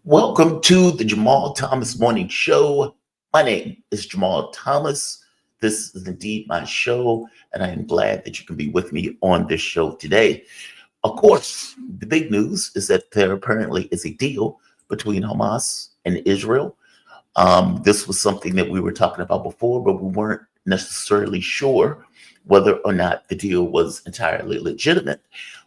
Welcome to the Jamal Thomas Morning Show. My name is Jamal Thomas. This is indeed my show, and I am glad that you can be with me on this show today. Of course, the big news is that there apparently is a deal between Hamas and Israel. This was something that we were talking about before, but we weren't necessarily sure whether or not the deal was entirely legitimate,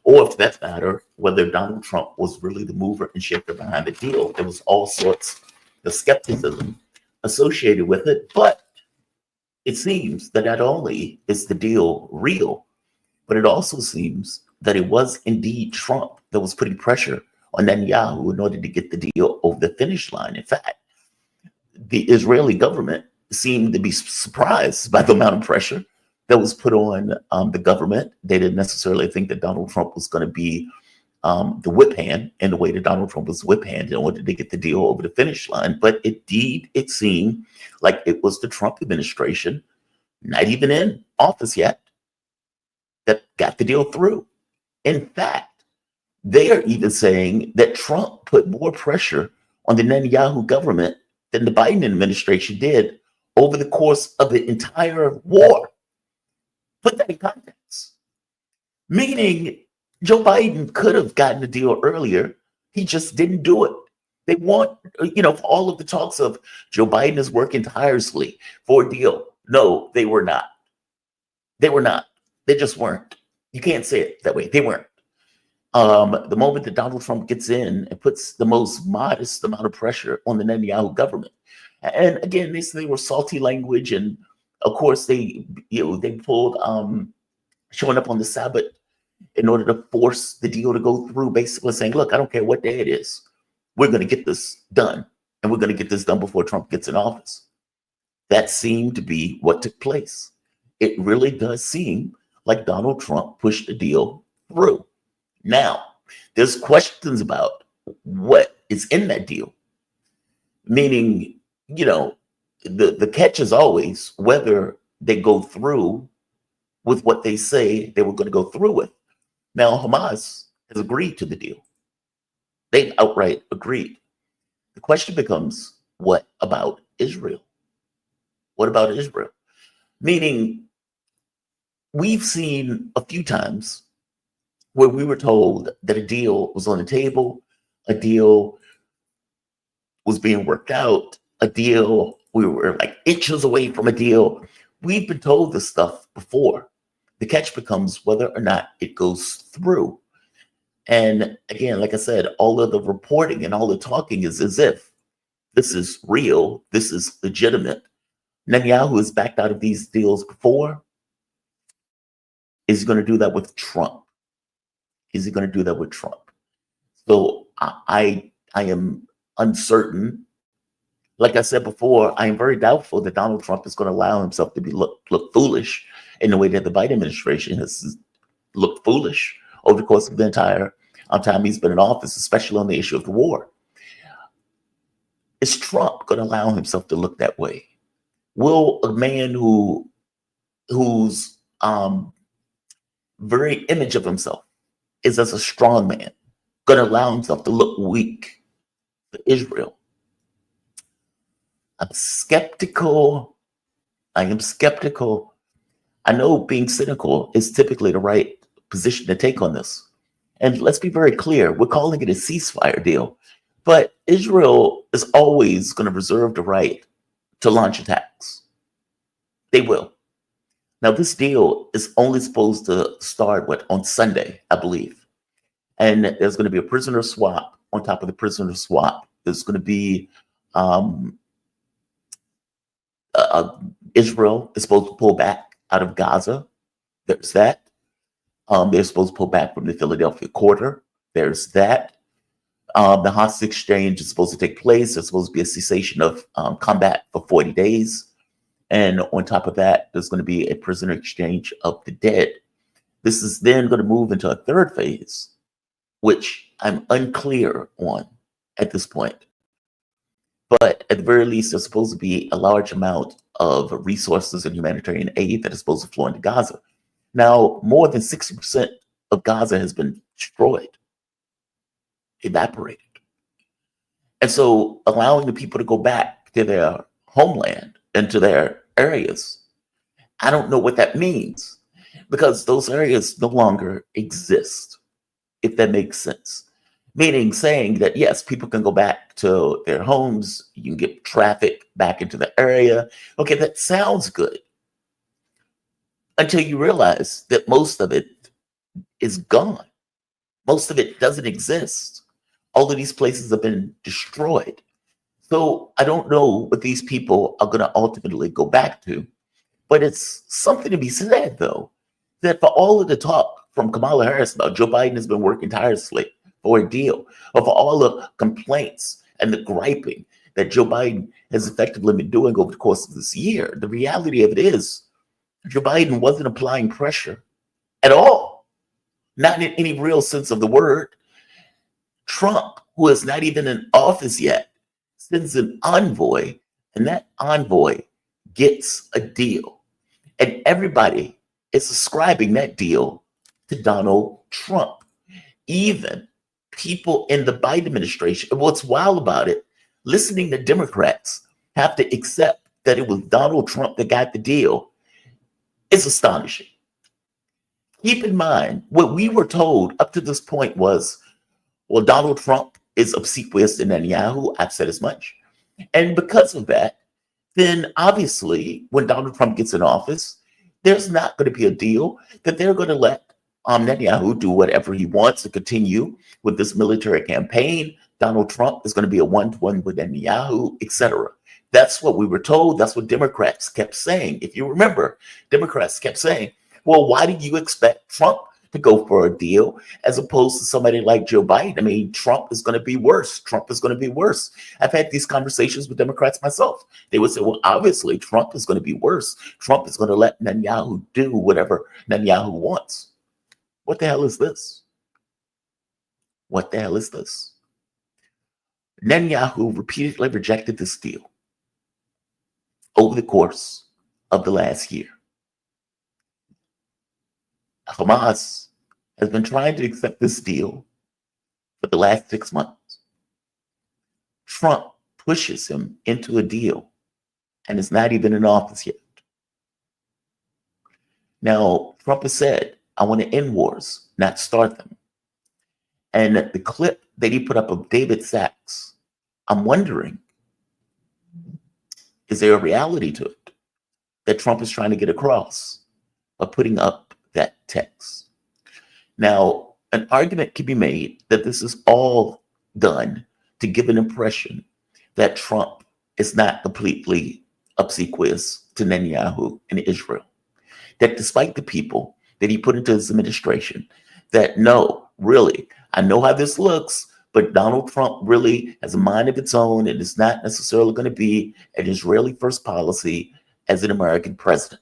or for that matter, whether Donald Trump was really the mover and shaker behind the deal. There was all sorts of skepticism associated with it, but it seems that not only is the deal real, but it also seems that it was indeed Trump that was putting pressure on Netanyahu in order to get the deal over the finish line. In fact, the Israeli government seemed to be surprised by the amount of pressure that was put on the government. They didn't necessarily think that Donald Trump was going to be the whip hand in the way that Donald Trump was whip hand in order to get the deal over the finish line. But indeed, it seemed like it was the Trump administration, not even in office yet, that got the deal through. In fact, they are even saying that Trump put more pressure on the Netanyahu government than the Biden administration did over the course of the entire war. Put that in context. Meaning Joe Biden could have gotten the deal earlier. He just didn't do it. They want, for all of the talks of Joe Biden is working tirelessly for a deal. No, they were not. They were not. They just weren't. You can't say it that way. They weren't. The moment that Donald Trump gets in and puts the most modest amount of pressure on the Netanyahu government, and again, they say they were salty language, and of course they pulled showing up on the Sabbath in order to force the deal to go through, basically saying, "Look, I don't care what day it is, we're going to get this done, and we're going to get this done before Trump gets in office." That seemed to be what took place. It really does seem like Donald Trump pushed the deal through. Now, there's questions about what is in that deal. Meaning, the catch is always whether they go through with what they say they were going to go through with. Now, Hamas has agreed to the deal. They've outright agreed. The question becomes, what about Israel? What about Israel? Meaning, we've seen a few times where we were told that a deal was on the table, a deal was being worked out, a deal, we were like inches away from a deal. We've been told this stuff before. The catch becomes whether or not it goes through. And again, like I said, all of the reporting and all the talking is as if this is real, this is legitimate. Netanyahu has backed out of these deals before. Is he going to do that with Trump? Is he going to do that with Trump? So I am uncertain. Like I said before, I am very doubtful that Donald Trump is going to allow himself to be look foolish in the way that the Biden administration has looked foolish over the course of the entire time he's been in office, especially on the issue of the war. Is Trump going to allow himself to look that way? Will a man whose very image of himself is as a strong man going to allow himself to look weak for Israel? I'm skeptical. I am skeptical. I know being cynical is typically the right position to take on this. And let's be very clear, we're calling it a ceasefire deal, but Israel is always going to reserve the right to launch attacks. They will. Now, this deal is only supposed to start on Sunday, I believe. And there's going to be a prisoner swap. On top of the prisoner swap, there's going to be Israel is supposed to pull back out of Gaza. There's that. They're supposed to pull back from the Philadelphia quarter. There's that. The hostage exchange is supposed to take place. There's supposed to be a cessation of combat for 40 days. And on top of that, there's going to be a prisoner exchange of the dead. This is then going to move into a third phase, which I'm unclear on at this point. But at the very least, there's supposed to be a large amount of resources and humanitarian aid that is supposed to flow into Gaza. Now, more than 60% of Gaza has been destroyed, evaporated. And so allowing the people to go back to their homeland and to their areas, I don't know what that means because those areas no longer exist, if that makes sense. Meaning saying that, yes, people can go back to their homes, you can get traffic back into the area. Okay, that sounds good until you realize that most of it is gone. Most of it doesn't exist. All of these places have been destroyed. So I don't know what these people are going to ultimately go back to. But it's something to be said, though, that for all of the talk from Kamala Harris about Joe Biden has been working tirelessly for a deal, or for all the complaints and the griping that Joe Biden has effectively been doing over the course of this year, the reality of it is Joe Biden wasn't applying pressure at all, not in any real sense of the word. Trump, who is not even in office yet, sends an envoy, and that envoy gets a deal. And everybody is ascribing that deal to Donald Trump. Even people in the Biden administration. And what's wild about it, listening to Democrats have to accept that it was Donald Trump that got the deal is astonishing. Keep in mind, what we were told up to this point was, well, Donald Trump is obsequious to Netanyahu. I've said as much. And because of that, then obviously when Donald Trump gets in office, there's not going to be a deal that they're going to let Netanyahu do whatever he wants to continue with this military campaign. Donald Trump is going to be a one-to-one with Netanyahu, etc. That's what we were told. That's what Democrats kept saying. If you remember, Democrats kept saying, well, why did you expect Trump to go for a deal as opposed to somebody like Joe Biden? I mean, Trump is going to be worse. Trump is going to be worse. I've had these conversations with Democrats myself. They would say, well, obviously, Trump is going to be worse. Trump is going to let Netanyahu do whatever Netanyahu wants. What the hell is this? What the hell is this? Netanyahu repeatedly rejected this deal over the course of the last year. Hamas has been trying to accept this deal for the last 6 months. Trump pushes him into a deal and is not even in office yet. Now, Trump has said, I want to end wars, not start them. And the clip that he put up of David Sachs, I'm wondering, is there a reality to it that Trump is trying to get across by putting up that text? Now, an argument can be made that this is all done to give an impression that Trump is not completely obsequious to Netanyahu and Israel. That despite the people that he put into his administration, that no, really, I know how this looks, but Donald Trump really has a mind of its own and it's not necessarily going to be an Israeli first policy as an American president.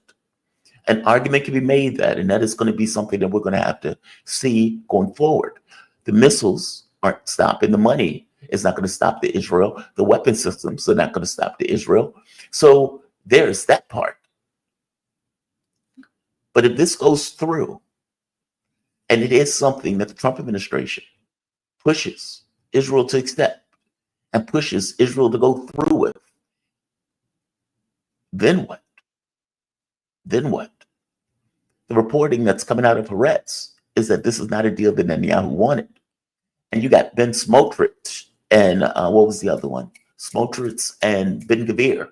An argument can be made that, and that is going to be something that we're going to have to see going forward. The missiles aren't stopping. The money is not going to stop the Israel. The weapon systems are not going to stop the Israel. So there's that part. But if this goes through, and it is something that the Trump administration pushes Israel to accept and pushes Israel to go through with, then what? Then what? The reporting that's coming out of Haaretz is that this is not a deal that Netanyahu wanted. And you got Ben Smotrich and what was the other one? Smotrich and Ben Gvir,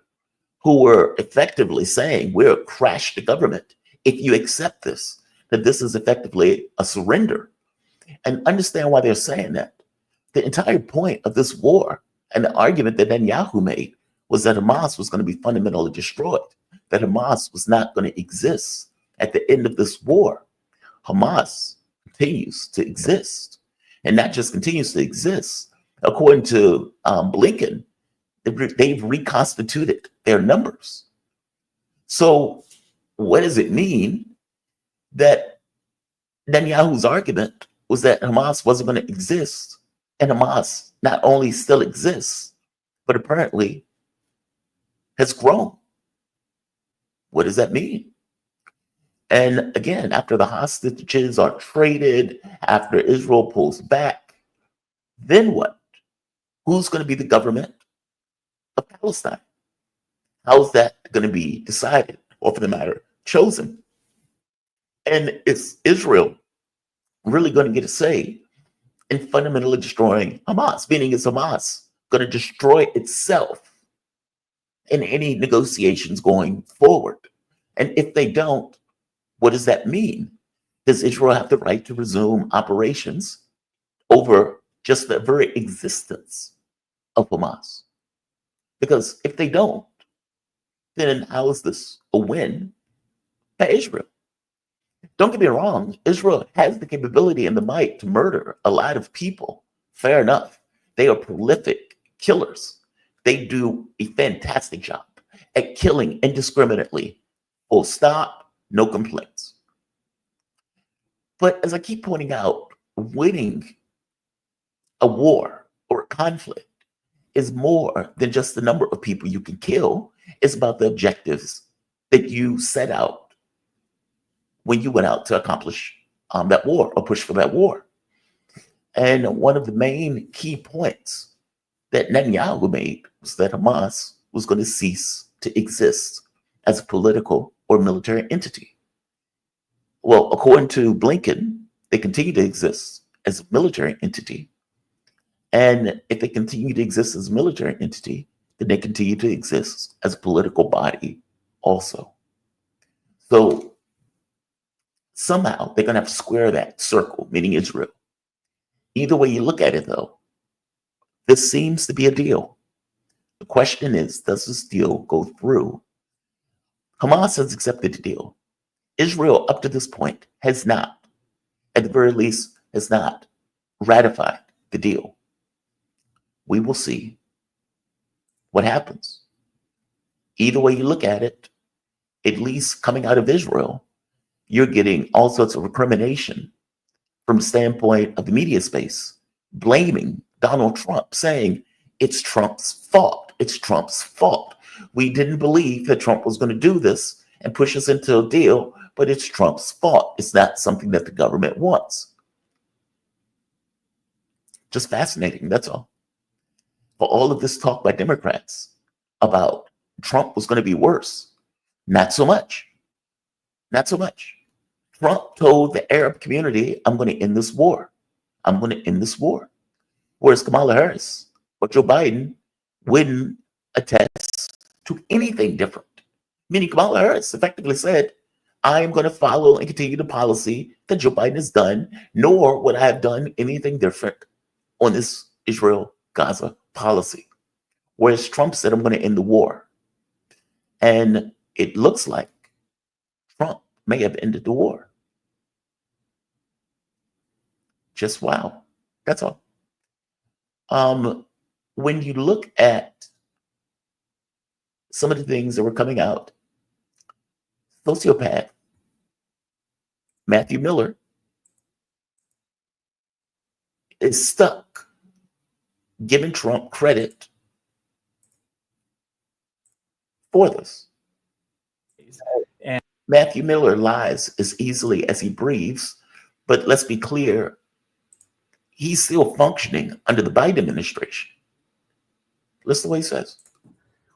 who were effectively saying, we'll crash the government if you accept this, that this is effectively a surrender. And understand why they're saying that. The entire point of this war and the argument that Netanyahu made was that Hamas was going to be fundamentally destroyed, that Hamas was not going to exist at the end of this war. Hamas continues to exist, and not just continues to exist. According to Blinken, they've reconstituted their numbers. So what does it mean that Netanyahu's argument was that Hamas wasn't going to exist, and Hamas not only still exists, but apparently has grown? What does that mean? And again, after the hostages are traded, after Israel pulls back, then what? who's going to be the government of Palestine? How's that going to be decided, or for the matter, chosen? And is Israel really going to get a say in fundamentally destroying Hamas? Meaning, is Hamas going to destroy itself in any negotiations going forward? And if they don't, what does that mean? Does Israel have the right to resume operations over just the very existence of Hamas? Because if they don't, then how is this a win by Israel? Don't get me wrong, Israel has the capability and the might to murder a lot of people. Fair enough. They are prolific killers. They do a fantastic job at killing indiscriminately. Full stop, no complaints. But as I keep pointing out, winning a war or a conflict is more than just the number of people you can kill. It's about the objectives that you set out when you went out to accomplish that war or push for that war. And one of the main key points that Netanyahu made was that Hamas was going to cease to exist as a political or military entity. Well, according to Blinken, they continue to exist as a military entity. And if they continue to exist as a military entity, then they continue to exist as a political body also. So somehow they're going to have to square that circle, meaning Israel. Either way you look at it, though, this seems to be a deal. The question is, does this deal go through? Hamas has accepted the deal. Israel, up to this point, has not, at the very least, has not ratified the deal. We will see what happens. Either way you look at it, at least coming out of Israel, you're getting all sorts of recrimination from the standpoint of the media space, blaming Donald Trump, saying it's Trump's fault. It's Trump's fault. We didn't believe that Trump was going to do this and push us into a deal, but it's Trump's fault. It's not something that the government wants. Just fascinating, that's all. For all of this talk by Democrats about Trump was going to be worse, not so much. Not so much. Trump told the Arab community, I'm going to end this war. I'm going to end this war. Whereas Kamala Harris or Joe Biden wouldn't attest to anything different. Meaning Kamala Harris effectively said, I am going to follow and continue the policy that Joe Biden has done, nor would I have done anything different on this Israel-Gaza policy. Whereas Trump said, I'm going to end the war. And it looks like Trump may have ended the war. Just wow. That's all. When you look at some of the things that were coming out, sociopath Matthew Miller is stuck giving Trump credit for this. And Matthew Miller lies as easily as he breathes, but let's be clear, he's still functioning under the Biden administration. Listen to what he says.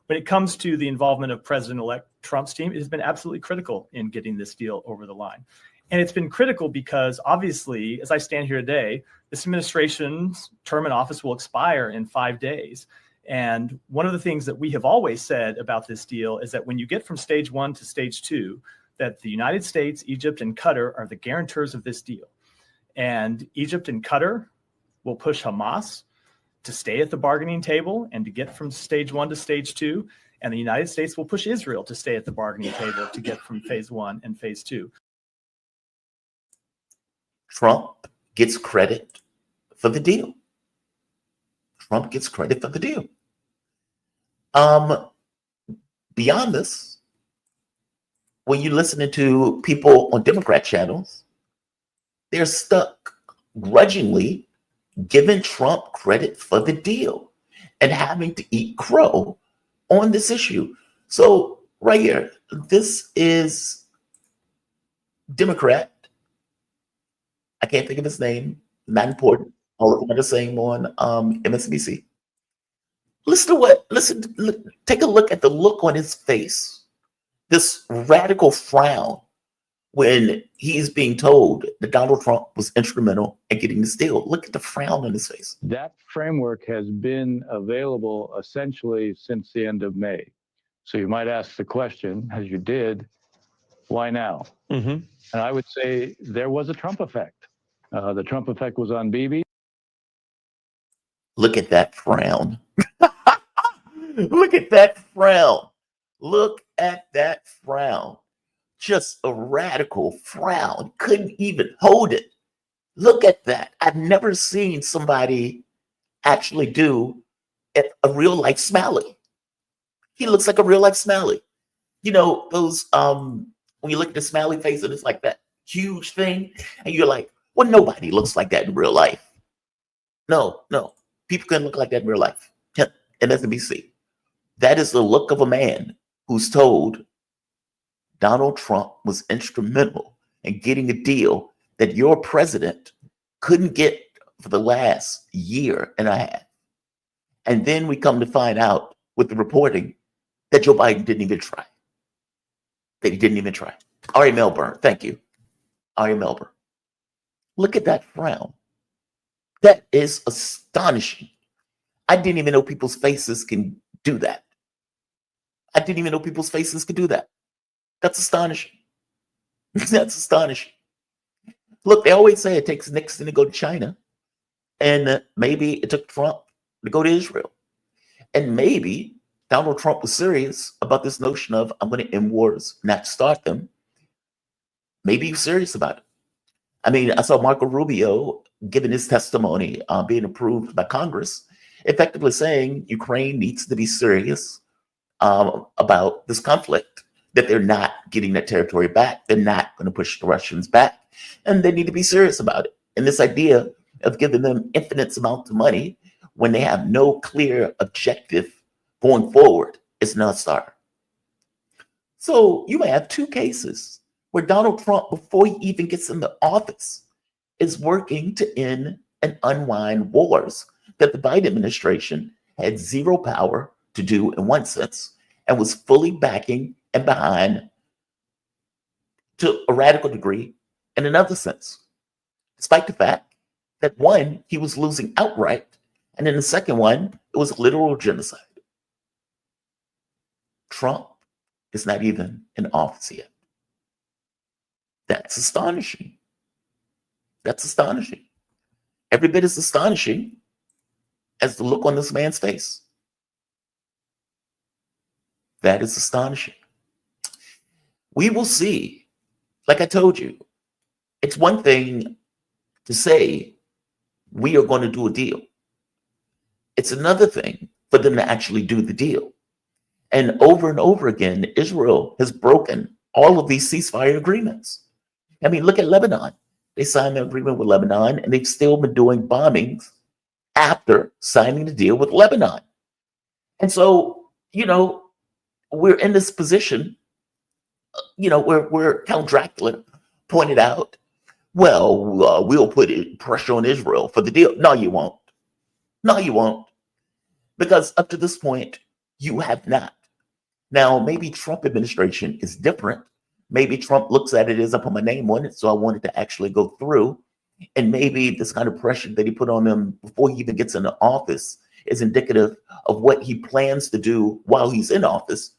When it comes to the involvement of President-elect Trump's team, it has been absolutely critical in getting this deal over the line. And it's been critical because obviously, as I stand here today, this administration's term in office will expire in 5 days. And one of the things that we have always said about this deal is that when you get from stage 1 to stage 2, that the United States, Egypt, and Qatar are the guarantors of this deal. And Egypt and Qatar will push Hamas to stay at the bargaining table and to get from stage 1 to stage 2. And the United States will push Israel to stay at the bargaining table to get from phase 1 and phase 2. Trump gets credit for the deal. Trump gets credit for the deal. Beyond this, when you're listening to people on Democrat channels, they're stuck grudgingly giving Trump credit for the deal and having to eat crow on this issue. So right here, this is Democrat. I can't think of his name. Not important. All of them are the same on MSNBC. Take a look at the look on his face. This radical frown when he's being told that Donald Trump was instrumental in getting this deal. Look at the frown on his face. That framework has been available essentially since the end of May. So you might ask the question, as you did, why now? And I would say there was a Trump effect. The Trump effect was on Bibi. Look at that frown. Look at that frown. Look at that frown. Just a radical frown. Couldn't even hold it. Look at that. I've never seen somebody actually do a real life smiley. He looks like a real life smiley. You know, those when you look at the smiley face and it's like that huge thing, and you're like, well, nobody looks like that in real life. No. People can look like that in real life. MSNBC. That is the look of a man who's told Donald Trump was instrumental in getting a deal that your president couldn't get for the last year and a half. And then we come to find out with the reporting that Joe Biden didn't even try. That he didn't even try. Ari Melbourne, thank you. Ari Melbourne. Look at that frown. That is astonishing. I didn't even know people's faces can do that. I didn't even know people's faces could do that. That's astonishing. That's astonishing. Look, they always say it takes Nixon to go to China. And maybe it took Trump to go to Israel. And maybe Donald Trump was serious about this notion of, I'm going to end wars, not start them. Maybe he's serious about it. I mean, I saw Marco Rubio giving his testimony being approved by Congress, effectively saying Ukraine needs to be serious about this conflict, that they're not getting that territory back. They're not going to push the Russians back, and they need to be serious about it. And this idea of giving them infinite amounts of money when they have no clear objective going forward is not a starter. So you may have two cases where Donald Trump, before he even gets into office, is working to end and unwind wars that the Biden administration had zero power to do in one sense, and was fully backing and behind to a radical degree in another sense, despite the fact that one, he was losing outright, and in the second one, it was literal genocide. Trump is not even in office yet. That's astonishing. That's astonishing. Every bit as astonishing as the look on this man's face. That is astonishing. We will see. Like I told you, it's one thing to say we are going to do a deal. It's another thing for them to actually do the deal. And over again, Israel has broken all of these ceasefire agreements. I mean, look at Lebanon. They signed an agreement with Lebanon, and they've still been doing bombings after signing the deal with Lebanon. And so, you know, we're in this position, you know, where Count Dracula pointed out, well, we'll put pressure on Israel for the deal. No, you won't. No, you won't. Because up to this point, you have not. Now, maybe Trump administration is different. Maybe Trump looks at it as I put my name on it, so I wanted to actually go through. And maybe this kind of pressure that he put on him before he even gets into office is indicative of what he plans to do while he's in office.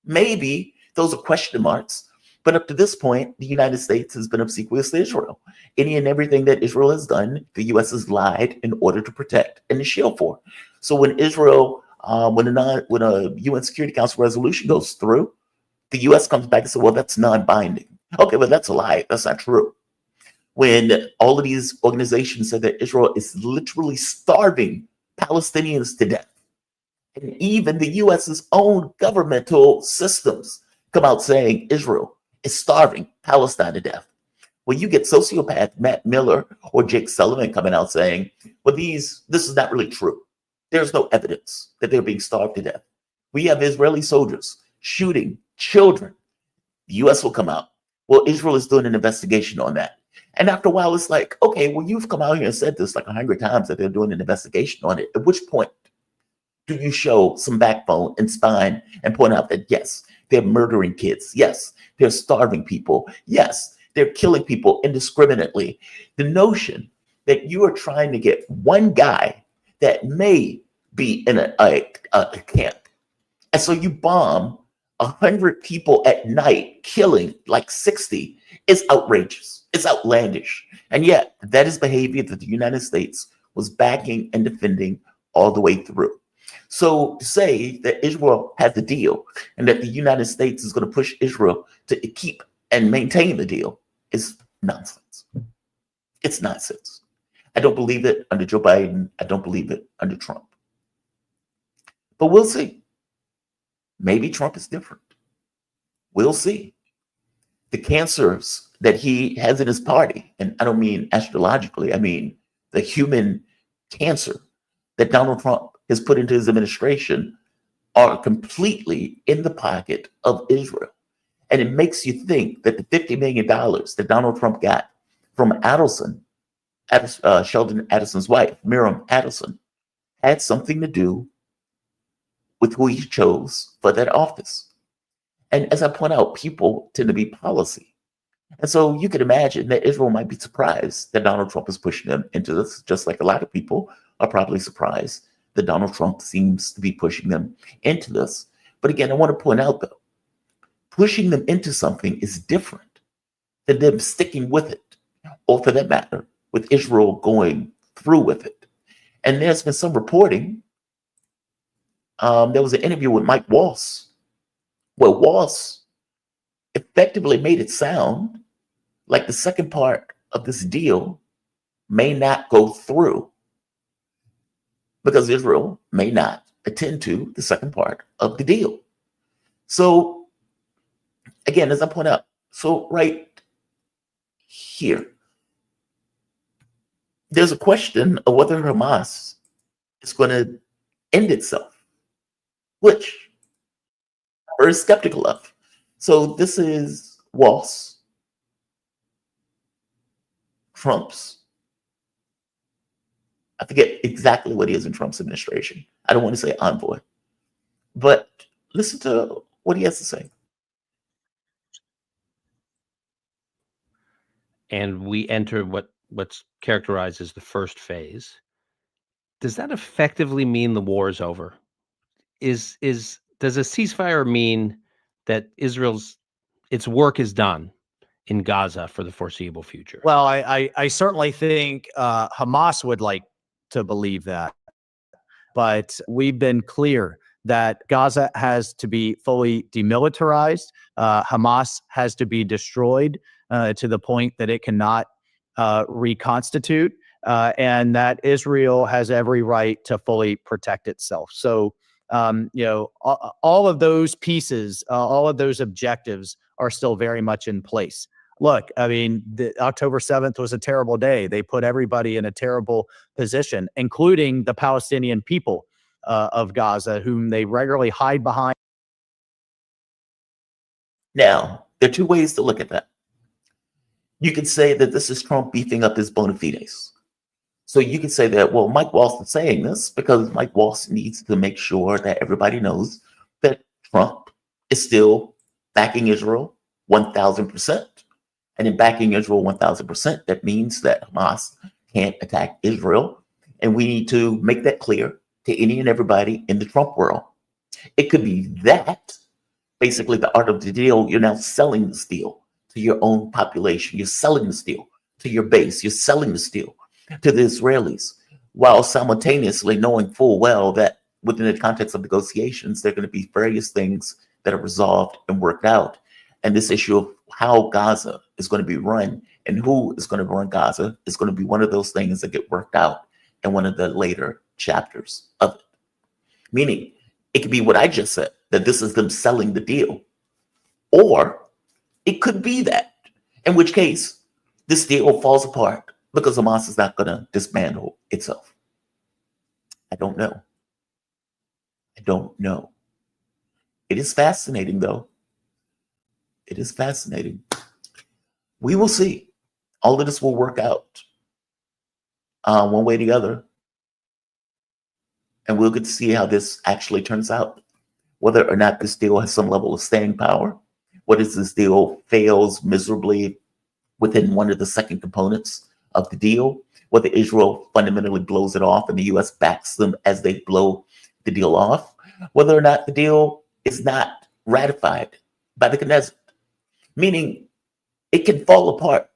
Maybe those are question marks. But up to this point, the United States has been obsequious to Israel. Any and everything that Israel has done, the U.S. has lied in order to protect and to shield for. So when Israel, when a UN Security Council resolution goes through, the U.S. comes back and says, well, that's non-binding. Okay, but that's a lie. That's not true. When all of these organizations said that Israel is literally starving Palestinians to death, and even the U.S.'s own governmental systems come out saying Israel is starving Palestine to death. Well, you get sociopath Matt Miller or Jake Sullivan coming out saying, well, this is not really true. There's no evidence that they're being starved to death. We have Israeli soldiers shooting children. The U.S. will come out. Well, Israel is doing an investigation on that. And after a while, it's like, okay, well, you've come out here and said this like 100 times that they're doing an investigation on it. At which point do you show some backbone and spine and point out that, yes, they're murdering kids. Yes, they're starving people. Yes, they're killing people indiscriminately. The notion that you are trying to get one guy that may be in a camp, and so you bomb 100 people at night, killing like 60, is outrageous. It's outlandish. And yet, that is behavior that the United States was backing and defending all the way through. So to say that Israel has the deal and that the United States is going to push Israel to keep and maintain the deal is nonsense. It's nonsense. I don't believe it under Joe Biden. I don't believe it under Trump. But we'll see. Maybe Trump is different. We'll see. The cancers that he has in his party, and I don't mean astrologically, I mean the human cancer that Donald Trump has put into his administration, are completely in the pocket of Israel. And it makes you think that the $50 million that Donald Trump got from Sheldon Adelson's wife, Miriam Adelson, had something to do with who he chose for that office. And as I point out, people tend to be policy. And so you could imagine that Israel might be surprised that Donald Trump is pushing them into this, just like a lot of people are probably surprised that Donald Trump seems to be pushing them into this. But again, I want to point out, though, pushing them into something is different than them sticking with it, or for that matter, with Israel going through with it. And there's been some reporting. There was an interview with Mike Waltz, where Waltz effectively made it sound like the second part of this deal may not go through because Israel may not attend to the second part of the deal. So, again, as I point out, so right here, there's a question of whether Hamas is going to end itself, which I'm very skeptical of. So this is Waltz, Trump's, I forget exactly what he is in Trump's administration. I don't want to say envoy, but listen to what he has to say. And we enter what's characterized as the first phase. Does that effectively mean the war is over? Does a ceasefire mean that its work is done in Gaza for the foreseeable future? Well, I certainly think Hamas would like to believe that, but we've been clear that Gaza has to be fully demilitarized. Hamas has to be destroyed to the point that it cannot reconstitute, and that Israel has every right to fully protect itself. So, all of those pieces, all of those objectives are still very much in place. Look, I mean, October 7th was a terrible day. They put everybody in a terrible position, including the Palestinian people of Gaza, whom they regularly hide behind. Now, there are two ways to look at that. You could say that this is Trump beefing up his bona fides. So you could say that, well, Mike Waltz is saying this because Mike Waltz needs to make sure that everybody knows that Trump is still backing Israel 1,000%. And in backing Israel 1,000%, that means that Hamas can't attack Israel. And we need to make that clear to any and everybody in the Trump world. It could be that, basically the art of the deal, you're now selling the steel to your own population. You're selling the steel to your base. You're selling the steel to the Israelis, while simultaneously knowing full well that within the context of negotiations, there are going to be various things that are resolved and worked out. And this issue of how Gaza is going to be run and who is going to run Gaza is going to be one of those things that get worked out in one of the later chapters of it. Meaning, it could be what I just said, that this is them selling the deal. Or it could be that, in which case, this deal falls apart because Hamas is not going to dismantle itself. I don't know. I don't know. It is fascinating, though. It is fascinating. We will see. All of this will work out one way or the other. And we'll get to see how this actually turns out, whether or not this deal has some level of staying power, what if this deal fails miserably within one of the second components of the deal, whether Israel fundamentally blows it off and the US backs them as they blow the deal off, whether or not the deal is not ratified by the Knesset, meaning it can fall apart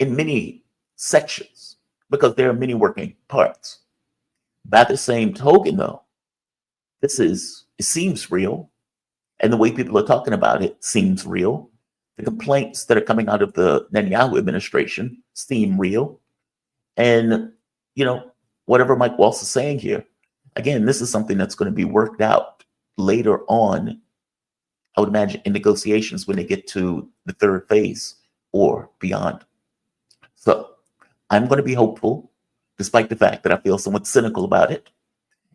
in many sections because there are many working parts. By the same token, though, it seems real, and the way people are talking about it seems real. The complaints that are coming out of the Netanyahu administration seem real. And, whatever Mike Waltz is saying here, again, this is something that's going to be worked out later on, I would imagine, in negotiations when they get to the third phase or beyond. So I'm going to be hopeful, despite the fact that I feel somewhat cynical about it.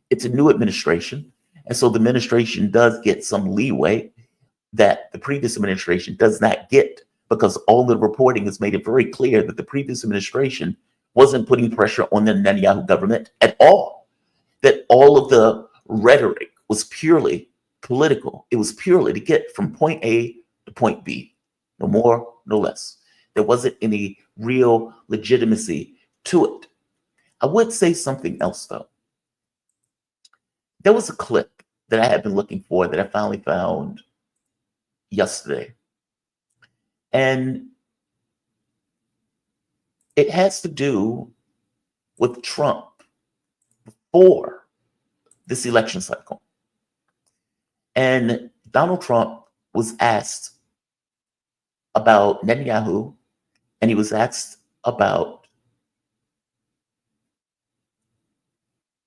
It's a new administration. And so the administration does get some leeway that the previous administration does not get, because all the reporting has made it very clear that the previous administration wasn't putting pressure on the Netanyahu government at all, that all of the rhetoric was purely political. It was purely to get from point A to point B, no more, no less. There wasn't any real legitimacy to it. I would say something else, though. There was a clip that I had been looking for that I finally found yesterday. And it has to do with Trump before this election cycle. And Donald Trump was asked about Netanyahu, and he was asked about,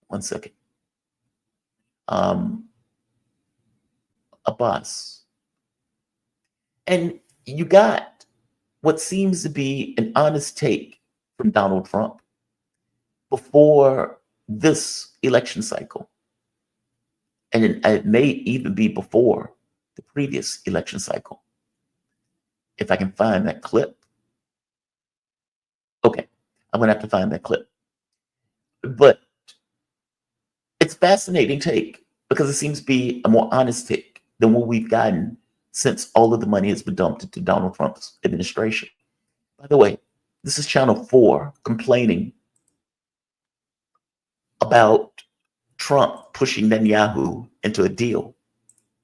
one second, Abbas. And you got what seems to be an honest take from Donald Trump before this election cycle. And it may even be before the previous election cycle. If I can find that clip. Okay, I'm going to have to find that clip. But it's a fascinating take because it seems to be a more honest take than what we've gotten since all of the money has been dumped into Donald Trump's administration. By the way, this is Channel 4 complaining about Trump pushing Netanyahu into a deal.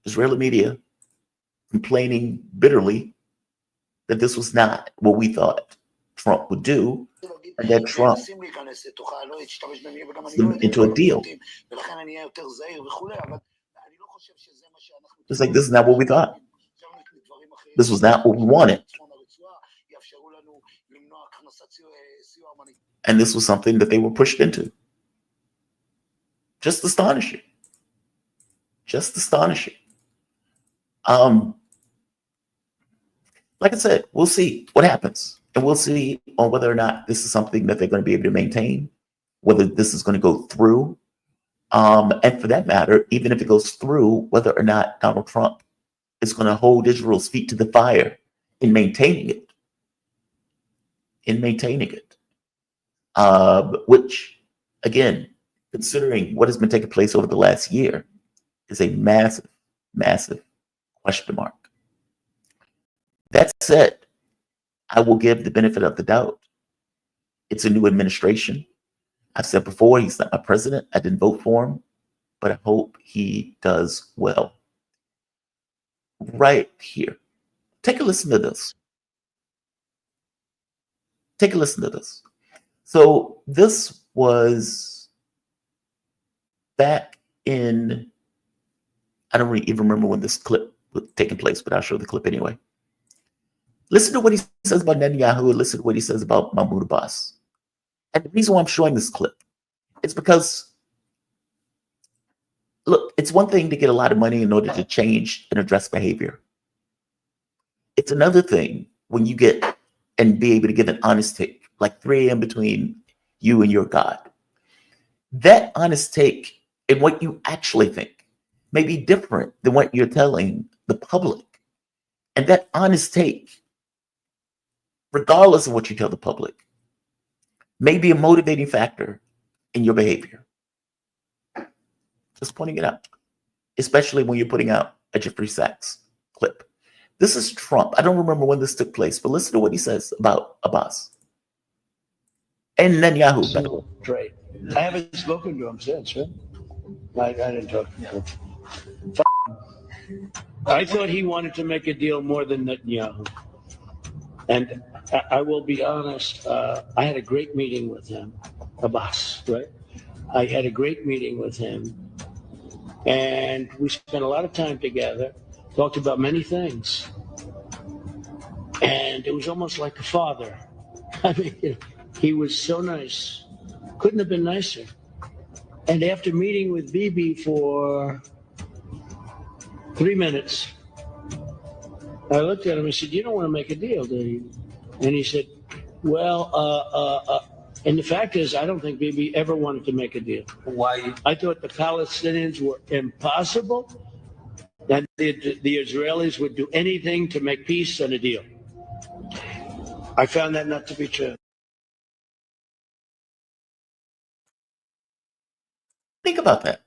Israeli media complaining bitterly that this was not what we thought Trump would do, and that Trump into a deal. It's like, this is not what we thought. This was not what we wanted. And this was something that they were pushed into. Just astonishing. Just astonishing. Like I said, we'll see what happens. And we'll see on whether or not this is something that they're going to be able to maintain, whether this is going to go through. And for that matter, even if it goes through, whether or not Donald Trump is going to hold Israel's feet to the fire in maintaining it. Which, again, considering what has been taking place over the last year, is a massive, massive question mark. That said, I will give the benefit of the doubt. It's a new administration. I've said before, he's not my president. I didn't vote for him, but I hope he does well. Right here. Take a listen to this. Take a listen to this. So this was back in, I don't really even remember when this clip was taking place, but I'll show the clip anyway. Listen to what he says about Netanyahu and listen to what he says about Mahmoud Abbas. And the reason why I'm showing this clip is because, look, it's one thing to get a lot of money in order to change and address behavior. It's another thing when you get and be able to give an honest take, like 3 a.m. between you and your God. That honest take and what you actually think may be different than what you're telling the public. And that honest take, regardless of what you tell the public, may be a motivating factor in your behavior. Just pointing it out, especially when you're putting out a Jeffrey Sachs clip. This is Trump. I don't remember when this took place, but listen to what he says about Abbas and Netanyahu. Trade. I haven't spoken to him since, right? I didn't talk to him. I thought he wanted to make a deal more than Netanyahu. And I will be honest, I had a great meeting with him, Abbas, right? I had a great meeting with him. And we spent a lot of time together, talked about many things. And it was almost like a father. I mean, he was so nice. Couldn't have been nicer. And after meeting with Bibi for 3 minutes, I looked at him and said, "You don't want to make a deal, do you?" And he said, "Well, and the fact is, I don't think Bibi ever wanted to make a deal. Why? I thought the Palestinians were impossible, that the Israelis would do anything to make peace and a deal. I found that not to be true." Think about that.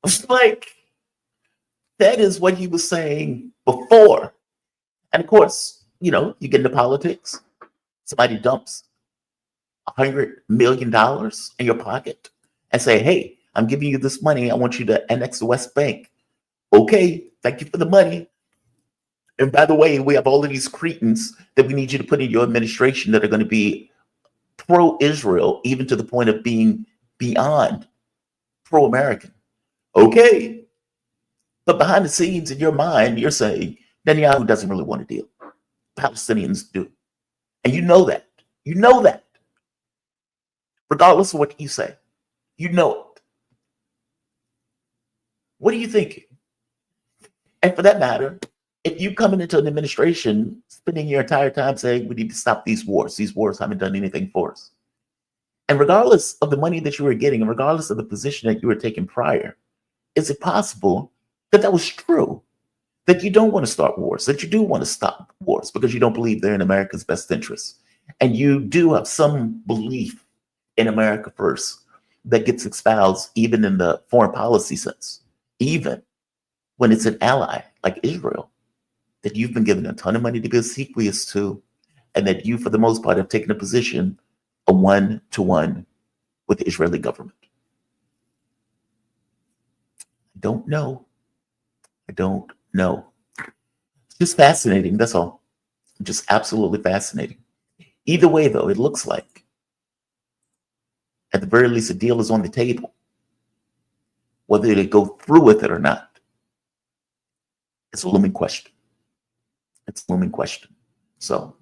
It's like, that is what he was saying before. And of course, you get into politics. Somebody dumps $100 million in your pocket and say, "Hey, I'm giving you this money. I want you to annex the West Bank." Okay, thank you for the money. And by the way, we have all of these cretins that we need you to put in your administration that are going to be pro-Israel, even to the point of being beyond pro-American. Okay. But behind the scenes in your mind, you're saying Netanyahu doesn't really want a deal. Palestinians do. And you know that. You know that. Regardless of what you say. You know it. What are you thinking? And for that matter, if you come into an administration spending your entire time saying we need to stop these wars haven't done anything for us. And regardless of the money that you were getting, and regardless of the position that you were taking prior, is it possible that was true? That you don't want to start wars, that you do want to stop wars because you don't believe they're in America's best interests. And you do have some belief in America first that gets espoused even in the foreign policy sense, even when it's an ally like Israel, that you've been given a ton of money to be obsequious to, and that you, for the most part, have taken a position, a one-to-one with the Israeli government. I don't know. It's just fascinating, that's all. Just absolutely fascinating. Either way, though, it looks like, at the very least, a deal is on the table. Whether they go through with it or not, it's a looming question. So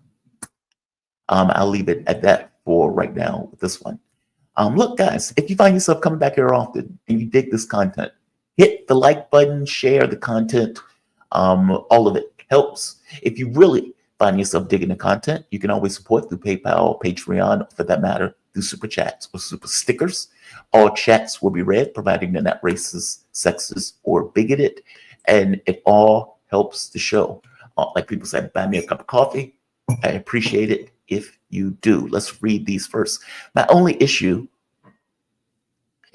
I'll leave it at that for right now with this one. Look, guys, if you find yourself coming back here often and you dig this content, hit the like button, share the content. All of it helps. If you really find yourself digging the content, you can always support through PayPal, Patreon, for that matter, through super chats or super stickers. All chats will be read, providing they're not racist, sexist, or bigoted. And it all helps the show. Like people say, buy me a cup of coffee. I appreciate it if you do. Let's read these first. My only issue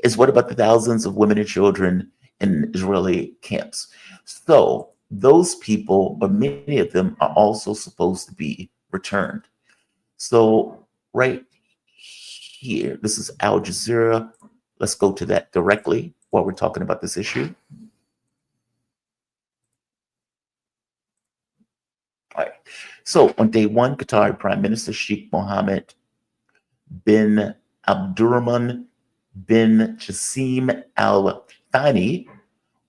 is, what about the thousands of women and children in Israeli camps? So those people, or many of them, are also supposed to be returned. So right here, this is Al Jazeera. Let's go to that directly while we're talking about this issue. All right. So on day one, Qatari Prime Minister Sheikh Mohammed bin Abdurrahman bin Jassim Al Thani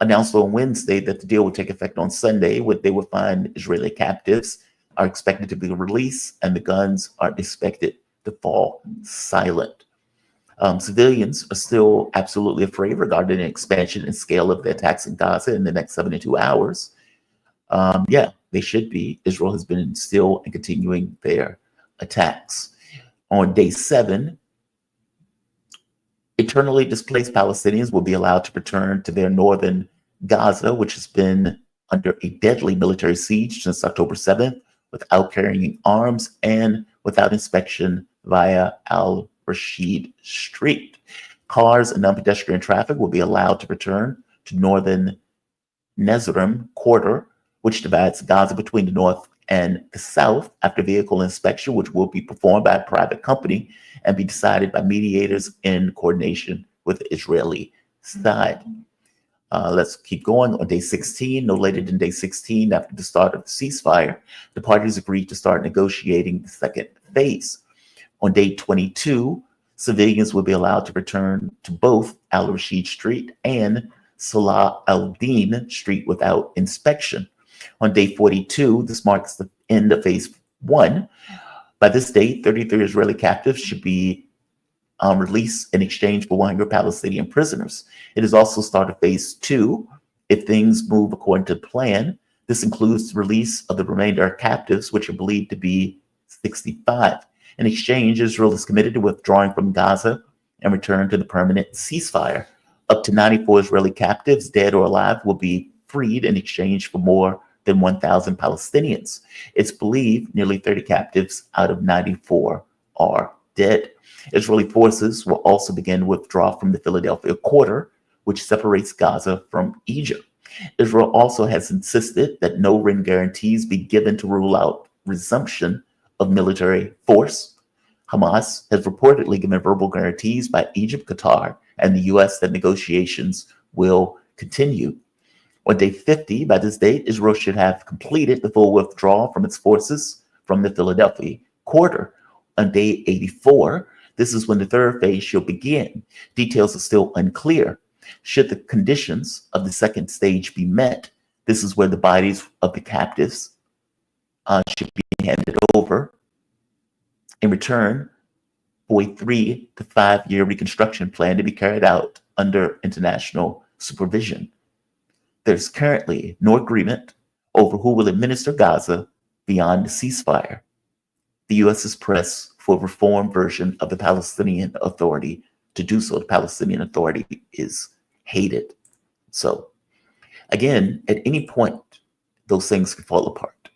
announced on Wednesday that the deal would take effect on Sunday, when they would find Israeli captives are expected to be released and the guns are expected to fall silent. Civilians are still absolutely afraid regarding the expansion and scale of the attacks in Gaza in the next 72 hours. Yeah, they should be. Israel has been still and continuing their attacks. On day 7, internally displaced Palestinians will be allowed to return to their northern Gaza, which has been under a deadly military siege since October 7th, without carrying arms and without inspection via Al-Rashid Street. Cars and non-pedestrian traffic will be allowed to return to northern Nezrim corridor, which divides Gaza between the north and the south, after vehicle inspection, which will be performed by a private company and be decided by mediators in coordination with the Israeli side. Let's keep going. On day 16, no later than day 16, after the start of the ceasefire, the parties agreed to start negotiating the second phase. On day 22, civilians will be allowed to return to both Al-Rashid Street and Salah al-Din Street without inspection. On day 42, this marks the end of phase 1. By this date, 33 Israeli captives should be released in exchange for 100 Palestinian prisoners. It has also started phase 2. If things move according to plan, this includes the release of the remainder of captives, which are believed to be 65. In exchange, Israel is committed to withdrawing from Gaza and return to the permanent ceasefire. Up to 94 Israeli captives, dead or alive, will be freed in exchange for more than 1,000 Palestinians. It's believed nearly 30 captives out of 94 are dead. Israeli forces will also begin to withdraw from the Philadelphia Quarter, which separates Gaza from Egypt. Israel also has insisted that no written guarantees be given to rule out resumption of military force. Hamas has reportedly given verbal guarantees by Egypt, Qatar, and the U.S. that negotiations will continue. On day 50, by this date, Israel should have completed the full withdrawal from its forces from the Philadelphia Quarter. On day 84, this is when the third phase shall begin. Details are still unclear. Should the conditions of the second stage be met, this is where the bodies of the captives should be handed over in return for a 3 to 5 year reconstruction plan to be carried out under international supervision. There's currently no agreement over who will administer Gaza beyond the ceasefire. The U.S. is pressed for a reformed version of the Palestinian Authority to do so. The Palestinian Authority is hated. So, again, at any point, those things could fall apart.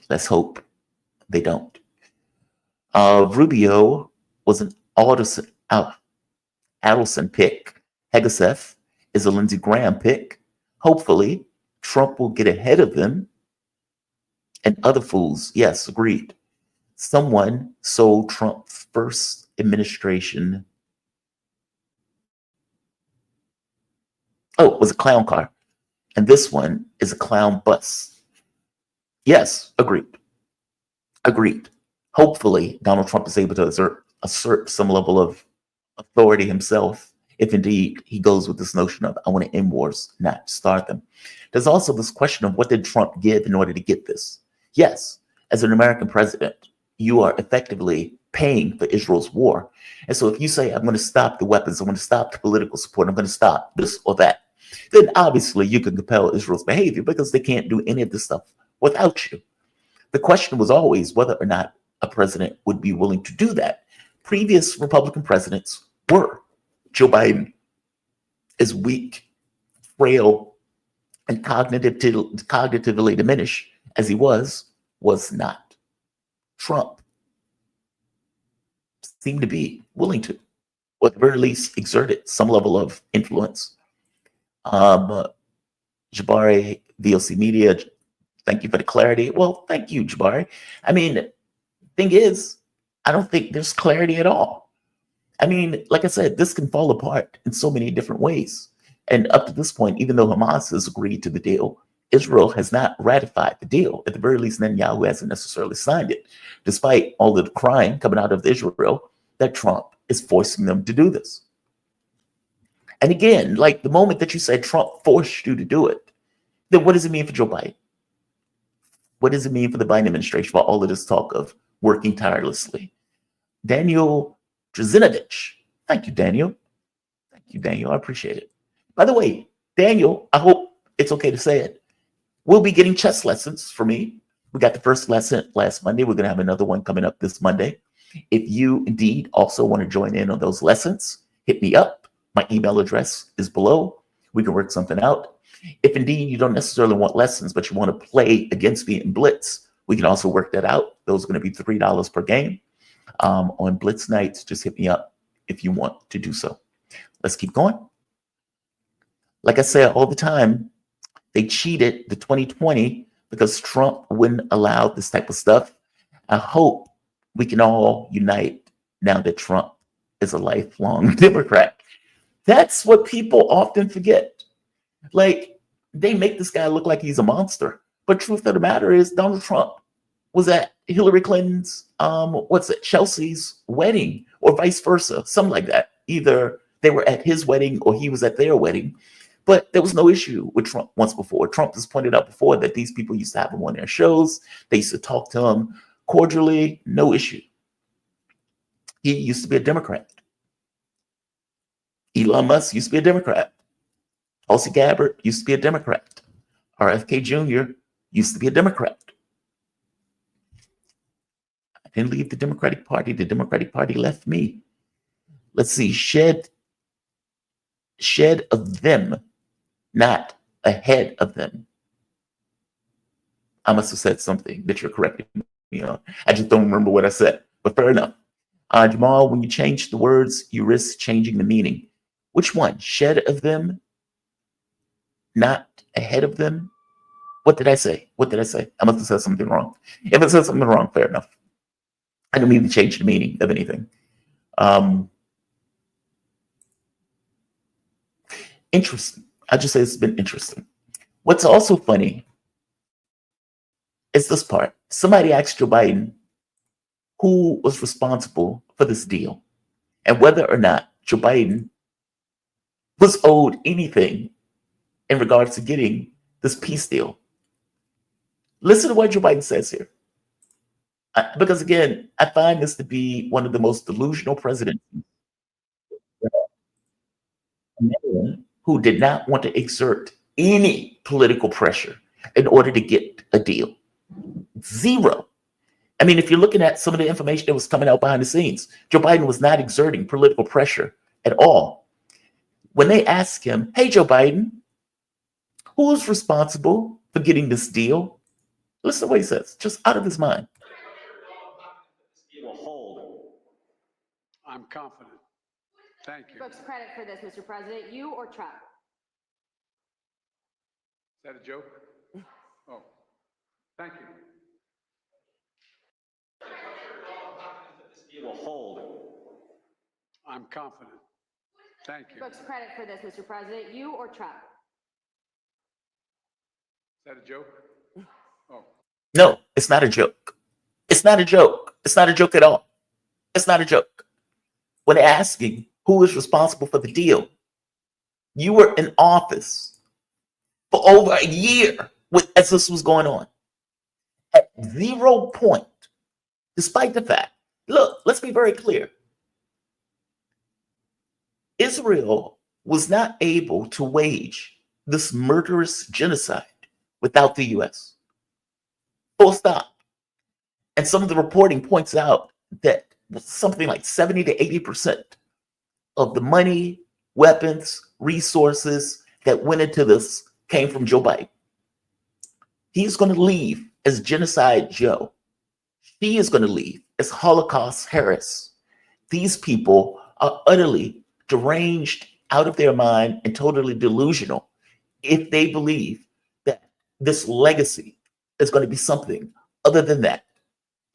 Let's hope they don't. Rubio was an Adelson pick. Hegeseth is a Lindsey Graham pick. Hopefully, Trump will get ahead of them. And other fools, yes, agreed. Someone sold Trump's first administration. Oh, it was a clown car. And this one is a clown bus. Yes, agreed. Agreed. Hopefully, Donald Trump is able to assert some level of authority himself, if indeed he goes with this notion of, I want to end wars, not start them. There's also this question of what did Trump give in order to get this? Yes, as an American president, you are effectively paying for Israel's war. And so if you say, I'm going to stop the weapons, I'm going to stop the political support, I'm going to stop this or that, then obviously you can compel Israel's behavior because they can't do any of this stuff without you. The question was always whether or not a president would be willing to do that. Previous Republican presidents were. Joe Biden is weak, frail, and cognitively diminished as he was not. Trump seemed to be willing to, or at the very least, exerted some level of influence. Jabari, VOC Media, thank you for the clarity. Well, thank you, Jabari. I mean, thing is, I don't think there's clarity at all. I mean, like I said, this can fall apart in so many different ways. And up to this point, even though Hamas has agreed to the deal, Israel has not ratified the deal. At the very least, Netanyahu hasn't necessarily signed it, despite all of the crying coming out of Israel that Trump is forcing them to do this. And again, like the moment that you said Trump forced you to do it, then what does it mean for Joe Biden? What does it mean for the Biden administration for all of this talk of working tirelessly? Daniel Drzinovich. Thank you, Daniel. Thank you, Daniel. I appreciate it. By the way, Daniel, I hope it's okay to say it. We'll be getting chess lessons for me. We got the first lesson last Monday. We're going to have another one coming up this Monday. If you indeed also want to join in on those lessons, hit me up. My email address is below. We can work something out. If indeed you don't necessarily want lessons, but you want to play against me in Blitz, we can also work that out. Those are going to be $3 per game. On Blitz nights, just hit me up if you want to do so. Let's keep going. Like I say all the time, they cheated the 2020 because Trump wouldn't allow this type of stuff. I hope we can all unite now that Trump is a lifelong Democrat. That's what people often forget. Like, they make this guy look like he's a monster. But truth of the matter is, Donald Trump was at Hillary Clinton's, Chelsea's wedding, or vice versa, something like that. Either they were at his wedding or he was at their wedding. But there was no issue with Trump once before. Trump has pointed out before that these people used to have him on their shows. They used to talk to him cordially, no issue. He used to be a Democrat. Elon Musk used to be a Democrat. Tulsi Gabbard used to be a Democrat. RFK Jr. used to be a Democrat. I didn't leave the Democratic Party. The Democratic Party left me. Let's see, shed of them, not ahead of them. I must have said something that you're correcting me on. I just don't remember what I said, but fair enough. Jamal, when you change the words, you risk changing the meaning. Which one? Shed of them, not ahead of them? What did I say? What did I say? I must have said something wrong. If I said something wrong, fair enough. I don't mean to change the meaning of anything. Interesting. I just say it's been interesting. What's also funny is this part. Somebody asked Joe Biden who was responsible for this deal and whether or not Joe Biden was owed anything in regards to getting this peace deal. Listen to what Joe Biden says here. Because again, I find this to be one of the most delusional presidents who did not want to exert any political pressure in order to get a deal. Zero. I mean, if you're looking at some of the information that was coming out behind the scenes, Joe Biden was not exerting political pressure at all. When they asked him, hey, Joe Biden, who's responsible for getting this deal? Listen to what he says, just out of his mind. Will hold. I'm confident. Thank you. Folks, credit for this, Mr. President, you or Trump? Is that a joke? Oh, thank you. Will hold. I'm confident. Thank you. Folks, credit for this, Mr. President, you or Trump? Is that a joke? Oh. No, it's not a joke. It's not a joke. It's not a joke at all. It's not a joke. When asking who is responsible for the deal, you were in office for over a year as this was going on. At 0 point, despite the fact, look, let's be very clear. Israel was not able to wage this murderous genocide without the U.S. Full stop. And some of the reporting points out that something like 70 to 80% of the money, weapons, resources that went into this came from Joe Biden. He's going to leave as Genocide Joe. She is going to leave as Holocaust Harris. These people are utterly deranged, out of their mind, and totally delusional if they believe that this legacy is going to be something other than that.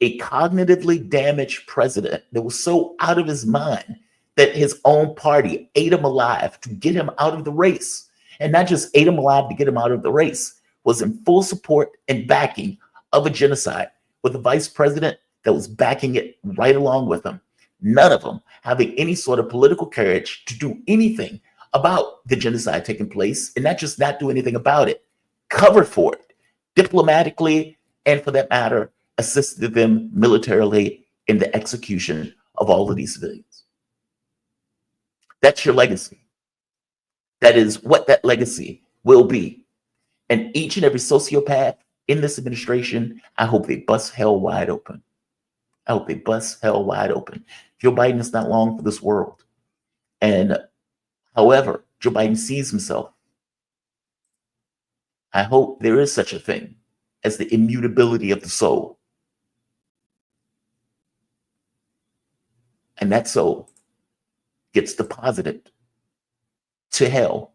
A cognitively damaged president that was so out of his mind that his own party ate him alive to get him out of the race. And not just ate him alive to get him out of the race, was in full support and backing of a genocide with a vice president that was backing it right along with him. None of them having any sort of political courage to do anything about the genocide taking place, and not just not do anything about it, cover for it diplomatically, and for that matter, assisted them militarily in the execution of all of these civilians. That's your legacy. That is what that legacy will be. And each and every sociopath in this administration, I hope they bust hell wide open. I hope they bust hell wide open. Joe Biden is not long for this world. And however Joe Biden sees himself, I hope there is such a thing as the immutability of the soul. And that soul gets deposited to hell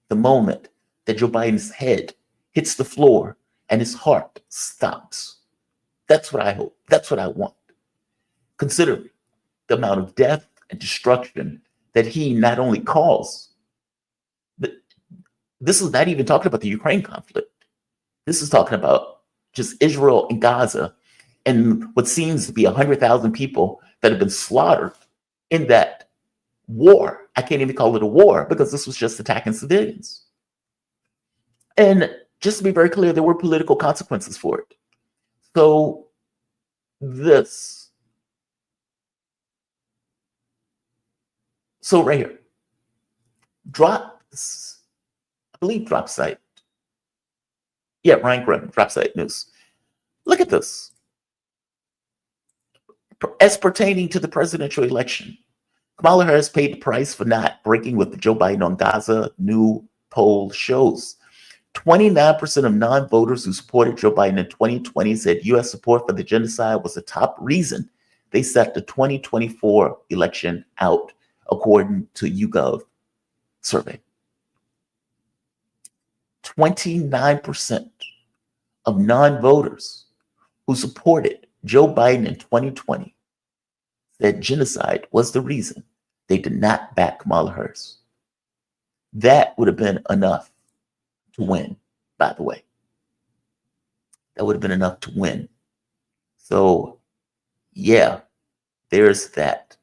the moment that Joe Biden's head hits the floor and his heart stops. That's what I hope. That's what I want. Considering the amount of death and destruction that he not only caused, but this is not even talking about the Ukraine conflict. This is talking about just Israel and Gaza and what seems to be 100,000 people that have been slaughtered in that war. I can't even call it a war because this was just attacking civilians. And just to be very clear, there were political consequences for it. So right here, drop site. Yeah, Ryan Grimm, drop site news. Look at this. As pertaining to the presidential election, Kamala Harris paid the price for not breaking with Joe Biden on Gaza, new poll shows. 29% of non-voters who supported Joe Biden in 2020 said U.S. support for the genocide was the top reason they set the 2024 election out, according to YouGov survey. 29% of non-voters who supported Joe Biden in 2020 said genocide was the reason they did not back Kamala Harris. That would have been enough to win, by the way. That would have been enough to win. So, yeah, there's that.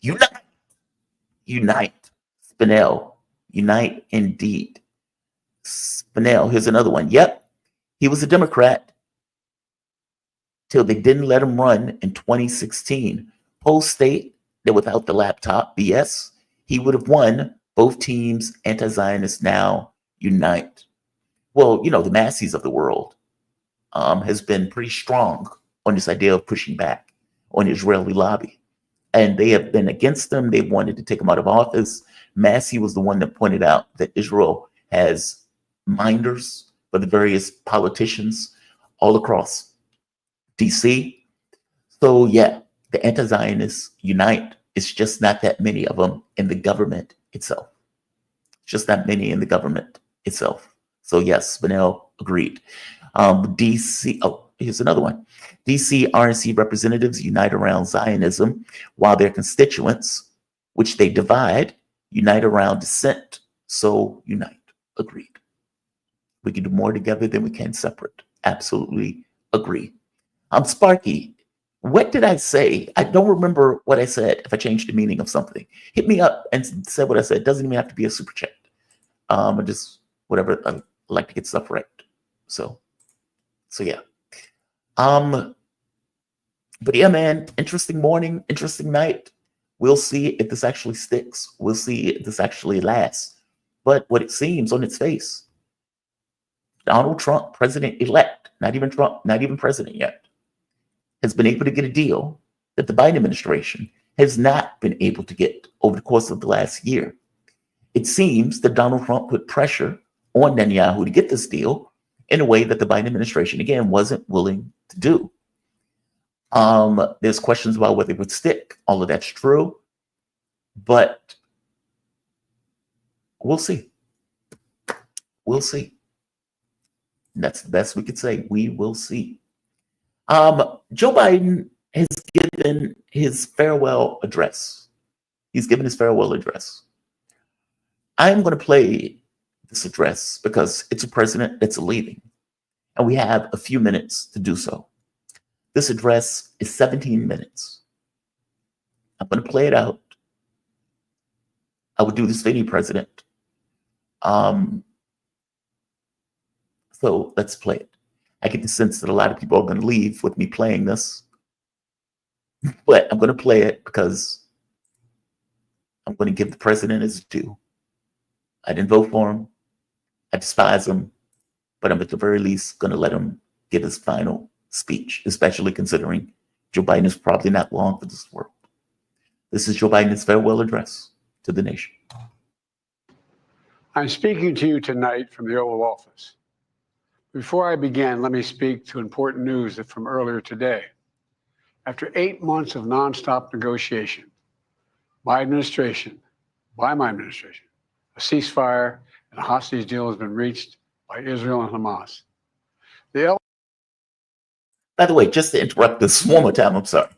Unite. Spinell. Unite indeed. Spinell, here's another one. Yep, he was a Democrat till they didn't let him run in 2016. Polls state that without the laptop BS, he would have won. Both teams, anti-Zionists now unite. Well, you know, the masses of the world has been pretty strong on this idea of pushing back on the Israeli lobby. And they have been against them. They wanted to take him out of office. Massey was the one that pointed out that Israel has minders for the various politicians all across DC. So yeah, the anti-Zionists unite. It's just not that many of them in the government itself. Just not many in the government itself. So yes, Spinell agreed. DC, here's another one. DC RNC representatives unite around Zionism while their constituents, which they divide, unite around dissent. So unite. Agreed. We can do more together than we can separate. Absolutely agree. Sparky, what did I say? I don't remember what I said if I changed the meaning of something. Hit me up and say what I said. It doesn't even have to be a super chat. Or just whatever. I like to get stuff right. So yeah. But yeah, man, interesting morning, interesting night. We'll see if this actually sticks. We'll see if this actually lasts. But what it seems on its face, Donald Trump, president-elect, not even Trump, not even president yet, has been able to get a deal that the Biden administration has not been able to get over the course of the last year. It seems that Donald Trump put pressure on Netanyahu to get this deal in a way that the Biden administration, again, wasn't willing to do. There's questions about whether it would stick. All of that's true, but we'll see. We'll see. And that's the best we could say. We will see. Joe Biden has given his farewell address. He's given his farewell address. I'm going to play this address because it's a president that's leaving, and we have a few minutes to do so. This address is 17 minutes. I'm going to play it out. I would do this for any president. So let's play it. I get the sense that a lot of people are going to leave with me playing this, but I'm going to play it because I'm going to give the president his due. I didn't vote for him. I despise him, but I'm at the very least going to let him give his final speech, especially considering Joe Biden is probably not long for this world. This is Joe Biden's farewell address to the nation. I'm speaking to you tonight from the Oval Office. Before I begin, let me speak to important news from earlier today. After 8 months of nonstop negotiation, my administration, by my administration, a ceasefire and a hostage deal has been reached by Israel and Hamas. By the way, just to interrupt this one more time, I'm sorry.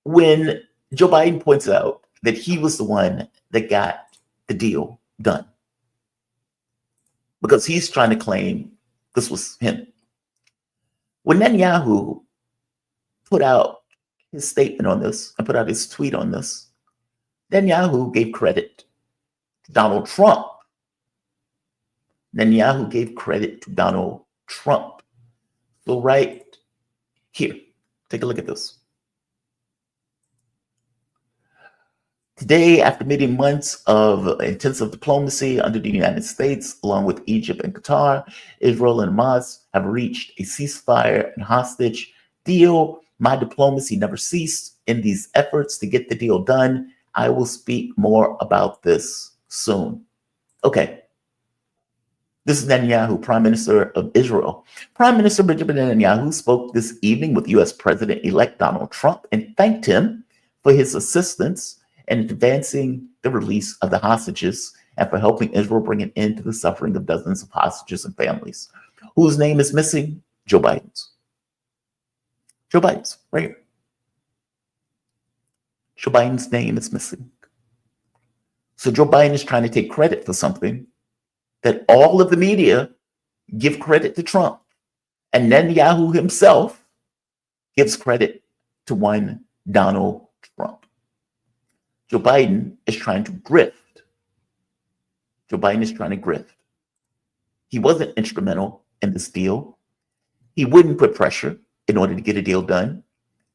When Joe Biden points out that he was the one that got the deal done, because he's trying to claim this was him. When Netanyahu put out his statement on this and put out his tweet on this, Netanyahu gave credit to Donald Trump. Netanyahu gave credit to Donald Trump. So right here, take a look at this. Today, after many months of intensive diplomacy under the United States, along with Egypt and Qatar, Israel and Hamas have reached a ceasefire and hostage deal. My diplomacy never ceased in these efforts to get the deal done. I will speak more about this soon. Okay. This is Netanyahu, Prime Minister of Israel. Prime Minister Benjamin Netanyahu spoke this evening with U.S. President-elect Donald Trump and thanked him for his assistance in advancing the release of the hostages and for helping Israel bring an end to the suffering of dozens of hostages and families. Whose name is missing? Joe Biden's. Joe Biden's, right here. Joe Biden's name is missing. So Joe Biden is trying to take credit for something that all of the media give credit to Trump. And Netanyahu himself gives credit to one Donald Trump. Joe Biden is trying to grift. Joe Biden is trying to grift. He wasn't instrumental in this deal. He wouldn't put pressure in order to get a deal done.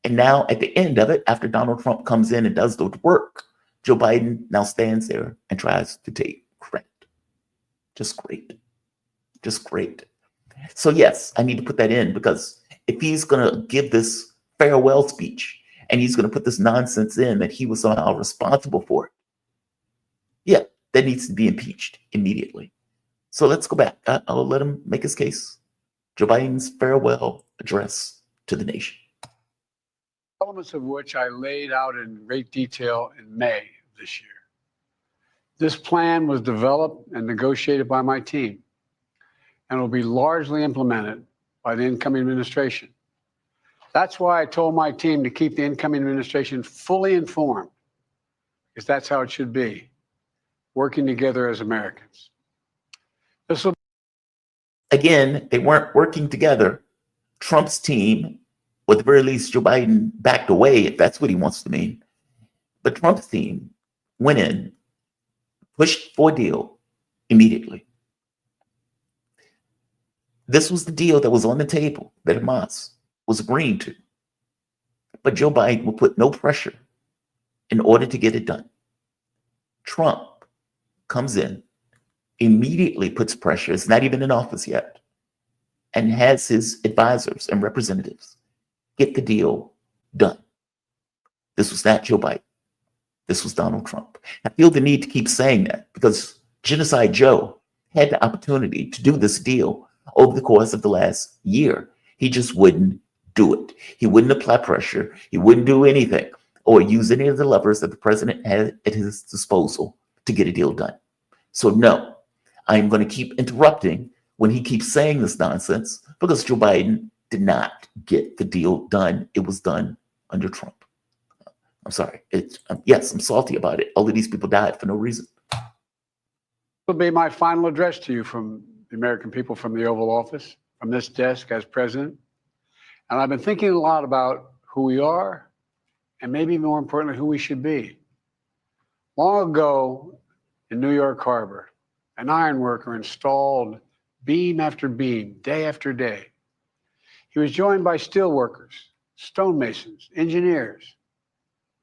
And now at the end of it, after Donald Trump comes in and does the work, Joe Biden now stands there and tries to take credit. Just great. Just great. So yes, I need to put that in, because if he's going to give this farewell speech and he's going to put this nonsense in that he was somehow responsible for it, yeah, that needs to be impeached immediately. So let's go back. I'll let him make his case. Joe Biden's farewell address to the nation. Elements of which I laid out in great detail in May of this year. This plan was developed and negotiated by my team and will be largely implemented by the incoming administration. That's why I told my team to keep the incoming administration fully informed, because that's how it should be, working together as Americans. This will Again, they weren't working together. Trump's team, or at the very least, Joe Biden backed away, if that's what he wants to mean. But Trump's team went in, pushed for a deal immediately. This was the deal that was on the table that Hamas was agreeing to. But Joe Biden will put no pressure in order to get it done. Trump comes in, immediately puts pressure, it's not even in office yet, and has his advisors and representatives get the deal done. This was not Joe Biden. This was Donald Trump. I feel the need to keep saying that because Genocide Joe had the opportunity to do this deal over the course of the last year. He just wouldn't do it. He wouldn't apply pressure. He wouldn't do anything or use any of the levers that the president had at his disposal to get a deal done. So no, I'm going to keep interrupting when he keeps saying this nonsense, because Joe Biden did not get the deal done. It was done under Trump. I'm sorry. Yes, I'm salty about it. All of these people died for no reason. This will be my final address to you from the American people, from the Oval Office, from this desk as president. And I've been thinking a lot about who we are and maybe more importantly, who we should be. Long ago in New York Harbor, an iron worker installed beam after beam, day after day. He was joined by steel workers, stonemasons, engineers.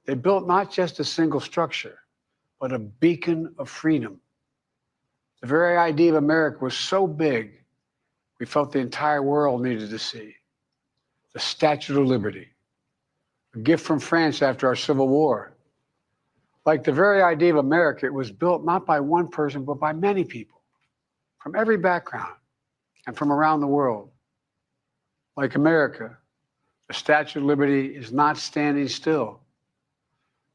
They built not just a single structure, but a beacon of freedom. The very idea of America was so big, we felt the entire world needed to see. The Statue of Liberty, a gift from France after our Civil War. Like the very idea of America, it was built not by one person, but by many people from every background and from around the world. Like America, the Statue of Liberty is not standing still.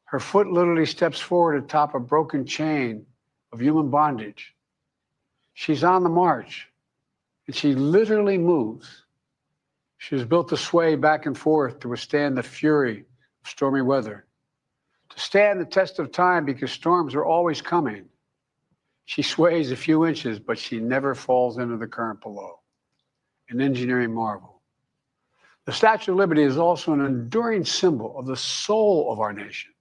Her foot literally steps forward atop a broken chain of human bondage. She's on the march, and she literally moves. She was built to sway back and forth to withstand the fury of stormy weather, to stand the test of time because storms are always coming. She sways a few inches, but she never falls into the current below. An engineering marvel. The Statue of Liberty is also an enduring symbol of the soul of our nation.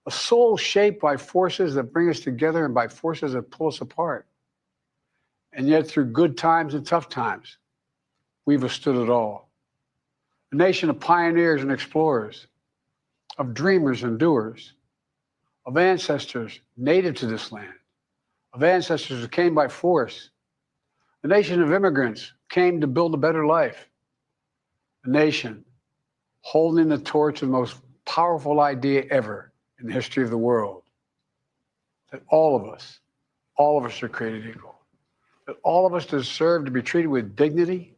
A soul shaped by forces that bring us together and by forces that pull us apart. And yet, through good times and tough times, we've withstood it all. A nation of pioneers and explorers, of dreamers and doers, of ancestors native to this land, of ancestors who came by force, a nation of immigrants who came to build a better life, a nation holding the torch of the most powerful idea ever in the history of the world, that all of us are created equal, that all of us deserve to be treated with dignity,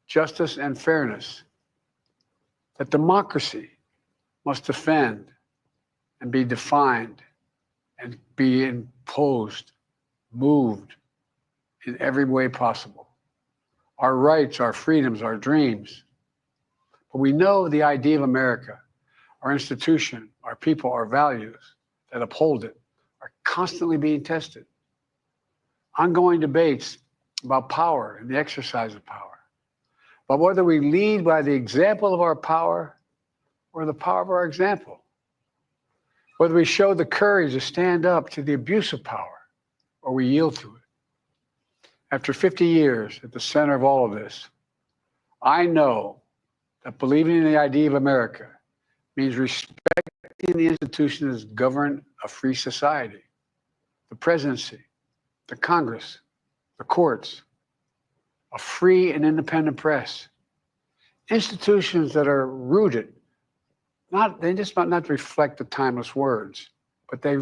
justice, and fairness, that democracy must defend and be defined and be imposed, moved in every way possible. Our rights, our freedoms, our dreams. But we know the idea of America, our institution, our people, our values that uphold it are constantly being tested. Ongoing debates about power and the exercise of power. But whether we lead by the example of our power or the power of our example, whether we show the courage to stand up to the abuse of power or we yield to it. After 50 years at the center of all of this, I know that believing in the idea of America means respecting the institutions that govern a free society, the presidency, the Congress, the courts, a free and independent press, institutions that are rooted, they just not reflect the timeless words, but they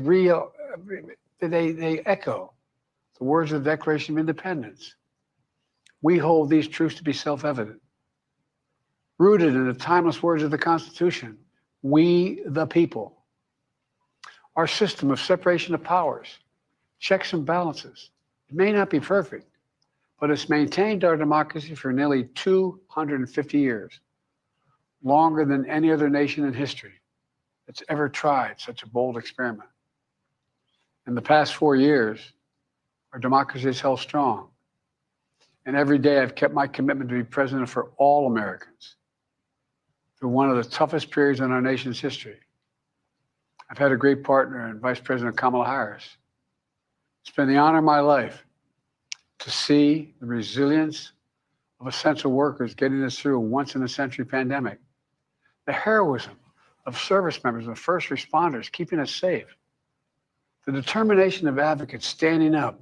echo the words of the Declaration of Independence. We hold these truths to be self-evident. Rooted in the timeless words of the Constitution, we the people. Our system of separation of powers, checks and balances, it may not be perfect, but it's maintained our democracy for nearly 250 years, longer than any other nation in history that's ever tried such a bold experiment. In the past 4 years, our democracy has held strong. And every day I've kept my commitment to be president for all Americans through one of the toughest periods in our nation's history. I've had a great partner in Vice President Kamala Harris. It's been the honor of my life to see the resilience of essential workers getting us through a once-in-a-century pandemic, the heroism of service members and first responders keeping us safe, the determination of advocates standing up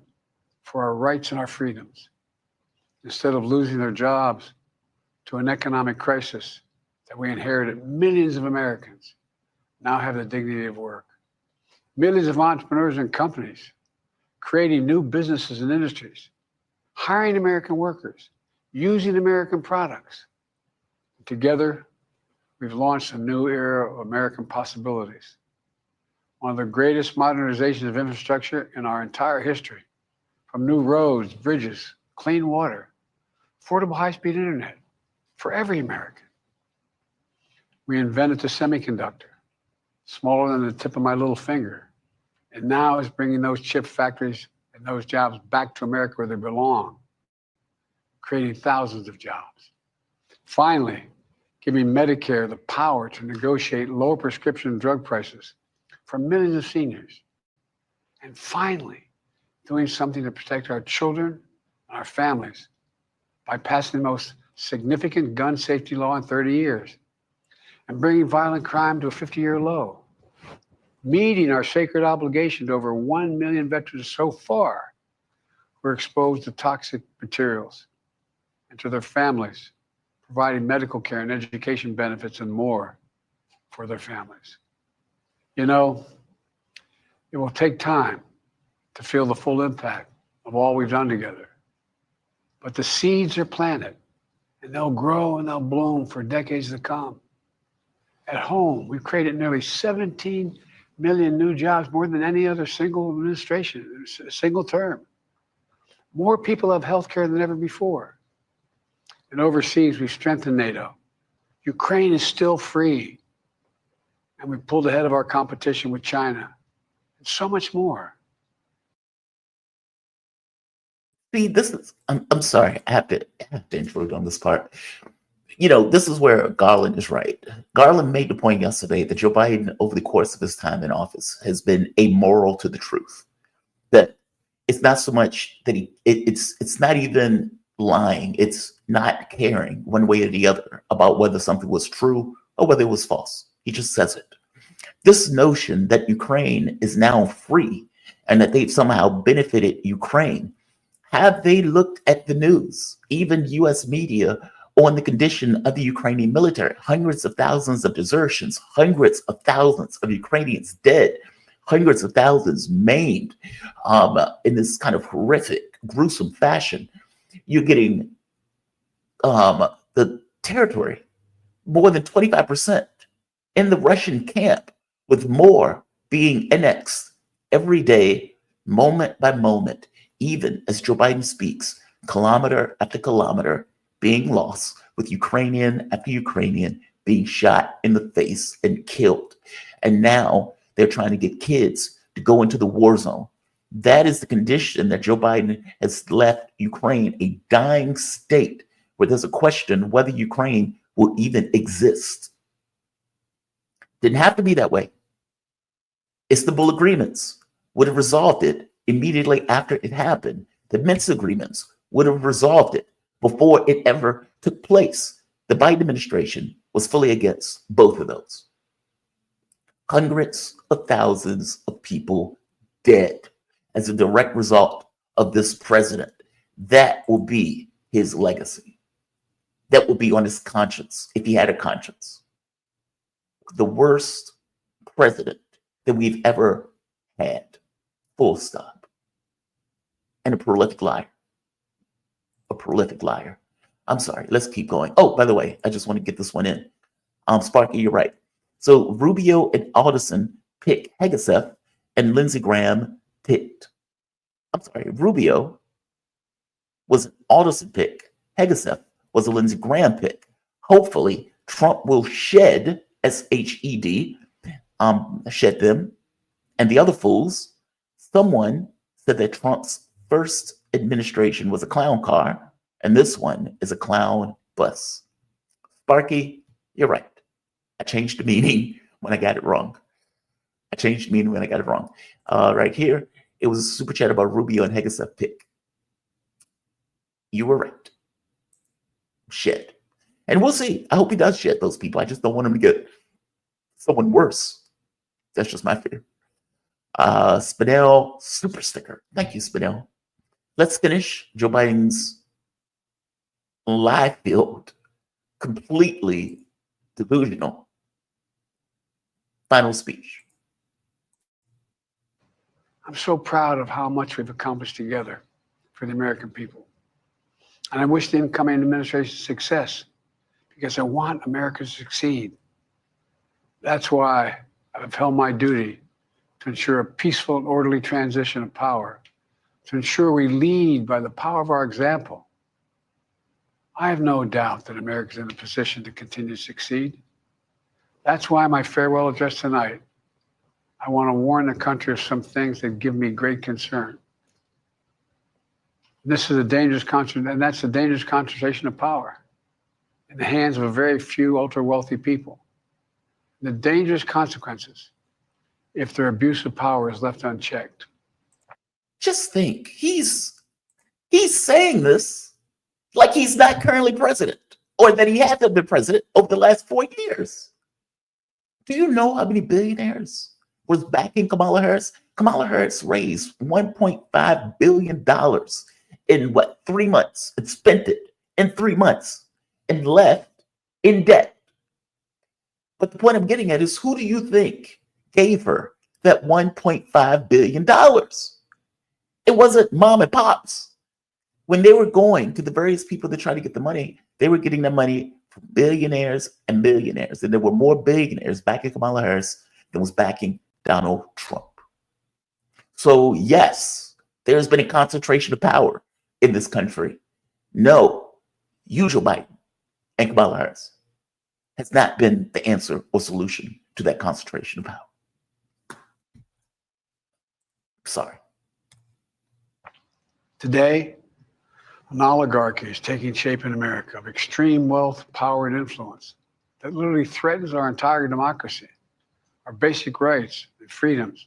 for our rights and our freedoms instead of losing their jobs to an economic crisis that we inherited. Millions of Americans now have the dignity of work. Millions of entrepreneurs and companies creating new businesses and industries, hiring American workers, using American products. Together, we've launched a new era of American possibilities. One of the greatest modernizations of infrastructure in our entire history, from new roads, bridges, clean water, affordable high-speed internet for every American. We invented the semiconductor, smaller than the tip of my little finger, and now is bringing those chip factories and those jobs back to America where they belong, creating thousands of jobs. Finally, giving Medicare the power to negotiate lower prescription drug prices for millions of seniors. And finally, doing something to protect our children and our families by passing the most significant gun safety law in 30 years and bringing violent crime to a 50-year low, meeting our sacred obligation to over 1 million veterans so far who are exposed to toxic materials, and to their families, providing medical care and education benefits and more for their families. You know, it will take time to feel the full impact of all we've done together. But the seeds are planted, and they'll grow and they'll bloom for decades to come. At home, we've created nearly 17 million new jobs, more than any other single administration, a single term. More people have health care than ever before. And overseas, we've strengthened NATO. Ukraine is still free. And we pulled ahead of our competition with China. And so much more. See, this is, I'm sorry, I have to intrude on this part. You know, this is where Garland is right. Garland made the point yesterday that Joe Biden, over the course of his time in office, has been amoral to the truth. That it's not so much that it's not even lying. It's not caring one way or the other about whether something was true or whether it was false. He just says it. This notion that Ukraine is now free and that they've somehow benefited Ukraine, have they looked at the news, even U.S. media, on the condition of the Ukrainian military? Hundreds of thousands of desertions, hundreds of thousands of Ukrainians dead, hundreds of thousands maimed in this kind of horrific, gruesome fashion. You're getting the territory, more than 25% in the Russian camp, with more being annexed every day, moment by moment, even as Joe Biden speaks, kilometer after kilometer being lost, with Ukrainian after Ukrainian being shot in the face and killed. And now they're trying to get kids to go into the war zone. That is the condition that Joe Biden has left Ukraine, a dying state where there's a question whether Ukraine will even exist. Didn't have to be that way. Istanbul agreements would have resolved it immediately after it happened. The Minsk agreements would have resolved it before it ever took place. The Biden administration was fully against both of those. Hundreds of thousands of people dead as a direct result of this president. That will be his legacy. That will be on his conscience, if he had a conscience. The worst president that we've ever had, full stop. And a prolific liar. A prolific liar. I'm sorry, let's keep going. Oh, by the way, I just want to get this one in. Sparky, you're right. So Rubio and Alderson picked Hegseth, and Lindsey Graham picked, Rubio was an Alderson pick. Hegseth was a Lindsey Graham pick. Hopefully, Trump will shed, S-H-E-D, shed them. And the other fools, someone said that Trump's first administration was a clown car, and this one is a clown bus. Sparky, you're right. I changed the meaning when I got it wrong. Right here, it was a super chat about Rubio and Hegseth pick. You were right. Shed. And we'll see. I hope he does shed those people. I just don't want him to get someone worse. That's just my fear. Spinell, super sticker. Thank you, Spinell. Let's finish Joe Biden's lie filled, completely delusional final speech. I'm so proud of how much we've accomplished together for the American people. And I wish the incoming administration success, because I want America to succeed. That's why I've held my duty to ensure a peaceful and orderly transition of power, to ensure we lead by the power of our example. I have no doubt that America is in a position to continue to succeed. That's why my farewell address tonight, I want to warn the country of some things that give me great concern. This is a dangerous and that's a dangerous concentration of power in the hands of a very few ultra-wealthy people. The dangerous consequences if their abuse of power is left unchecked. Just think, he's saying this like he's not currently president, or that he hasn't been president over the last 4 years. Do you know how many billionaires was backing Kamala Harris? Kamala Harris raised $1.5 billion in 3 months, and spent it in 3 months and left in debt. But the point I'm getting at is, who do you think gave her that $1.5 billion? It wasn't mom and pops. When they were going to the various people to try to get the money, they were getting the money billionaires and millionaires. And there were more billionaires backing Kamala Harris than was backing Donald Trump. So yes, there's been a concentration of power in this country. No, you, Joe Biden and Kamala Harris, has not been the answer or solution to that concentration of power. Sorry. Today, an oligarchy is taking shape in America of extreme wealth, power, and influence that literally threatens our entire democracy, our basic rights and freedoms,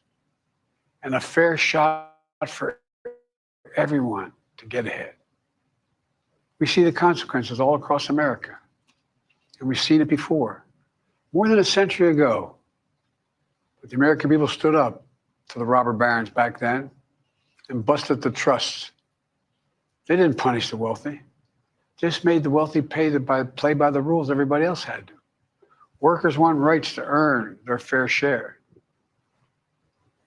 and a fair shot for everyone to get ahead. We see the consequences all across America, and we've seen it before. More than a century ago, but the American people stood up to the robber barons back then and busted the trusts. They didn't punish the wealthy, just made the wealthy play by the rules everybody else had to. Workers want rights to earn their fair share.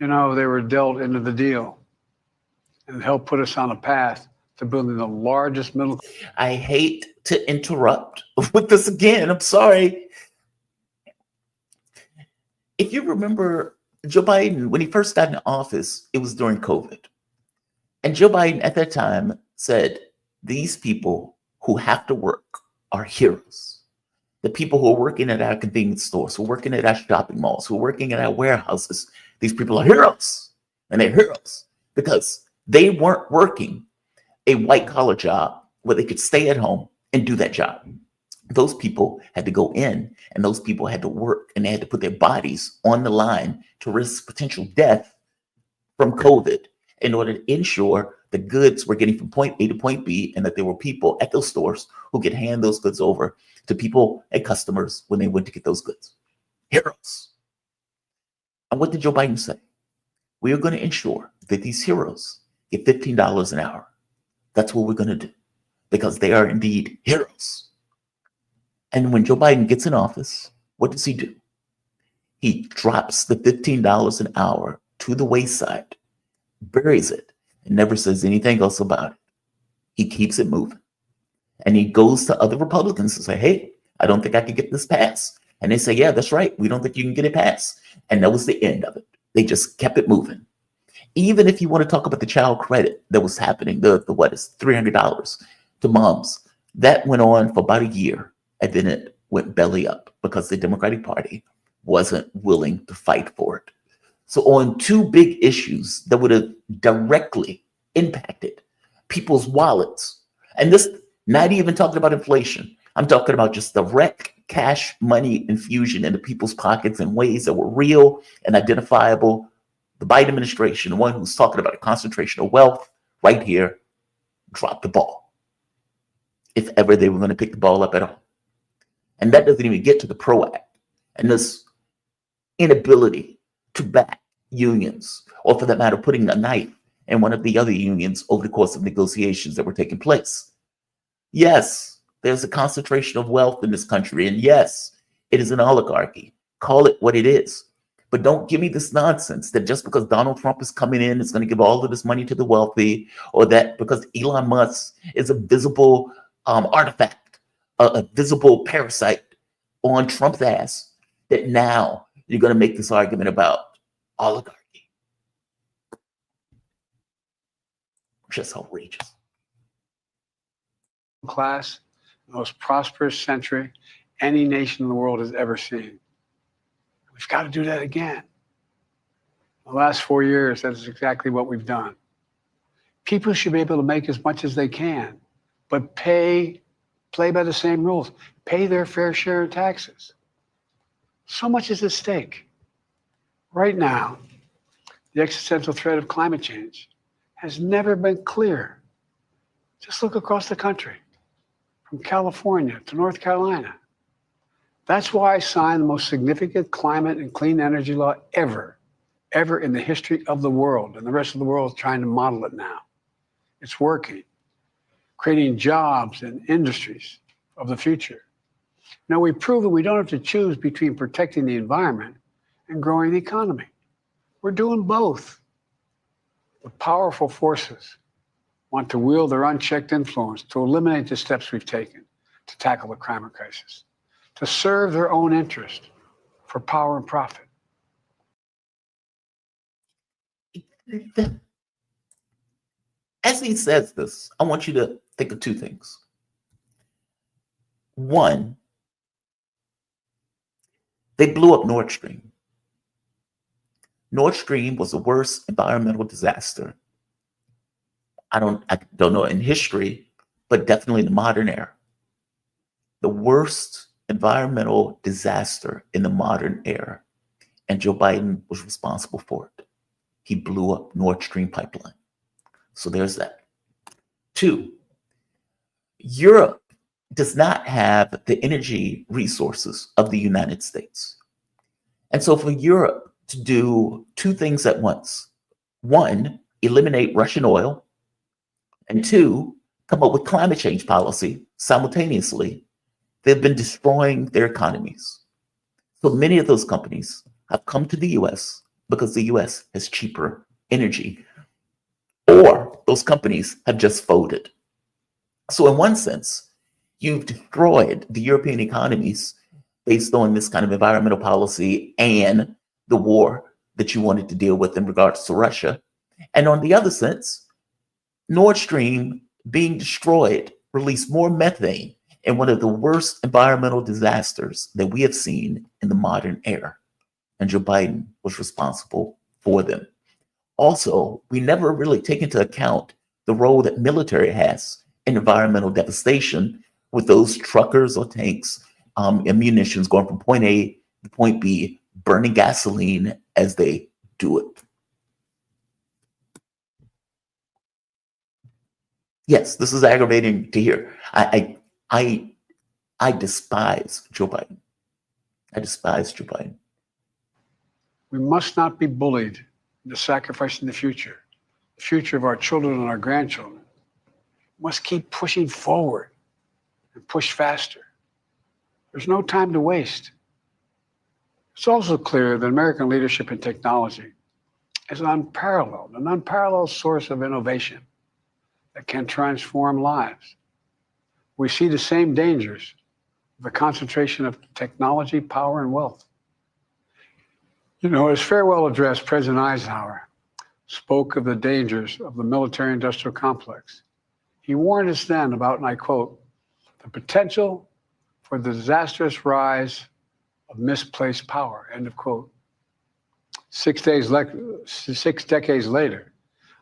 You know, they were dealt into the deal and helped put us on a path to building the largest middle. I hate to interrupt with this again. I'm sorry. If you remember Joe Biden, when he first got in office, it was during COVID. And Joe Biden at that time said, these people who have to work are heroes. The people who are working at our convenience stores, who are working at our shopping malls, who are working at our warehouses, these people are heroes. And they're heroes because they weren't working a white collar job where they could stay at home and do that job. Those people had to go in and those people had to work and they had to put their bodies on the line to risk potential death from COVID in order to ensure the goods were getting from point A to point B and that there were people at those stores who could hand those goods over to people and customers when they went to get those goods. Heroes. And what did Joe Biden say? We are going to ensure that these heroes get $15 an hour. That's what we're going to do because they are indeed heroes. And when Joe Biden gets in office, what does he do? He drops the $15 an hour to the wayside, buries it, and never says anything else about it. He keeps it moving. And he goes to other Republicans and say, hey, I don't think I can get this passed. And they say, yeah, that's right. We don't think you can get it passed. And that was the end of it. They just kept it moving. Even if you want to talk about the child credit that was happening, the what is $300 to moms, that went on for about a year. And then it went belly up because the Democratic Party wasn't willing to fight for it. So on two big issues that would have directly impacted people's wallets, and this, not even talking about inflation, I'm talking about just direct cash money infusion into people's pockets in ways that were real and identifiable. The Biden administration, the one who's talking about a concentration of wealth right here, dropped the ball. If ever they were going to pick the ball up at all. And that doesn't even get to the PRO Act and this inability to back unions, or for that matter, putting a knife in one of the other unions over the course of negotiations that were taking place. Yes, there's a concentration of wealth in this country. And yes, it is an oligarchy. Call it what it is. But don't give me this nonsense that just because Donald Trump is coming in, is going to give all of this money to the wealthy, or that because Elon Musk is a visible artifact, a visible parasite on Trump's ass, that now you're going to make this argument about oligarchy. Just outrageous. Class, the most prosperous century any nation in the world has ever seen. We've got to do that again. The last 4 years, that's exactly what we've done. People should be able to make as much as they can, but play by the same rules, pay their fair share of taxes. So much is at stake. Right now, the existential threat of climate change has never been clearer. Just look across the country, from California to North Carolina. That's why I signed the most significant climate and clean energy law ever in the history of the world. And the rest of the world is trying to model it now. It's working, creating jobs and industries of the future. Now, we've proven we don't have to choose between protecting the environment and growing the economy. We're doing both. The powerful forces want to wield their unchecked influence to eliminate the steps we've taken, to tackle the climate crisis, to serve their own interest for power and profit. As he says this, I want you to think of two things. One, they blew up Nord Stream. Nord Stream was the worst environmental disaster. I don't know in history, but definitely in the modern era. The worst environmental disaster in the modern era. And Joe Biden was responsible for it. He blew up Nord Stream pipeline. So there's that. Two, Europe does not have the energy resources of the United States. And so for Europe to do two things at once, one, eliminate Russian oil, and two, come up with climate change policy simultaneously, they've been destroying their economies. So many of those companies have come to the US because the US has cheaper energy, or those companies have just folded. So in one sense, you've destroyed the European economies based on this kind of environmental policy and the war that you wanted to deal with in regards to Russia. And on the other sense, Nord Stream being destroyed released more methane in one of the worst environmental disasters that we have seen in the modern era. And Joe Biden was responsible for them. Also, we never really take into account the role that military has in environmental devastation with those truckers or tanks and munitions going from point A to point B, burning gasoline as they do it. Yes, this is aggravating to hear. I despise Joe Biden. I despise Joe Biden. We must not be bullied into sacrificing the future of our children and our grandchildren. We must keep pushing forward and push faster. There's no time to waste. It's also clear that American leadership in technology is an unparalleled source of innovation that can transform lives. We see the same dangers of the concentration of technology, power, and wealth. You know, his farewell address, President Eisenhower spoke of the dangers of the military-industrial complex. He warned us then about, and I quote, the potential for the disastrous rise of misplaced power, end of quote. 6 decades later,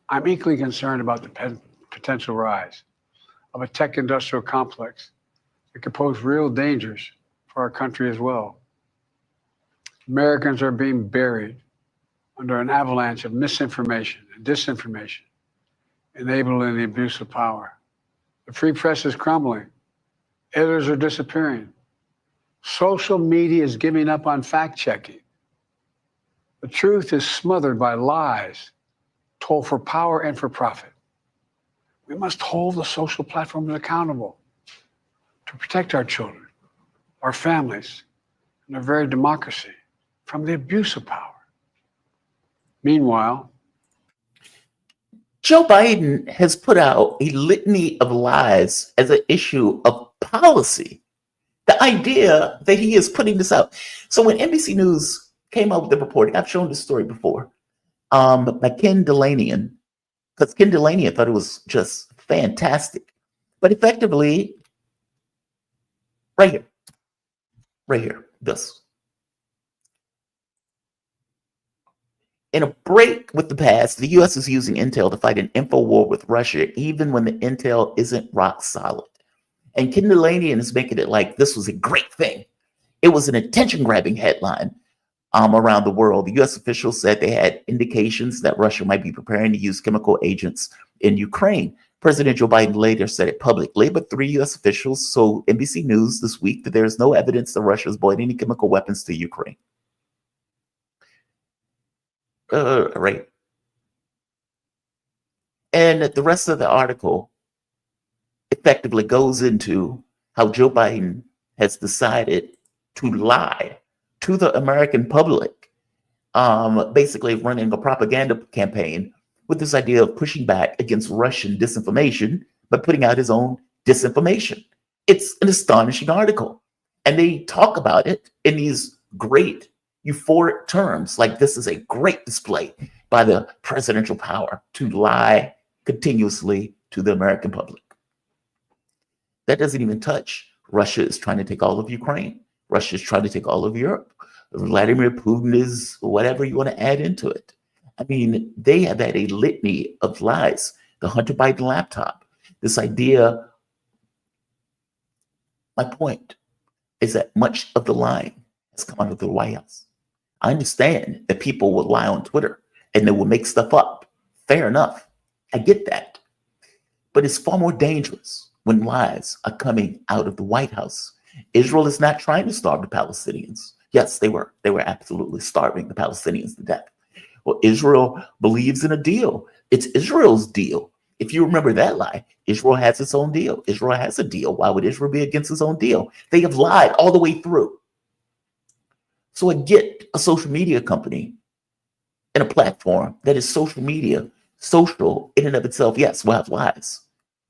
I'm equally concerned about the potential rise of a tech-industrial complex that could pose real dangers for our country as well. Americans are being buried under an avalanche of misinformation and disinformation, enabling the abuse of power. The free press is crumbling. Editors are disappearing. Social media is giving up on fact-checking. The truth is smothered by lies told for power and for profit. We must hold the social platforms accountable to protect our children, our families, and our very democracy from the abuse of power. Meanwhile, Joe Biden has put out a litany of lies as an issue of policy. The idea that he is putting this out. So when NBC News came out with the reporting, I've shown this story before, by Ken Delanian, because Ken Delanian thought it was just fantastic. But effectively, right here, this. In a break with the past, the U.S. is using intel to fight an info war with Russia, even when the intel isn't rock solid. And Ken Delanian is making it like this was a great thing. It was an attention-grabbing headline around the world. The U.S. officials said they had indications that Russia might be preparing to use chemical agents in Ukraine. President Joe Biden later said it publicly, but 3 U.S. officials told NBC News this week that there's no evidence that Russia has brought any chemical weapons to Ukraine. Right. And the rest of the article effectively goes into how Joe Biden has decided to lie to the American public, basically running a propaganda campaign with this idea of pushing back against Russian disinformation by putting out his own disinformation. It's an astonishing article. And they talk about it in these great euphoric terms, like this is a great display by the presidential power to lie continuously to the American public. That doesn't even touch Russia is trying to take all of Ukraine. Russia is trying to take all of Europe. Vladimir Putin is whatever you want to add into it. I mean, they have had a litany of lies. The Hunter Biden laptop, this idea. My point is that much of the lying has come out of the White House. I understand that people will lie on Twitter and they will make stuff up. Fair enough. I get that. But it's far more dangerous when lies are coming out of the White House. Israel is not trying to starve the Palestinians. Yes, they were. They were absolutely starving the Palestinians to death. Well, Israel believes in a deal. It's Israel's deal. If you remember that lie, Israel has its own deal. Israel has a deal. Why would Israel be against its own deal? They have lied all the way through. So I get a social media company and a platform that is social media, social in and of itself. Yes, we'll have lies.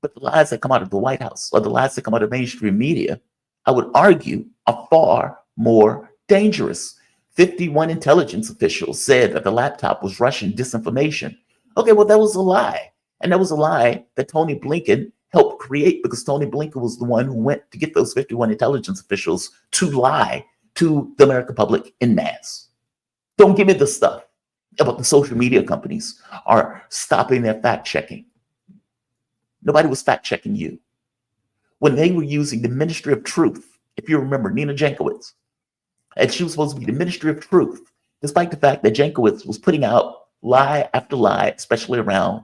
But the lies that come out of the White House or the lies that come out of mainstream media, I would argue, are far more dangerous. 51 intelligence officials said that the laptop was Russian disinformation. Okay, well, that was a lie. And that was a lie that Tony Blinken helped create, because Tony Blinken was the one who went to get those 51 intelligence officials to lie to the American public en masse. Don't give me the stuff about the social media companies are stopping their fact checking. Nobody was fact checking you. When they were using the Ministry of Truth, if you remember Nina Jankowicz, and she was supposed to be the Ministry of Truth, despite the fact that Jankowicz was putting out lie after lie, especially around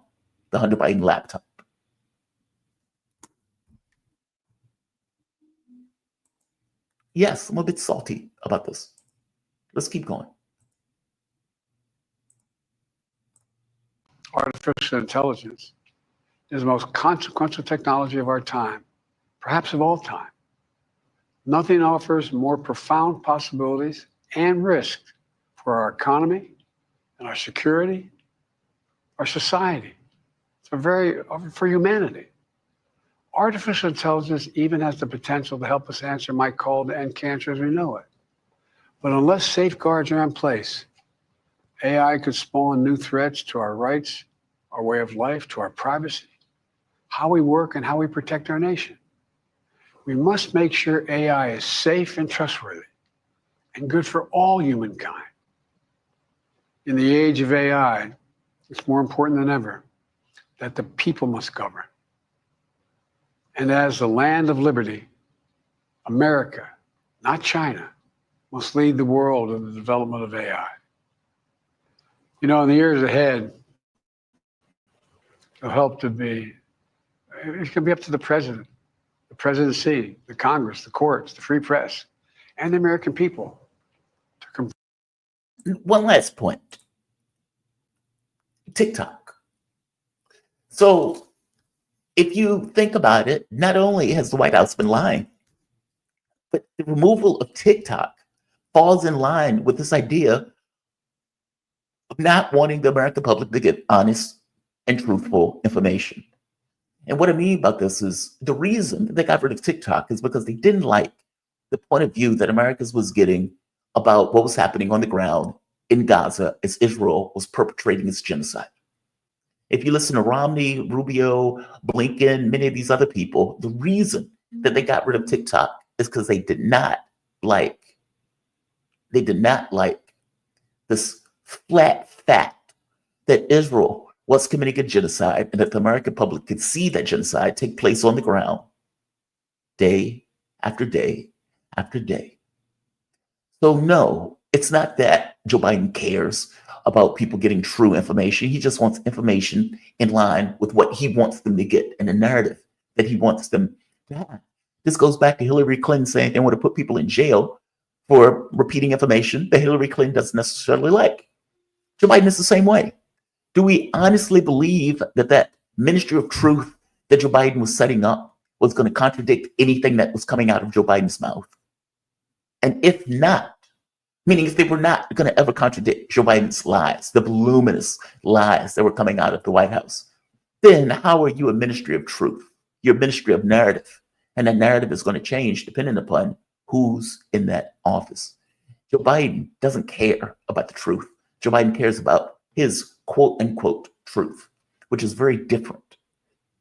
the Hunter Biden laptop. Yes, I'm a bit salty about this. Let's keep going. Artificial intelligence is the most consequential technology of our time, perhaps of all time. Nothing offers more profound possibilities and risks for our economy and our security, our society, for humanity. Artificial intelligence even has the potential to help us answer my call to end cancer as we know it. But unless safeguards are in place, AI could spawn new threats to our rights, our way of life, to our privacy, how we work, and how we protect our nation. We must make sure AI is safe and trustworthy and good for all humankind. In the age of AI, it's more important than ever that the people must govern. And as the land of liberty, America, not China, must lead the world in the development of AI. You know, in the years ahead, it'll help to be, it can be up to the president, the presidency, the Congress, the courts, the free press, and the American people to One last point. TikTok. So if you think about it, not only has the White House been lying, but the removal of TikTok falls in line with this idea of not wanting the American public to get honest and truthful information. And what I mean about this is the reason that they got rid of TikTok is because they didn't like the point of view that America was getting about what was happening on the ground in Gaza as Israel was perpetrating its genocide. If you listen to Romney, Rubio, Blinken, many of these other people, the reason that they got rid of TikTok is because they did not like this flat fact that Israel was committing a genocide and that the American public could see that genocide take place on the ground day after day after day. So no, it's not that Joe Biden cares about people getting true information. He just wants information in line with what he wants them to get and the narrative that he wants them to have. This goes back to Hillary Clinton saying they want to put people in jail for repeating information that Hillary Clinton doesn't necessarily like. Joe Biden is the same way. Do we honestly believe that that Ministry of Truth that Joe Biden was setting up was going to contradict anything that was coming out of Joe Biden's mouth? And if not, meaning if they were not going to ever contradict Joe Biden's lies, the voluminous lies that were coming out of the White House, then how are you a Ministry of Truth? You're a Ministry of Narrative. And that narrative is going to change depending upon who's in that office. Joe Biden doesn't care about the truth. Joe Biden cares about his quote unquote truth, which is very different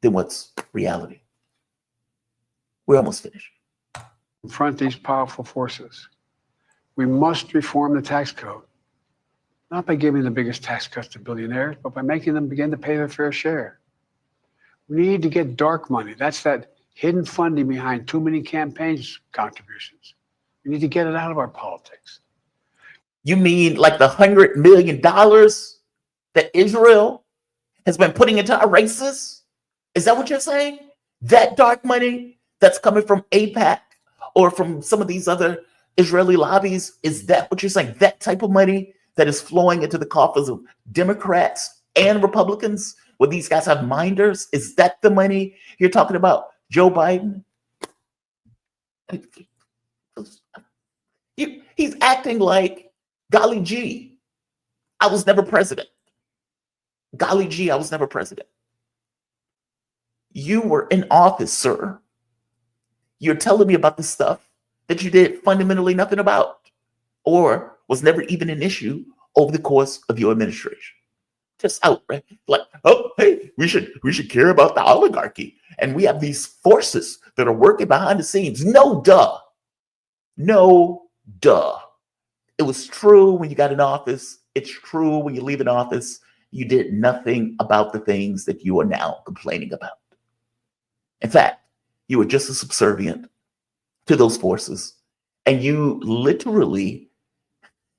than what's reality. We're almost finished. Confront these powerful forces. We must reform the tax code, not by giving the biggest tax cuts to billionaires, but by making them begin to pay their fair share. We need to get dark money. That's that hidden funding behind too many campaigns contributions. We need to get it out of our politics. You mean like the $100 million that Israel has been putting into our races? Is that what you're saying? That dark money that's coming from AIPAC or from some of these other Israeli lobbies, is that what you're saying? That type of money that is flowing into the coffers of Democrats and Republicans, where these guys have minders? Is that the money you're talking about, Joe Biden? He's acting like, golly gee, I was never president. Golly gee, I was never president. You were in office, sir. You're telling me about the stuff that you did fundamentally nothing about, or was never even an issue over the course of your administration. Just out, right? Like, oh, hey, we should care about the oligarchy, and we have these forces that are working behind the scenes. No, duh. No, duh. It was true when you got in office. It's true when you leave in office. You did nothing about the things that you are now complaining about. In fact, you were just as subservient to those forces, and you literally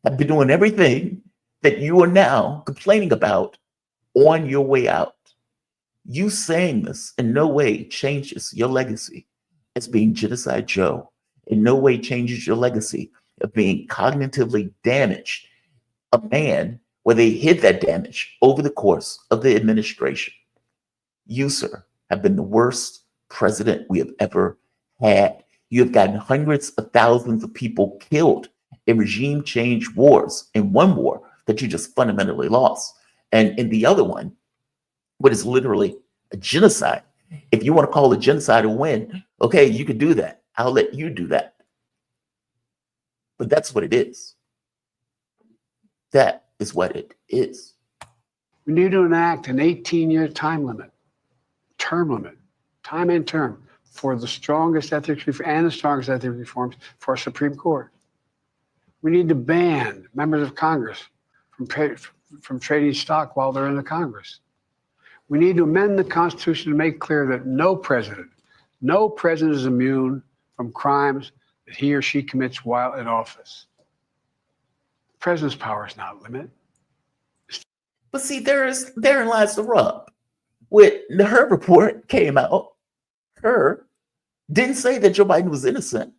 have been doing everything that you are now complaining about on your way out. You saying this in no way changes your legacy as being Genocide Joe. In no way changes your legacy of being cognitively damaged, a man where they hid that damage over the course of the administration. You, sir, have been the worst president we have ever had. You have gotten hundreds of thousands of people killed in regime change wars, in one war that you just fundamentally lost. And in the other one, what is literally a genocide. If you want to call a genocide a win, okay, you can do that. I'll let you do that. But that's what it is. That is what it is. We need to enact an 18-year time limit, time and term, for the strongest ethics and the strongest ethics reforms for our Supreme Court. We need to ban members of Congress from trading stock while they're in the Congress. We need to amend the Constitution to make clear that no president is immune from crimes that he or she commits while in office. The president's power is not limited. But see, therein lies the rub. When her report came out, her didn't say that Joe Biden was innocent.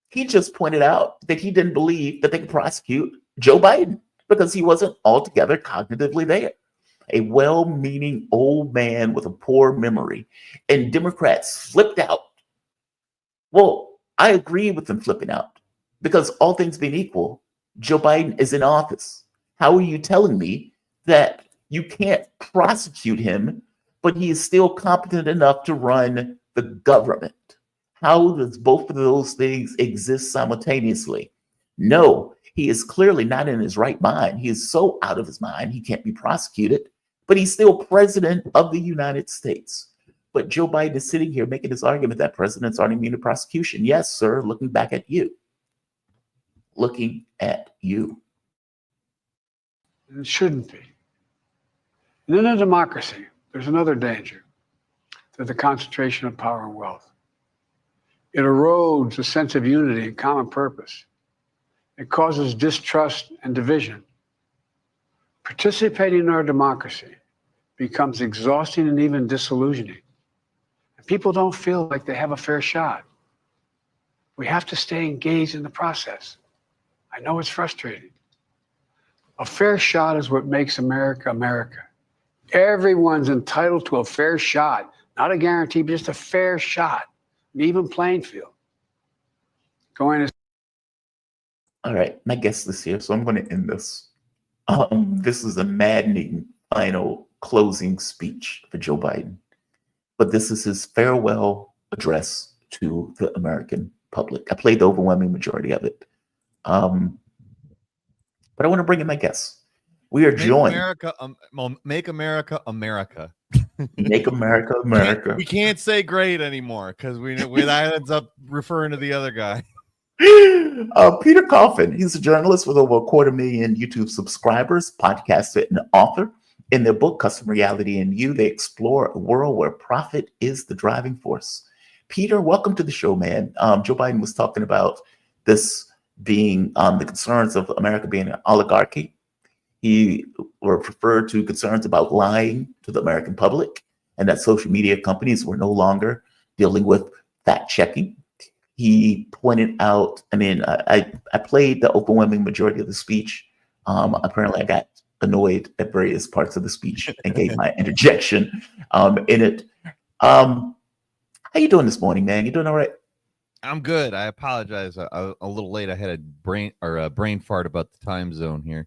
He just pointed out that he didn't believe that they could prosecute Joe Biden because he wasn't altogether cognitively there. A well-meaning old man with a poor memory. And Democrats flipped out. Well, I agree with them flipping out because all things being equal, Joe Biden is in office. How are you telling me that you can't prosecute him, but he is still competent enough to run the government? How does both of those things exist simultaneously? No, he is clearly not in his right mind. He is so out of his mind, he can't be prosecuted, but he's still president of the United States. But Joe Biden is sitting here making this argument that presidents aren't immune to prosecution. Yes, sir, looking back at you. Looking at you. It shouldn't be. And in a democracy, there's another danger to the concentration of power and wealth. It erodes a sense of unity and common purpose. It causes distrust and division. Participating in our democracy becomes exhausting and even disillusioning. And people don't feel like they have a fair shot. We have to stay engaged in the process. I know it's frustrating. A fair shot is what makes America America. Everyone's entitled to a fair shot, not a guarantee, but just a fair shot, an even playing field. Going to. All right, my guest is here, so I'm going to end this. This is a maddening final closing speech for Joe Biden, but this is his farewell address to the American public. I played the overwhelming majority of it. But I want to bring in my guests. We are joined. Make America America. Make America America. We can't say great anymore because we that ends up referring to the other guy. Peter Coffin, he's a journalist with over 250,000 YouTube subscribers, podcaster, and author. In their book, Custom Reality and You, they explore a world where profit is the driving force. Peter, welcome to the show, man. Joe Biden was talking about this being the concerns of America being an oligarchy. He referred to concerns about lying to the American public and that social media companies were no longer dealing with fact checking. He pointed out, I played the overwhelming majority of the speech. Apparently I got annoyed at various parts of the speech and gave my interjection in it. How you doing this morning, man? You doing all right? I'm good. I apologize. A little late. I had a brain fart about the time zone here.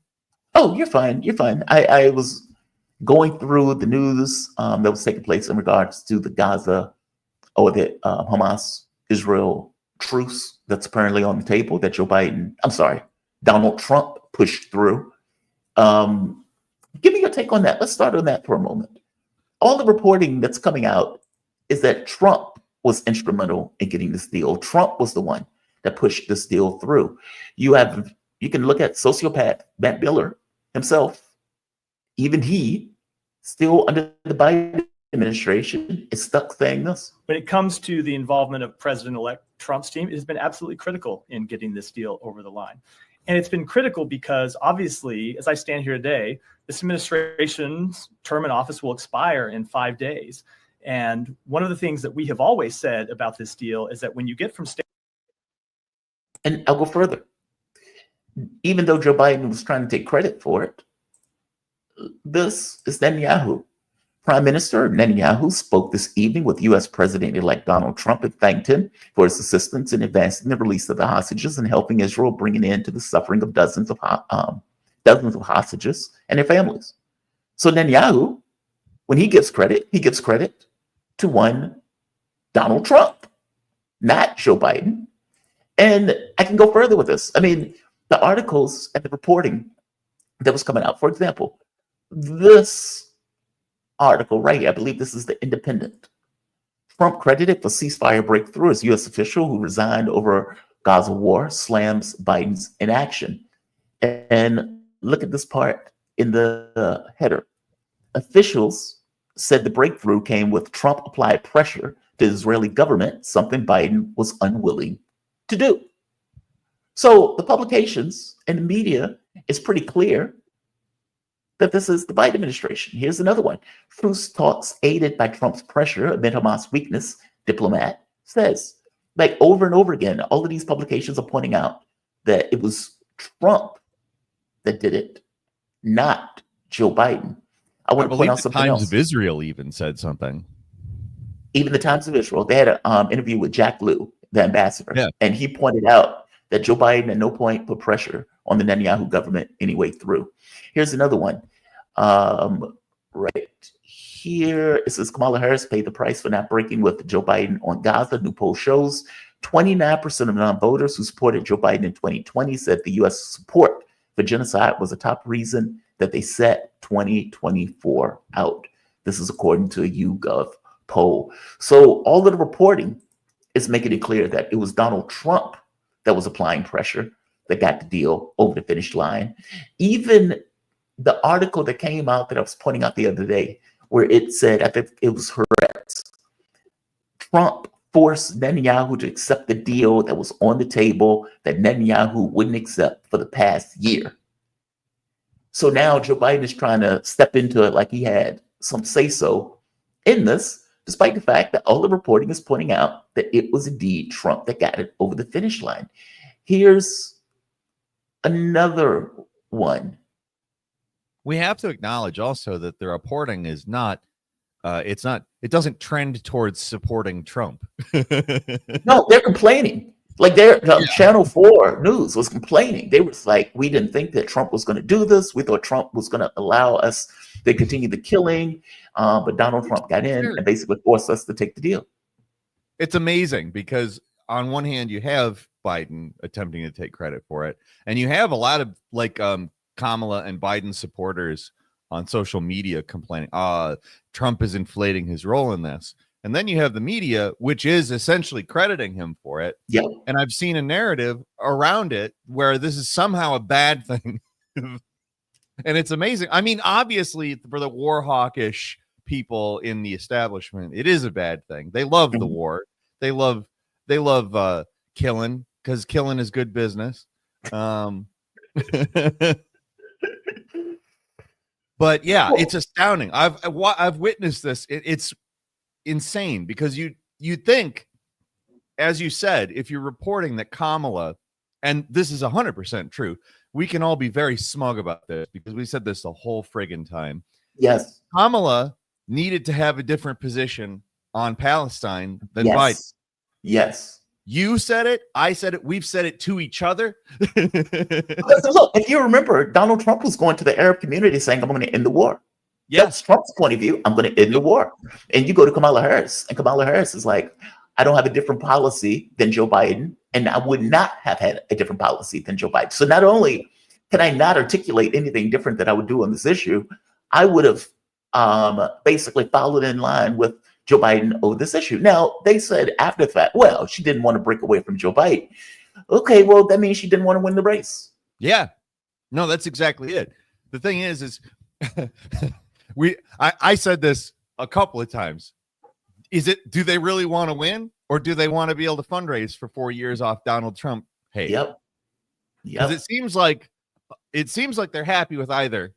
Oh, you're fine. You're fine. I was going through the news that was taking place in regards to the Gaza or the Hamas Israel truce that's apparently on the table that Donald Trump pushed through. Give me your take on that. Let's start on that for a moment. All the reporting that's coming out is that Trump was instrumental in getting this deal. Trump was the one that pushed this deal through. You can look at sociopath Matt Miller himself. Even he, still under the Biden administration, is stuck saying this. When it comes to the involvement of President-elect Trump's team, it has been absolutely critical in getting this deal over the line. And it's been critical because obviously, as I stand here today, this administration's term in office will expire in 5 days. And one of the things that we have always said about this deal is that when you get from state. And I'll go further. Even though Joe Biden was trying to take credit for it, this is Netanyahu. Prime Minister Netanyahu spoke this evening with U.S. President-elect Donald Trump and thanked him for his assistance in advancing the release of the hostages and helping Israel bring an end to the suffering of dozens of hostages and their families. So Netanyahu, when he gives credit to one Donald Trump, not Joe Biden. And I can go further with this. The articles and the reporting that was coming out, for example, this article right here, I believe this is the Independent. Trump credited for ceasefire breakthrough as U.S. official who resigned over Gaza war slams Biden's inaction. And look at this part in the header. Officials said the breakthrough came with Trump applied pressure to the Israeli government, something Biden was unwilling to do. So the publications and the media is pretty clear that this is the Biden administration. Here's another one. Truce talks aided by Trump's pressure amid Hamas weakness, diplomat says. Like over and over again, all of these publications are pointing out that it was Trump that did it, not Joe Biden. I want to point out something else. The Times of Israel even said something. Even the Times of Israel, they had an interview with Jack Lew, the ambassador, and he pointed out that Joe Biden at no point put pressure on the Netanyahu government anyway through. Here's another one. Right here, it says Kamala Harris paid the price for not breaking with Joe Biden on Gaza. New poll shows 29% of non-voters who supported Joe Biden in 2020 said the U.S. support for genocide was a top reason that they set 2024 out. This is according to a YouGov poll. So all of the reporting is making it clear that it was Donald Trump that was applying pressure that got the deal over the finish line. Even the article that came out that I was pointing out the other day, where it said, I think it was Haaretz, Trump forced Netanyahu to accept the deal that was on the table that Netanyahu wouldn't accept for the past year. So now Joe Biden is trying to step into it like he had some say-so in this, despite the fact that all the reporting is pointing out that it was indeed Trump that got it over the finish line. Here's another one. We have to acknowledge also that the reporting is not, it doesn't trend towards supporting Trump. No, they're complaining. Like Channel 4 News was complaining. They was like, we didn't think that Trump was going to do this. We thought Trump was going to allow us to continue the killing. But Donald Trump got in and basically forced us to take the deal. it's amazing because on one hand you have Biden attempting to take credit for it, and you have a lot of like Kamala and Biden supporters on social media complaining, Trump is inflating his role in this. And then you have the media, which is essentially crediting him for it. Yep. And I've seen a narrative around it where this is somehow a bad thing. And it's amazing. I mean, obviously, for the war hawkish people in the establishment, it is a bad thing. They love the war. They love killing, because killing is good business. But yeah, it's astounding. I've witnessed this. It's insane because you think, as you said, if you're reporting that Kamala, and this is 100% true, we can all be very smug about this because we said this the whole friggin' time. Yes. Kamala needed to have a different position on Palestine than Biden. Yes. You said it. I said it. We've said it to each other. Look, if you remember, Donald Trump was going to the Arab community saying, I'm going to end the war. Yeah. That's Trump's point of view. I'm going to end the war. And you go to Kamala Harris, and Kamala Harris is like, I don't have a different policy than Joe Biden, and I would not have had a different policy than Joe Biden. So not only can I not articulate anything different that I would do on this issue, I would have basically followed in line with Joe Biden over this issue. Now, they said after the fact, well, she didn't want to break away from Joe Biden. Okay, well, that means she didn't want to win the race. Yeah. No, that's exactly it. The thing is I said this a couple of times. Do they really want to win, or do they want to be able to fundraise for 4 years off Donald Trump? Hey, Yep. Because it seems like they're happy with either.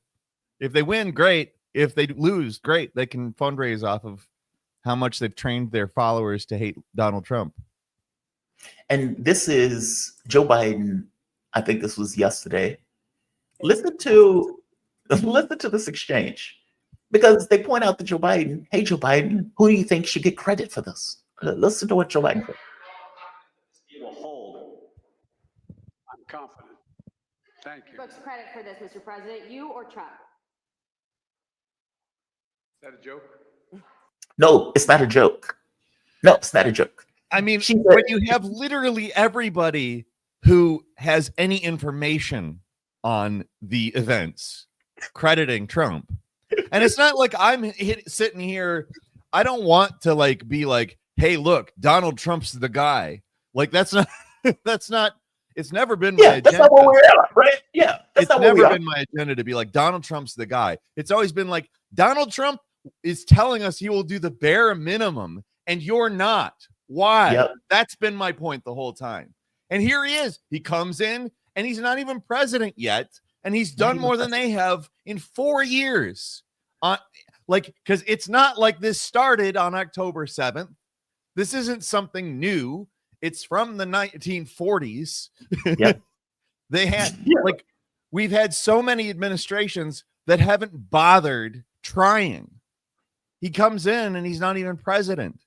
If they win, great. If they lose, great. They can fundraise off of how much they've trained their followers to hate Donald Trump. And this is Joe Biden. I think this was yesterday. Listen to this exchange, because they point out to Joe Biden, hey, Joe Biden, who do you think should get credit for this? Listen to what Joe Biden said. It will hold. I'm confident. Thank you. Books credit for this, Mr. President, you or Trump? Is that a joke? No, it's not a joke. No, it's not a joke. I mean, when you have literally everybody who has any information on the events crediting Trump, and it's not like I'm sitting here. I don't want to like be like, hey, look, Donald Trump's the guy. Like that's not. It's never been my agenda. That's not what we're at, right? Yeah, it's never been my agenda to be like Donald Trump's the guy. It's always been like Donald Trump is telling us he will do the bare minimum, and you're not. Why? Yep. That's been my point the whole time. And here he is. He comes in, and he's not even president yet, and he's done more than they have in 4 years. Because it's not like this started on October 7th. This isn't something new. It's from the 1940s. Yep. They had we've had so many administrations that haven't bothered trying. He comes in and he's not even president.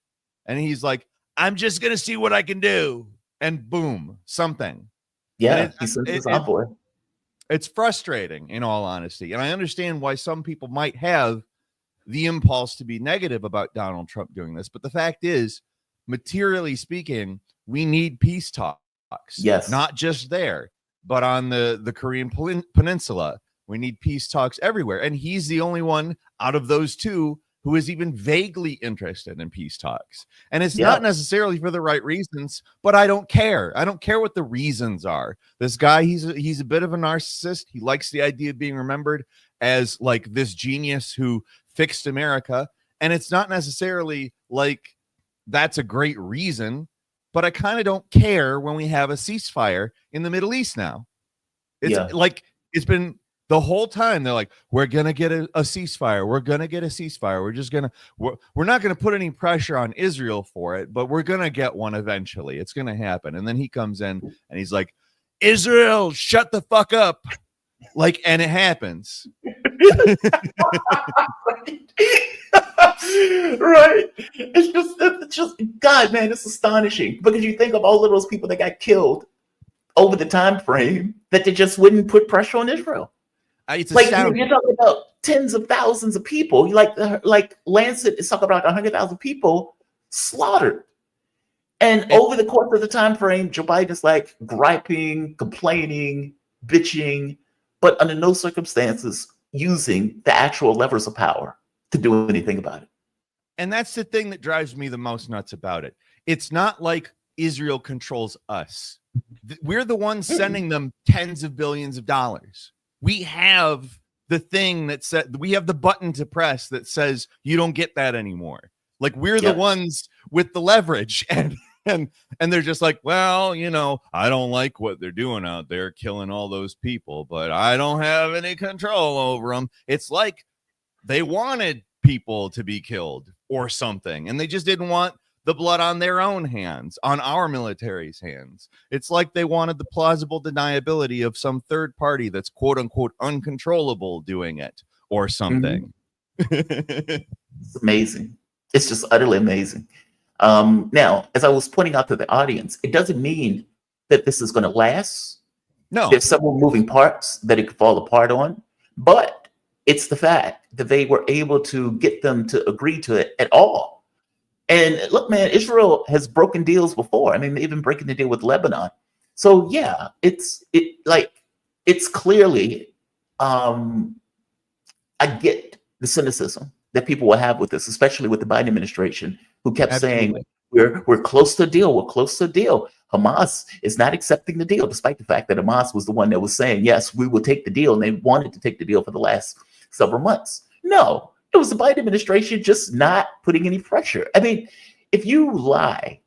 And he's like, I'm just going to see what I can do. And boom, something. Yeah, he sends his envoy. It's frustrating, in all honesty. And I understand why some people might have the impulse to be negative about Donald Trump doing this. But the fact is, materially speaking, we need peace talks. Yes. Not just there, but on the Korean Peninsula. We need peace talks everywhere. And he's the only one out of those two who is even vaguely interested in peace talks. And it's not necessarily for the right reasons, but I don't care. I don't care what the reasons are. This guy, he's a bit of a narcissist. He likes the idea of being remembered as like this genius who fixed America. And it's not necessarily like that's a great reason, but I kind of don't care when we have a ceasefire in the Middle East now. It's like, it's been the whole time. They're like, we're going to get a ceasefire. We're going to get a ceasefire. We're not going to put any pressure on Israel for it, but we're going to get one eventually. It's going to happen. And then he comes in and he's like, Israel, shut the fuck up. Like, and it happens. Right. It's just God, man, it's astonishing because you think of all of those people that got killed over the time frame that they just wouldn't put pressure on Israel. It's like you're talking about tens of thousands of people. You like Lancet is talking about 100,000 people slaughtered. And over the course of the time frame, Joe Biden's like griping, complaining, bitching, but under no circumstances using the actual levers of power to do anything about it. And that's the thing that drives me the most nuts about it. It's not like Israel controls us. We're the ones sending them tens of billions of dollars. We have the thing that said, we have the button to press that says you don't get that anymore. Like we're the ones with the leverage, and they're just like, well, you know, I don't like what they're doing out there, killing all those people, but I don't have any control over them. It's like they wanted people to be killed or something, and they just didn't want the blood on their own hands, on our military's hands. It's like they wanted the plausible deniability of some third party that's quote unquote uncontrollable doing it or something. It's amazing. It's just utterly amazing. Now, as I was pointing out to the audience, it doesn't mean that this is going to last. No. There's several moving parts that it could fall apart on, but it's the fact that they were able to get them to agree to it at all. And look, man, Israel has broken deals before. I mean, they've been breaking the deal with Lebanon. So yeah, it's clearly, I get the cynicism that people will have with this, especially with the Biden administration, who kept saying we're close to a deal. We're close to a deal. Hamas is not accepting the deal, despite the fact that Hamas was the one that was saying, yes, we will take the deal. And they wanted to take the deal for the last several months. No, it was the Biden administration just not putting any pressure. I mean, if you lie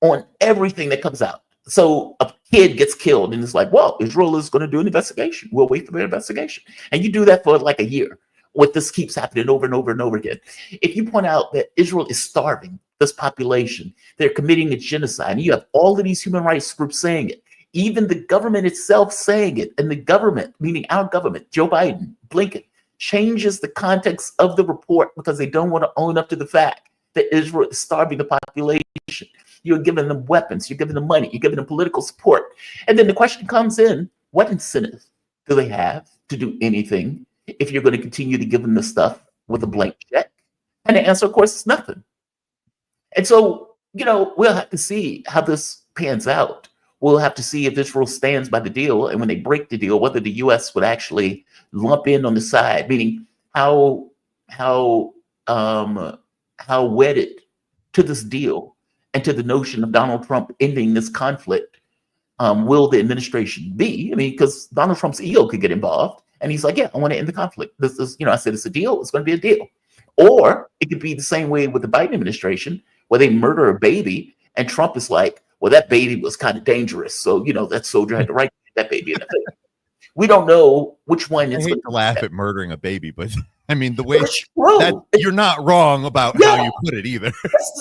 on everything that comes out, so a kid gets killed and it's like, well, Israel is going to do an investigation. We'll wait for their investigation. And you do that for like a year. What this keeps happening over and over and over again. If you point out that Israel is starving this population, they're committing a genocide, and you have all of these human rights groups saying it, even the government itself saying it, and the government, meaning our government, Joe Biden, Blinken, changes the context of the report because they don't want to own up to the fact that Israel is starving the population. You're giving them weapons, you're giving them money, you're giving them political support. And then the question comes in, what incentive do they have to do anything if you're going to continue to give them the stuff with a blank check? And the answer, of course, is nothing. And so, you know, we'll have to see how this pans out. We'll have to see if Israel stands by the deal, and when they break the deal, whether the U.S. would actually lump in on the side, meaning how wedded to this deal and to the notion of Donald Trump ending this conflict will the administration be? I mean, because Donald Trump's ego could get involved. And he's like, yeah, I want to end the conflict. This is, you know, I said it's a deal. It's going to be a deal. Or it could be the same way with the Biden administration, where they murder a baby, and Trump is like, well, that baby was kind of dangerous. So, you know, that soldier had the right to hit that baby in the face. We don't know which one is going to laugh at murdering a baby, but I mean, the way that you're not wrong about how you put it either.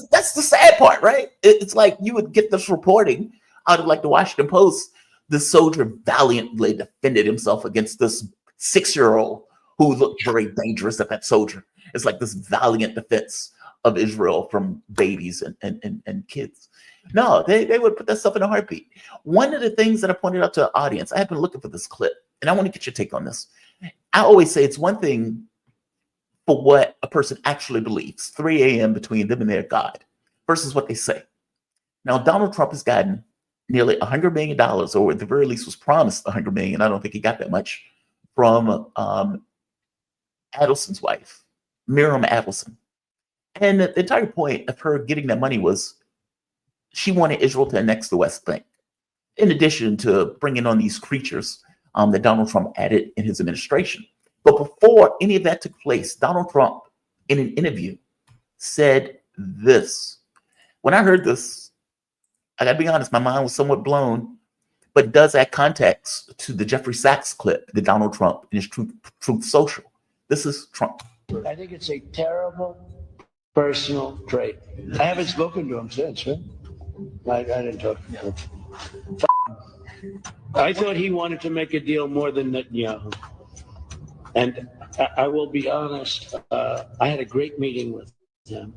That's the sad part, right? It's like you would get this reporting out of like the Washington Post. The soldier valiantly defended himself against this 6-year-old who looked very dangerous at that soldier. It's like this valiant defense of Israel from babies and kids. No, they would put that stuff in a heartbeat. One of the things that I pointed out to the audience, I have been looking for this clip, and I want to get your take on this. I always say it's one thing for what a person actually believes, 3 a.m. between them and their God, versus what they say. Now, Donald Trump has gotten nearly $100 million, or at the very least was promised $100 million. I don't think he got that much from Adelson's wife, Miriam Adelson. And the entire point of her getting that money was she wanted Israel to annex the West Bank, in addition to bringing on these creatures that Donald Trump added in his administration. But before any of that took place, Donald Trump, in an interview, said this. When I heard this, I got to be honest, my mind was somewhat blown, but it does add context to the Jeffrey Sachs clip that Donald Trump in his Truth Social. This is Trump. I think it's a terrible personal trait. I haven't spoken to him since, right? I didn't talk to him. I thought he wanted to make a deal more than Netanyahu. And I will be honest, I had a great meeting with him,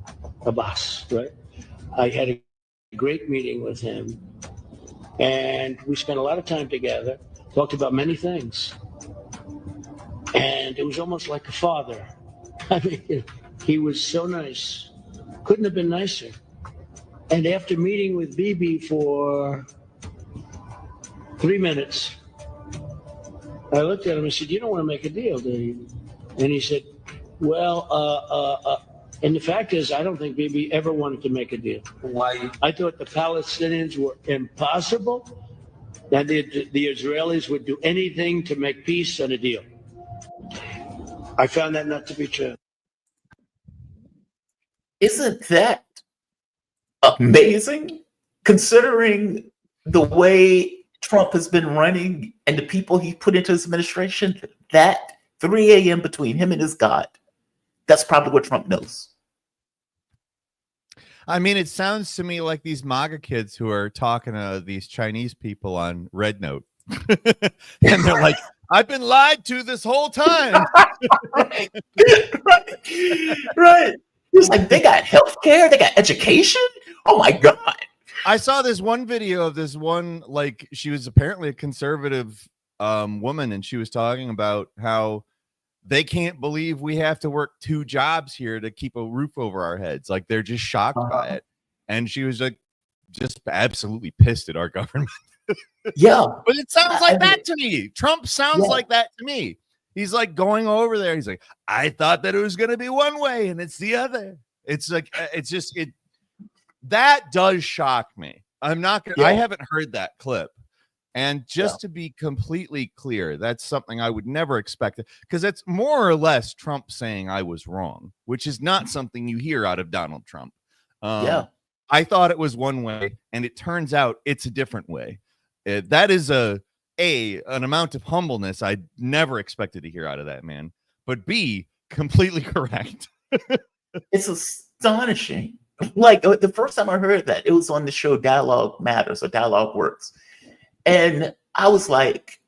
Abbas, right? I had a great meeting with him, and we spent a lot of time together, talked about many things. And it was almost like a father. I mean, he was so nice. Couldn't have been nicer. And after meeting with Bibi for 3 minutes, I looked at him and said, "You don't want to make a deal, do you?" And he said, "Well, and the fact is, I don't think Bibi ever wanted to make a deal. Why? I thought the Palestinians were impossible, that the Israelis would do anything to make peace and a deal. I found that not to be true." Isn't that amazing, considering the way Trump has been running and the people he put into his administration? That 3 a.m. between him and his God, that's probably what Trump knows. I mean, it sounds to me like these MAGA kids who are talking to these Chinese people on Red Note. And they're like, I've been lied to this whole time. Right. Right. It's like, they got healthcare, they got education. Oh my God. I saw this one video of this one, like, she was apparently a conservative woman, and she was talking about how they can't believe we have to work 2 jobs here to keep a roof over our heads. Like, they're just shocked by it. And she was like, just absolutely pissed at our government. Yeah. But it sounds like that to me. Trump sounds like that to me. He's like going over there. He's like, I thought that it was going to be one way and it's the other. It's like, it's just, that does shock me. I'm not going to, I haven't heard that clip. And just to be completely clear, that's something I would never expect, because it's more or less Trump saying I was wrong, which is not something you hear out of Donald Trump. I thought it was one way, and it turns out it's a different way. That is an amount of humbleness I never expected to hear out of that man. But B, completely correct. It's astonishing. Like, the first time I heard that, it was on the show Dialogue Matters or Dialogue Works. And I was like,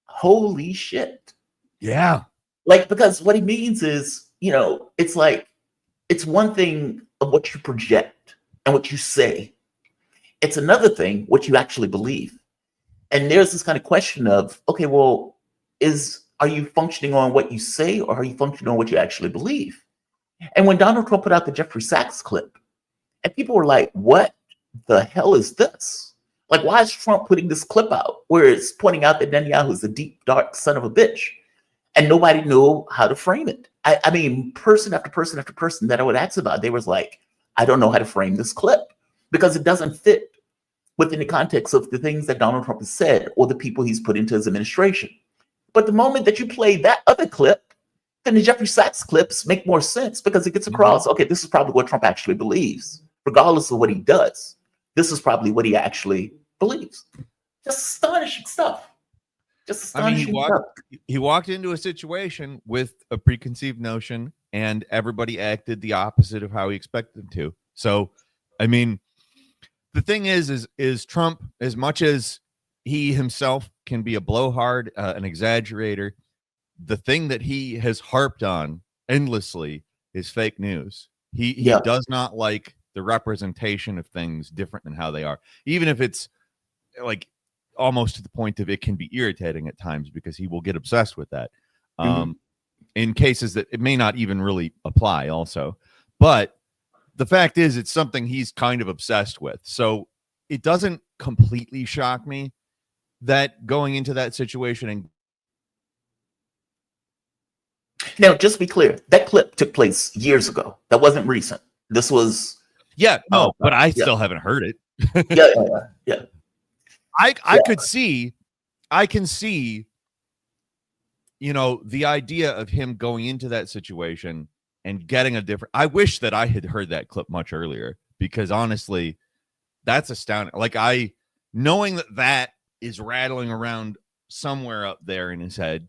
holy shit. Yeah. Like, because what he means is, you know, it's like, it's one thing of what you project and what you say. It's another thing what you actually believe. And there's this kind of question of, okay, well, are you functioning on what you say, or are you functioning on what you actually believe? And when Donald Trump put out the Jeffrey Sachs clip, and people were like, what the hell is this? Like, why is Trump putting this clip out where it's pointing out that Netanyahu is a deep, dark son of a bitch? And nobody knew how to frame it. I mean, person after person after person that I would ask about, they was like, I don't know how to frame this clip, because it doesn't fit within the context of the things that Donald Trump has said or the people he's put into his administration. But the moment that you play that other clip, then the Jeffrey Sachs clips make more sense, because it gets across, okay, this is probably what Trump actually believes, regardless of what he does. This is probably what he actually believes. Just astonishing stuff. Just astonishing stuff. He walked into a situation with a preconceived notion, and everybody acted the opposite of how he expected them to. So, I mean, the thing is Trump, as much as he himself can be a blowhard, an exaggerator, the thing that he has harped on endlessly is fake news. He does not like the representation of things different than how they are, even if it's like almost to the point of it can be irritating at times, because he will get obsessed with that in cases that it may not even really apply also. But the fact is, it's something he's kind of obsessed with. So it doesn't completely shock me that going into that situation. And now, just to be clear, that clip took place years ago. That wasn't recent. This was but I still haven't heard it. Yeah. I can see, you know, the idea of him going into that situation and getting a different. I wish that I had heard that clip much earlier, because honestly, that's astounding. Like, knowing that is rattling around somewhere up there in his head.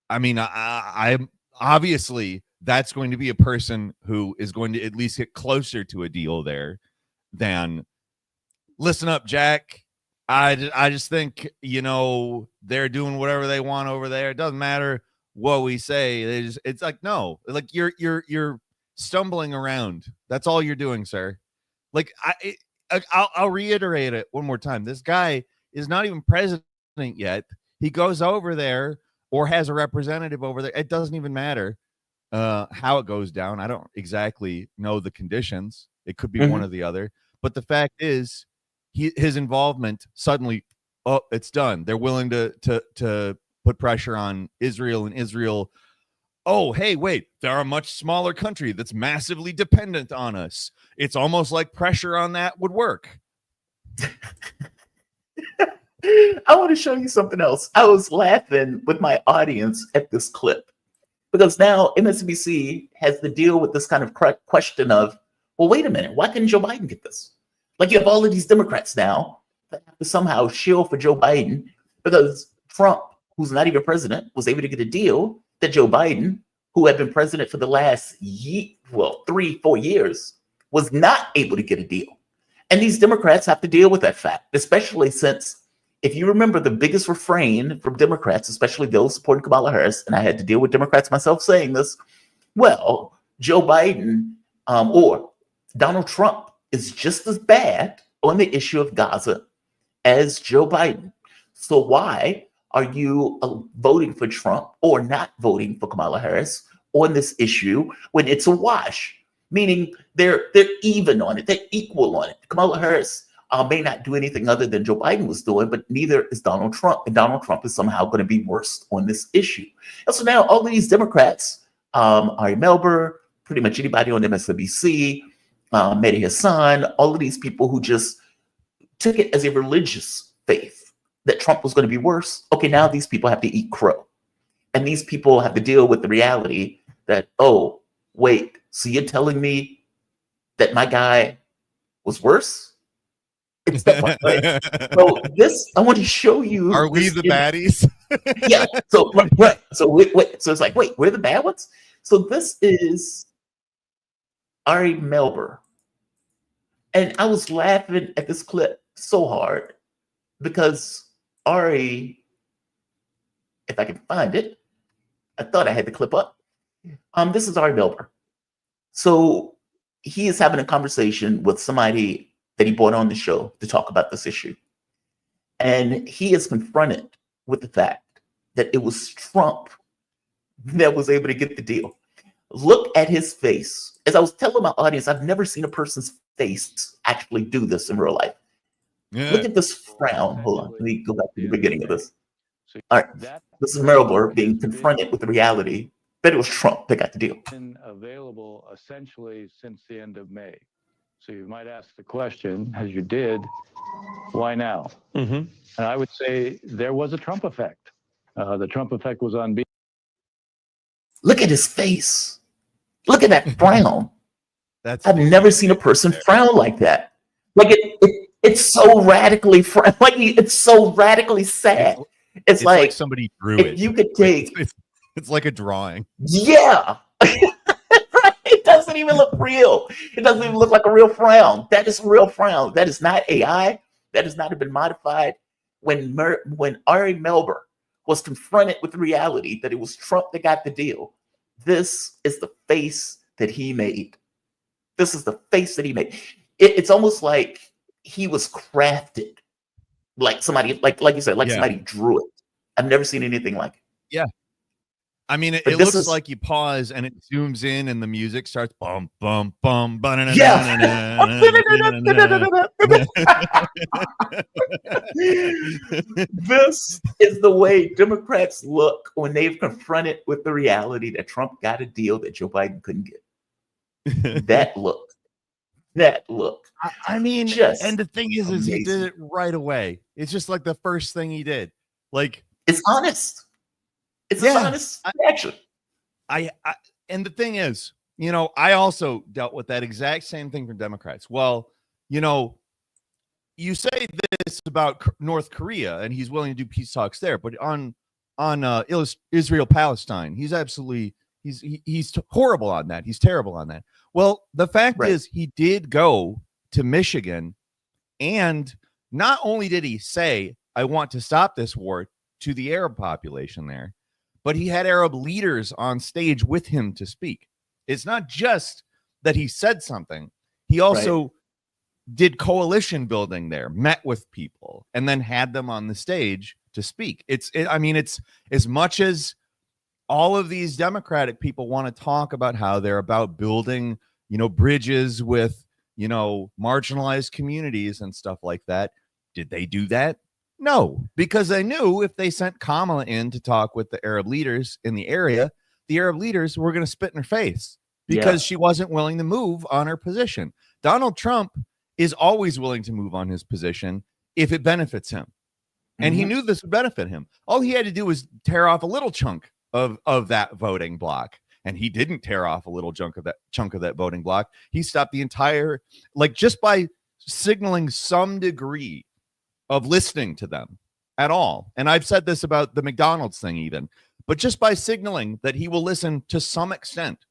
I mean, I'm obviously that's going to be a person who is going to at least get closer to a deal there than, listen up, Jack. I just think, you know, they're doing whatever they want over there. It doesn't matter what we say. It's like, no, like you're stumbling around. That's all you're doing, sir. Like, I'll reiterate it one more time. This guy is not even president yet. He goes over there or has a representative over there. It doesn't even matter how it goes down. I don't exactly know the conditions. It could be one or the other. But the fact is, his involvement suddenly, oh, it's done. They're willing to put pressure on Israel, and Israel, oh, hey, wait, they're a much smaller country that's massively dependent on us. It's almost like pressure on that would work. I want to show you something else. I was laughing with my audience at this clip because now MSNBC has to deal with this kind of question of, well, wait a minute, why couldn't Joe Biden get this? Like, you have all of these Democrats now that have to somehow shield for Joe Biden because Trump, who's not even president, was able to get a deal that Joe Biden, who had been president for the last 3-4 years, was not able to get a deal. And these Democrats have to deal with that fact, especially since, if you remember, the biggest refrain from Democrats, especially those supporting Kamala Harris, and I had to deal with Democrats myself saying this, well, Joe Biden or Donald Trump is just as bad on the issue of Gaza as Joe Biden. So why are you voting for Trump or not voting for Kamala Harris on this issue when it's a wash? Meaning they're even on it, they're equal on it. Kamala Harris may not do anything other than Joe Biden was doing, but neither is Donald Trump. And Donald Trump is somehow going to be worse on this issue. And so now all of these Democrats, Ari Melber, pretty much anybody on MSNBC, Mehdi Hassan, all of these people who just took it as a religious faith that Trump was going to be worse. Okay, now these people have to eat crow. And these people have to deal with the reality that, oh, wait, so you're telling me that my guy was worse? It's that one, right? So this, I want to show you. Are we the baddies? Yeah. So right. So wait. So it's like, wait, we're the bad ones. So this is Ari Melber, and I was laughing at this clip so hard because Ari, if I can find it, I thought I had the clip up. This is Ari Melber. So he is having a conversation with somebody that he brought on the show to talk about this issue. And he is confronted with the fact that it was Trump that was able to get the deal. Look at his face. As I was telling my audience, I've never seen a person's face actually do this in real life. Yeah. Look at this frown. Hold on. Let me go back to the beginning of this. All right. This is Melber being confronted with the reality that it was Trump that got the deal. Been available essentially since the end of May. So you might ask the question, as you did, why now? And I would say there was a Trump effect. The Trump effect was on. Look at his face. Look at that frown. I've never seen a person frown like that. Like it's so radically like it's so radically sad. It's like somebody drew it. You could take. It's like a drawing. Yeah. It doesn't even look real. It doesn't even look like a real frown. That is a real frown. That is not AI. That has not been modified. When Ari Melber was confronted with the reality that it was Trump that got the deal, this is the face that he made. This is the face that he made. It's almost like he was crafted, like somebody, like you said, like somebody drew it. I've never seen anything like it. Yeah. I mean, it looks like you pause and it zooms in and the music starts bum, bum, bum, bum. Yeah. This is the way Democrats look when they've confronted with the reality that Trump got a deal that Joe Biden couldn't get. That look. I mean, and the thing is he did it right away. It's just like the first thing he did. Like, it's honest. It's an honest reaction. And the thing is, I also dealt with that exact same thing from Democrats. Well, you say this about North Korea and he's willing to do peace talks there, but on Israel Palestine, he's absolutely he's horrible on that. He's terrible on that. Well, the fact is he did go to Michigan, and not only did he say, I want to stop this war to the Arab population there, but he had Arab leaders on stage with him to speak. It's not just that he said something. He also did coalition building there, met with people, and then had them on the stage to speak. It's as much as all of these Democratic people want to talk about how they're about building, bridges with, marginalized communities and stuff like that. Did they do that? No, because they knew if they sent Kamala in to talk with the Arab leaders in the area, the Arab leaders were going to spit in her face because she wasn't willing to move on her position. Donald Trump is always willing to move on his position if it benefits him. And he knew this would benefit him. All he had to do was tear off a little chunk of that voting block. And he didn't tear off a little chunk of that voting block. He stopped the entire, just by signaling some degree of listening to them at all. And I've said this about the McDonald's thing even, but just by signaling that he will listen to some extent,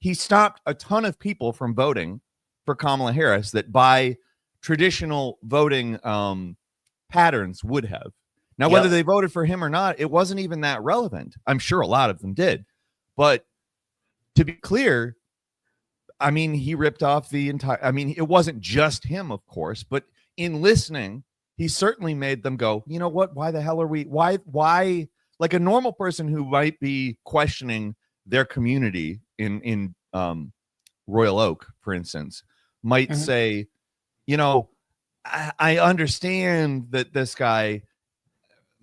he stopped a ton of people from voting for Kamala Harris that by traditional voting patterns would have. Now, whether they voted for him or not, it wasn't even that relevant. I'm sure a lot of them did. But to be clear, I mean, he ripped off the entire, it wasn't just him, of course, but in listening, he certainly made them go, you know what? Why the hell are we? Why? Like a normal person who might be questioning their community in Royal Oak, for instance, might say, I understand that this guy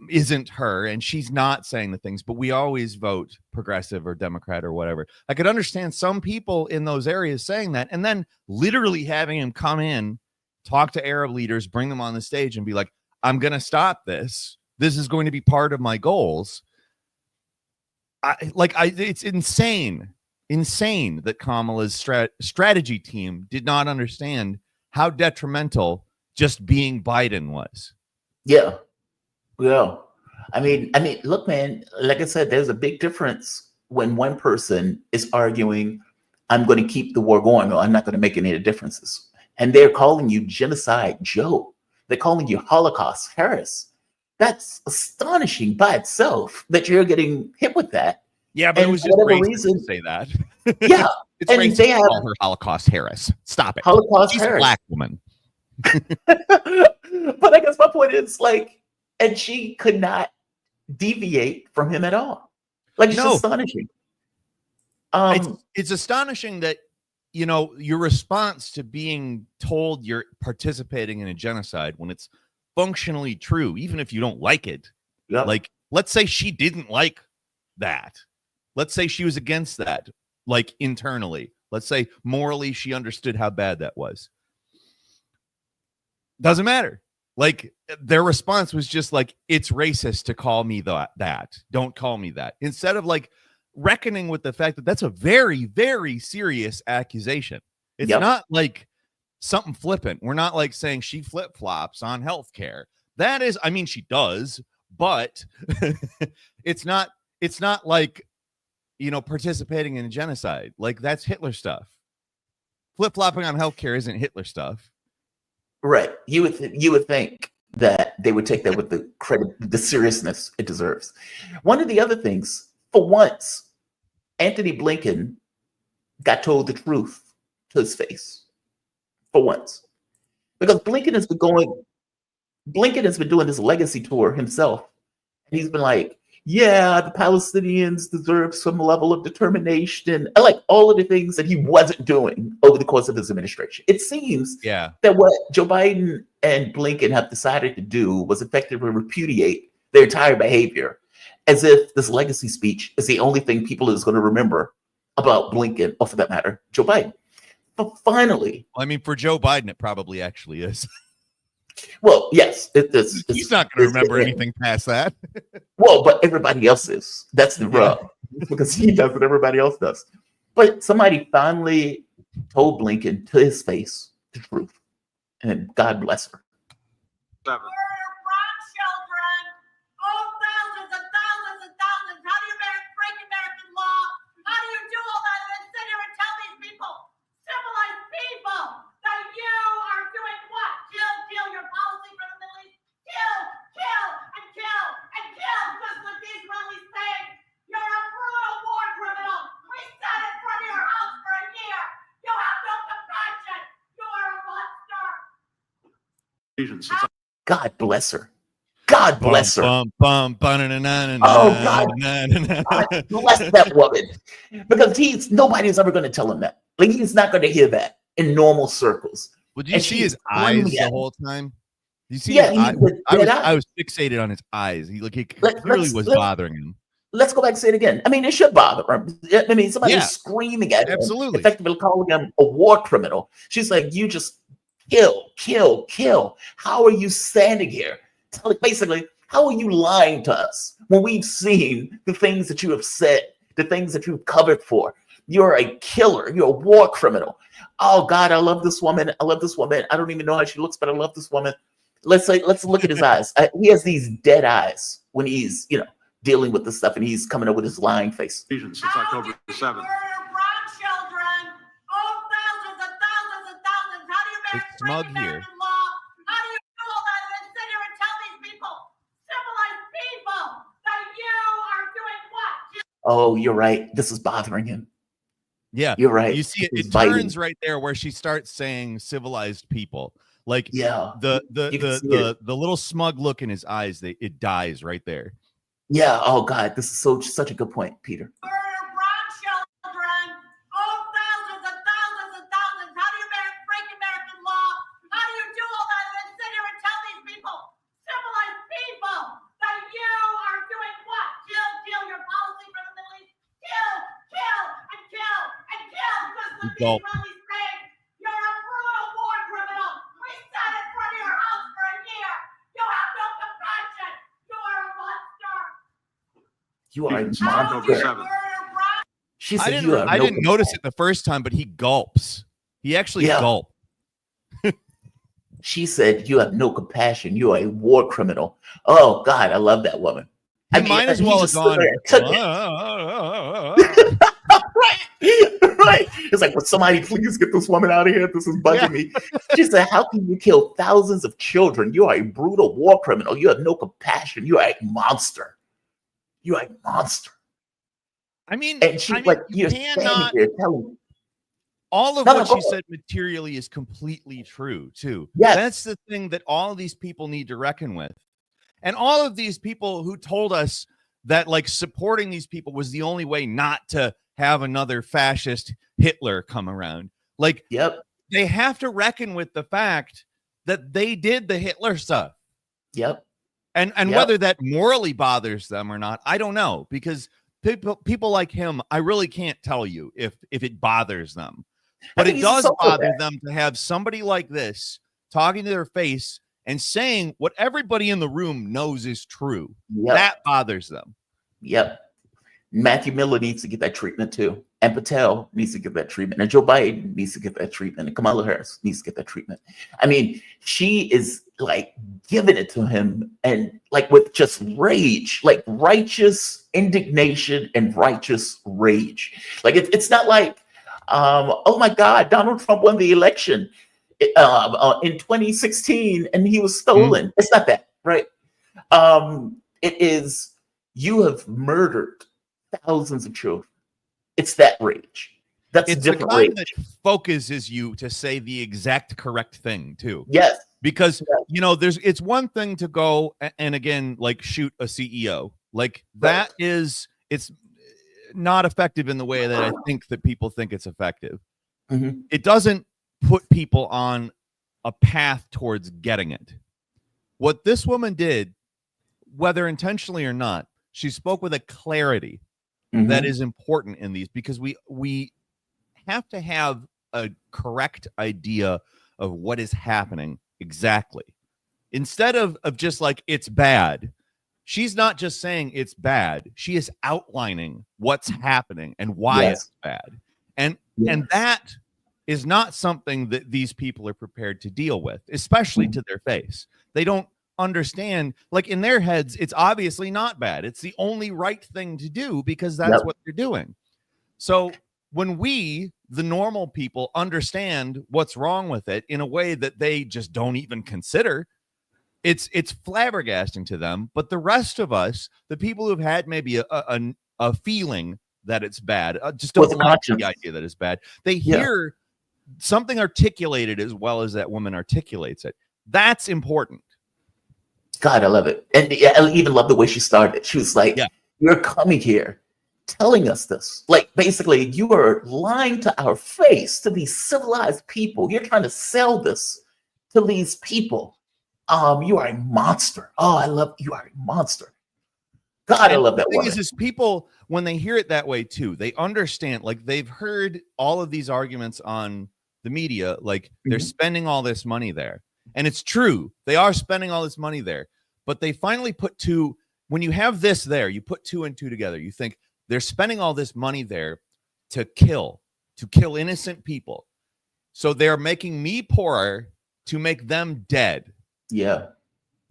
isn't her and she's not saying the things, but we always vote progressive or Democrat or whatever. I could understand some people in those areas saying that, and then literally having him come in, talk to Arab leaders, bring them on the stage and be like, I'm going to stop this. This is going to be part of my goals. It's insane that Kamala's strategy team did not understand how detrimental just being Biden was. Yeah. I mean, look, man, like I said, there's a big difference when one person is arguing, I'm going to keep the war going, or I'm not going to make any differences. And they're calling you genocide Joe. They're calling you Holocaust Harris. That's astonishing by itself that you're getting hit with that. Yeah, but and it was just racist to say that. Yeah. It's and racist they to have call her Holocaust Harris. Stop it. Holocaust She's Harris. a black woman. But I guess my point is and she could not deviate from him at all. It's astonishing. It's astonishing that, your response to being told you're participating in a genocide when it's functionally true, even if you don't like it. Yep. Let's say she didn't like that. Let's say she was against that, internally. Let's say morally she understood how bad that was. Doesn't matter. Their response was just it's racist to call me that. Don't call me that. Instead of reckoning with the fact that that's a very, very serious accusation. It's not something flippant. We're not saying she flip-flops on healthcare. That is, she does, but it's not participating in a genocide. That's Hitler stuff. Flip-flopping on healthcare isn't Hitler stuff. Right. You would think that they would take that with the credit, the seriousness it deserves. One of the other things, for once, Anthony Blinken got told the truth to his face. For once. Because Blinken has been doing this legacy tour himself. And he's been like, yeah, the Palestinians deserve some level of determination. All of the things that he wasn't doing over the course of his administration. It seems that what Joe Biden and Blinken have decided to do was effectively repudiate their entire behavior, as if this legacy speech is the only thing people is going to remember about Blinken, or for that matter, Joe Biden. But finally... for Joe Biden, it probably actually is. Well, yes. He's not going to remember anything past that. Well, but everybody else is. That's the rub. Because he does what everybody else does. But somebody finally told Blinken to his face the truth. And God bless her. God bless her. God bless her. Oh, God bless that woman. Because nobody's ever going to tell him that. He's not going to hear that. in normal circles. Well, do you And see she's his eyes screaming the at him. whole time? You see Yeah, his eye? with dead eyes. I was fixated on his eyes. He Let- clearly let's- was let's- bothering him. Let's go back and say it again. I mean, it should bother him. I mean, somebody Yeah, is screaming at him, absolutely. effectively calling him a war criminal. She's like, you just kill, kill, kill. How are you standing here? Basically, how are you lying to us when we've seen the things that you have said, the things that you've covered for? You're a killer. You're a war criminal. Oh God, I love this woman. I love this woman. I don't even know how she looks, but I love this woman. Let's look at his eyes. He has these dead eyes when he's, dealing with this stuff, and he's coming up with his lying face. Since October 7th. It's smug here. Oh, you're right. This is bothering him. Yeah, You're right. you see it. This is It biting. turns right there where she starts saying civilized people. Like Yeah. the You can see it. little smug look in his eyes. It dies right there. Yeah. Oh God, this is such a good point, Peter. Gulp. You are a Since October monster. 7th. She I said you have didn't no notice it the first time, but he gulps. He actually Yeah. gulped. She said you have no compassion. You are a war criminal. Oh God, I love that woman. He might as well have just stood gone. there and took it. Right. It's like, would somebody please get this woman out of here? This is bugging me. She said, how can you kill thousands of children? You are a brutal war criminal. You have no compassion. You are a monster. You are a monster. I mean, And she's like, you you're standing cannot. there telling. All of No, what go she ahead. said materially is completely true, too. Yes. That's the thing that all of these people need to reckon with. And all of these people who told us that, like, supporting these people was the only way not to have another fascist Hitler come around. Like, Yep. they have to reckon with the fact that they did the Hitler stuff. Yep. And Yep. whether that morally bothers them or not, I don't know, because people like him, I really can't tell you if it bothers them. But think it he's a does bother sociopath. them to have somebody like this talking to their face and saying what everybody in the room knows is true. Yep. That bothers them. Yep. Matthew Miller needs to get that treatment too. And Patel needs to get that treatment. And Joe Biden needs to get that treatment. And Kamala Harris needs to get that treatment. I mean, she is like giving it to him and like with just rage, like righteous indignation and righteous rage. Like it's not like, oh my God, Donald Trump won the election in 2016 and he was stolen. Mm-hmm. It's not that, right? It is, you have murdered thousands of children. It's that rage. That's It's a the different kind rage. that focuses you to say the exact correct thing too. Yes. Because Yeah. it's one thing to go and again, like, shoot a CEO. Like, that is, it's not effective in the way that I think that people think it's effective. Mhm. It doesn't put people on a path towards getting it. What this woman did, whether intentionally or not, she spoke with a clarity that Mhm. is important in these, because we have to have a correct idea of what is happening exactly. Instead of just like, it's bad, she's not just saying it's bad. She is outlining what's happening and why Yes. it's bad. And Yes. that is not something that these people are prepared to deal with, especially Mm. to their face. They don't understand, like, in their heads, it's obviously not bad. It's the only right thing to do because that's Yep. what they're doing. So when we, the normal people, understand what's wrong with it in a way that they just don't even consider, it's flabbergasting to them. But the rest of us, the people who've had maybe a feeling that it's bad, just With don't a like conscience. the idea that it's bad, they Yeah. hear something articulated as well as that woman articulates it. That's important. God, I love it. And I even love the way she started. She was like, Yeah. you're coming here telling us this. Like, basically, you are lying to our face, to these civilized people. You're trying to sell this to these people. You are a monster. Oh, I love you. Are a monster. God, I love that thing woman. is people, when they hear it that way too, they understand, like they've heard all of these arguments on the media, like they're spending all this money there. And it's true. They are spending all this money there. But they finally put two, when you have this there, you put two and two together. You think they're spending all this money there to kill innocent people. So they're making me poorer to make them dead. Yeah.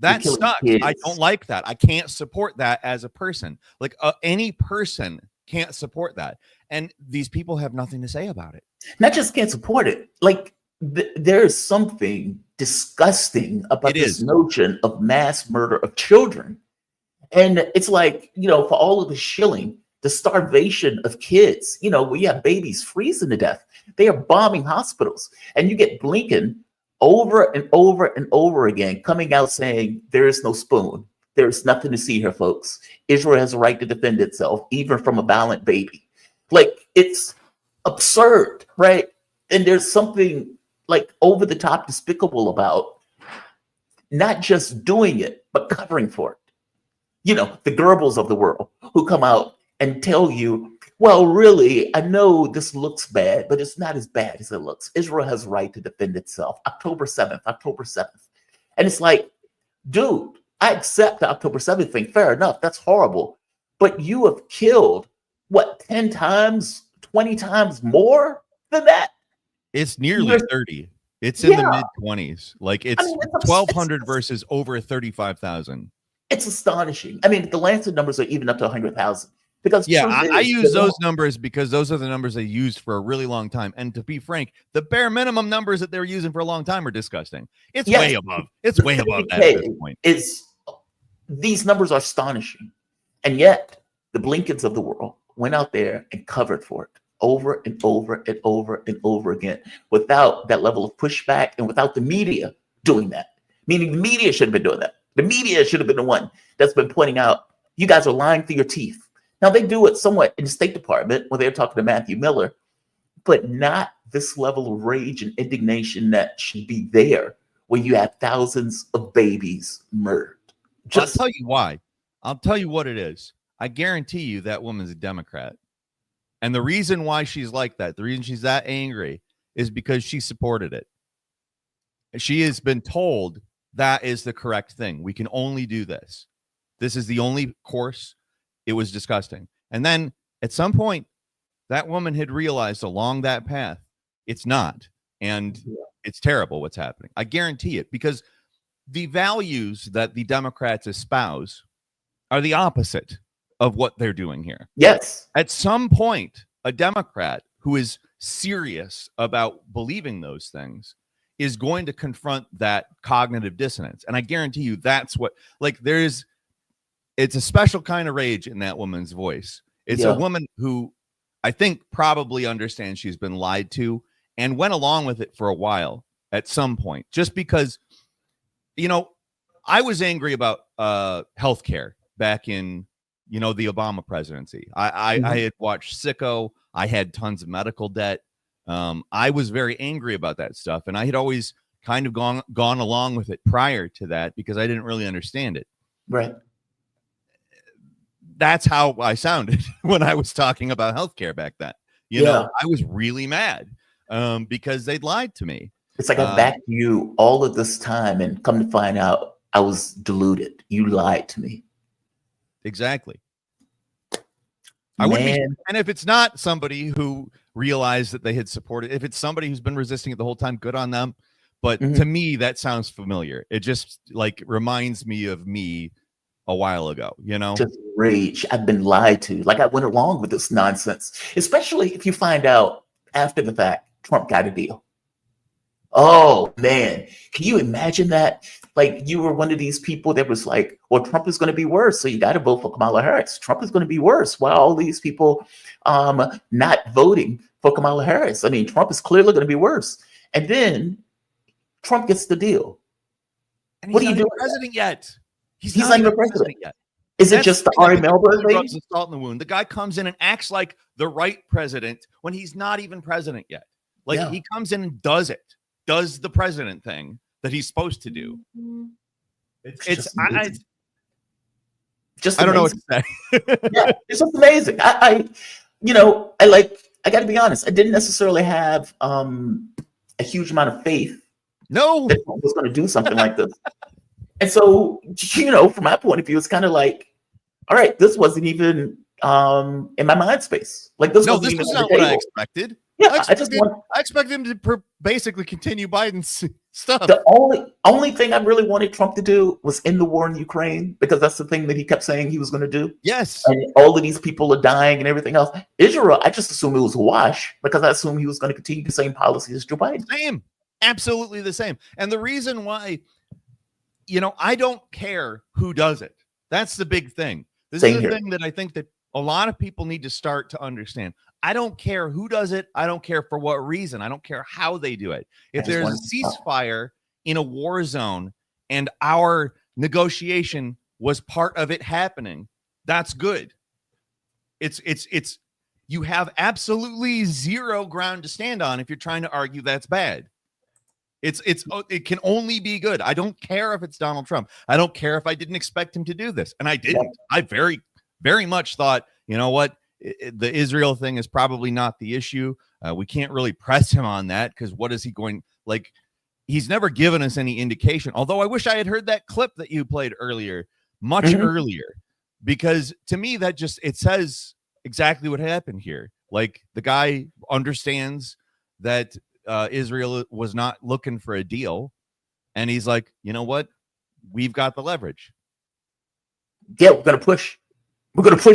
That sucks. I don't like that. I can't support that as a person. Like any person can't support that. And these people have nothing to say about it. Not just can't support it. Like there is something disgusting about this notion of mass murder of children. And it's like, you know, for all of the shilling, the starvation of kids, you know, we have babies freezing to death. They are bombing hospitals. And you get Blinken over and over and over again coming out saying there is no spoon. There's nothing to see here, folks. Israel has a right to defend itself, even from a violent baby. Like, it's absurd, right? And there's something like over the top despicable about not just doing it, but covering for it. You know, the Goebbels of the world who come out and tell you, well, really, I know this looks bad, but it's not as bad as it looks. Israel has a right to defend itself. October 7th. And it's like, dude, I accept the October 7th thing. Fair enough. That's horrible. But you have killed, what, 10 times, 20 times more than that? It's nearly 30. It's in the mid-20s. Like, it's 1,200 versus over 35,000. It's astonishing. I mean, the Lancet numbers are even up to 100,000. Because I use those numbers because those are the numbers they used for a really long time. And to be frank, the bare minimum numbers that they're using for a long time are disgusting. It's way above. It's way above that at this point. These numbers are astonishing. And yet, the Blinkens of the world went out there and covered for it over and over and over and over again without that level of pushback and without the media doing that. Meaning the media should have been doing that. The media should have been the one that's been pointing out, you guys are lying through your teeth. Now, they do it somewhat in the State Department when they're talking to Matthew Miller, but not this level of rage and indignation that should be there when you have thousands of babies murdered. I'll tell you why. I'll tell you what it is. I guarantee you that woman's a Democrat. And the reason why she's like that, the reason she's that angry is because she supported it. She has been told that is the correct thing. We can only do this. This is the only course. It was disgusting. And then at some point, that woman had realized along that path, it's not. And it's terrible what's happening. I guarantee it, because the values that the Democrats espouse are the opposite of what they're doing here. Yes. At some point, a Democrat who is serious about believing those things is going to confront that cognitive dissonance. And I guarantee you that's what, like, it's a special kind of rage in that woman's voice. It's a woman who I think probably understands she's been lied to and went along with it for a while at some point, just because, you know, I was angry about healthcare back in, you know, the Obama presidency. I had watched Sicko. I had tons of medical debt. I was very angry about that stuff. And I had always kind of gone along with it prior to that because I didn't really understand it. Right. That's how I sounded when I was talking about healthcare back then. You know, I was really mad because they'd lied to me. It's like I backed you all of this time and come to find out I was deluded. You lied to me. Exactly. I wouldn't be, and if it's not somebody who realized that they had supported, if it's somebody who's been resisting it the whole time, good on them. But to me, that sounds familiar. It just like reminds me of me a while ago, you know? Just rage. I've been lied to. Like I went along with this nonsense, especially if you find out after the fact Trump got a deal. Oh man, can you imagine that? Like you were one of these people that was like, well, Trump is going to be worse, so you got to vote for Kamala Harris. Trump is going to be worse. While all these people not voting for Kamala Harris. I mean, Trump is clearly going to be worse. And then Trump gets the deal. And what do you do? President yet? He's not even president yet. Is it just the Ari Melber thing? The salt in the wound. The guy comes in and acts like the right president when he's not even president yet. Like he comes in and does the president thing that he's supposed to do. I don't know what to say. Yeah, it's just amazing. I got to be honest. I didn't necessarily have a huge amount of faith. No, that I was going to do something like this. And so, from my point of view, it's kind of like, all right, this wasn't even in my mind space. Like this. No, this was not what I expected. Yeah, I expected him to basically continue Biden's stuff. The only thing I really wanted Trump to do was end the war in Ukraine, because that's the thing that he kept saying he was going to do. Yes. And all of these people are dying and everything else. Israel, I just assumed it was a wash, because I assumed he was going to continue the same policy as Joe Biden. Same. Absolutely the same. And the reason why, I don't care who does it. That's the big thing. This is the thing that I think that a lot of people need to start to understand. I don't care who does it. I don't care for what reason. I don't care how they do it. If there's a ceasefire in a war zone and our negotiation was part of it happening, that's good. It's you have absolutely zero ground to stand on if you're trying to argue that's bad. It can only be good. I don't care if it's Donald Trump. I don't care if I didn't expect him to do this, and I didn't. I very, very much thought, you know what, the Israel thing is probably not the issue. We can't really press him on that, because what is he going, like, he's never given us any indication. Although I wish I had heard that clip that you played earlier, much earlier, because to me that it says exactly what happened here. Like, the guy understands that Israel was not looking for a deal, and he's like, you know what, we've got the leverage. Yeah, we're going to push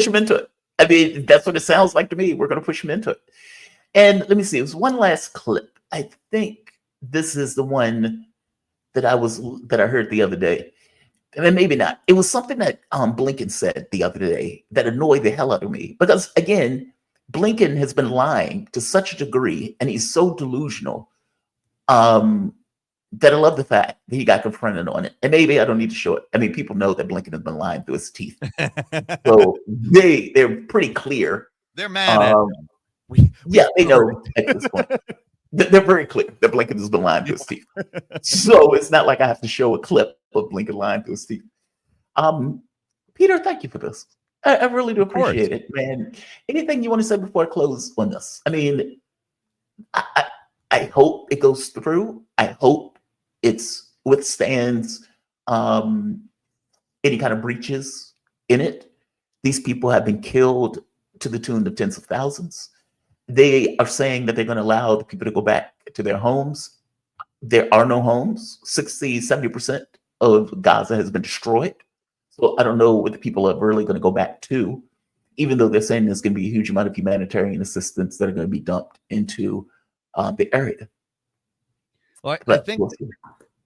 him into it. I mean, that's what it sounds like to me. We're going to push him into it. And let me see, it was one last clip. I think this is the one that I heard the other day. And then maybe not. It was something that Blinken said the other day that annoyed the hell out of me, because again, Blinken has been lying to such a degree, and he's so delusional, that I love the fact that he got confronted on it. And maybe I don't need to show it. I mean, people know that Blinken has been lying through his teeth. So they're pretty clear. They're mad at him. They know at this point. They're very clear that Blinken has been lying through his teeth. So it's not like I have to show a clip of Blinken lying through his teeth. Peter, thank you for this. I really do appreciate it, man. Anything you want to say before I close on this? I mean, I hope it goes through. I hope it withstands any kind of breaches in it. These people have been killed to the tune of tens of thousands. They are saying that they're going to allow the people to go back to their homes. There are no homes. 70% of Gaza has been destroyed. So I don't know what the people are really going to go back to, even though they're saying there's going to be a huge amount of humanitarian assistance that are going to be dumped into the area. Well,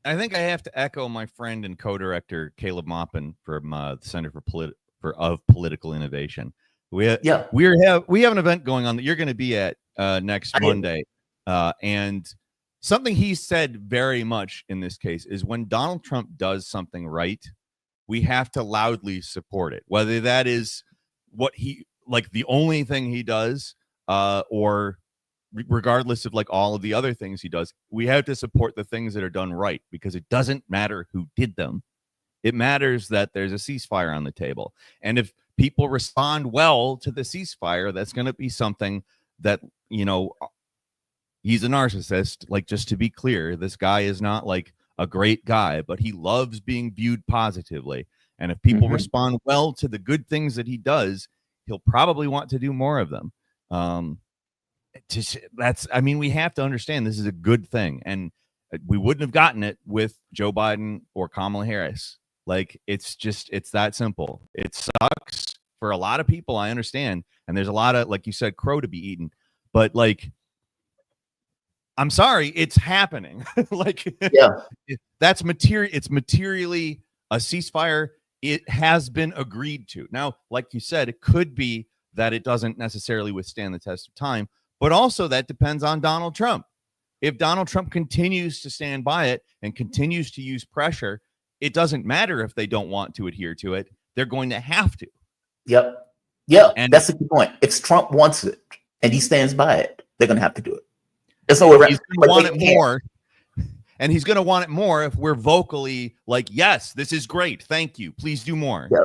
I think I have to echo my friend and co-director Caleb Maupin from the Center for Political Innovation. We have an event going on that you're going to be at next Monday, and something he said very much in this case is when Donald Trump does something right, we have to loudly support it, whether that is what he, like, the only thing he does, or regardless of like all of the other things he does. We have to support the things that are done right, because it doesn't matter who did them. It matters that there's a ceasefire on the table. And if people respond well to the ceasefire, that's going to be something that, he's a narcissist. Like, just to be clear, this guy is not like a great guy, but he loves being viewed positively. And if people respond well to the good things that he does, he'll probably want to do more of them. We have to understand this is a good thing. And we wouldn't have gotten it with Joe Biden or Kamala Harris. Like, it's that simple. It sucks for a lot of people, I understand. And there's a lot of, like you said, crow to be eaten. But, like, I'm sorry, it's happening. That's material. It's materially a ceasefire. It has been agreed to. Now, like you said, it could be that it doesn't necessarily withstand the test of time, but also that depends on Donald Trump. If Donald Trump continues to stand by it and continues to use pressure, it doesn't matter if they don't want to adhere to it. They're going to have to. Yep. Yeah, And that's the key point. If Trump wants it and he stands by it, they're going to have to do it. There's no way he's around. going to want it more. And he's going to want it more if we're vocally like, yes, this is great. Thank you. Please do more. Yeah.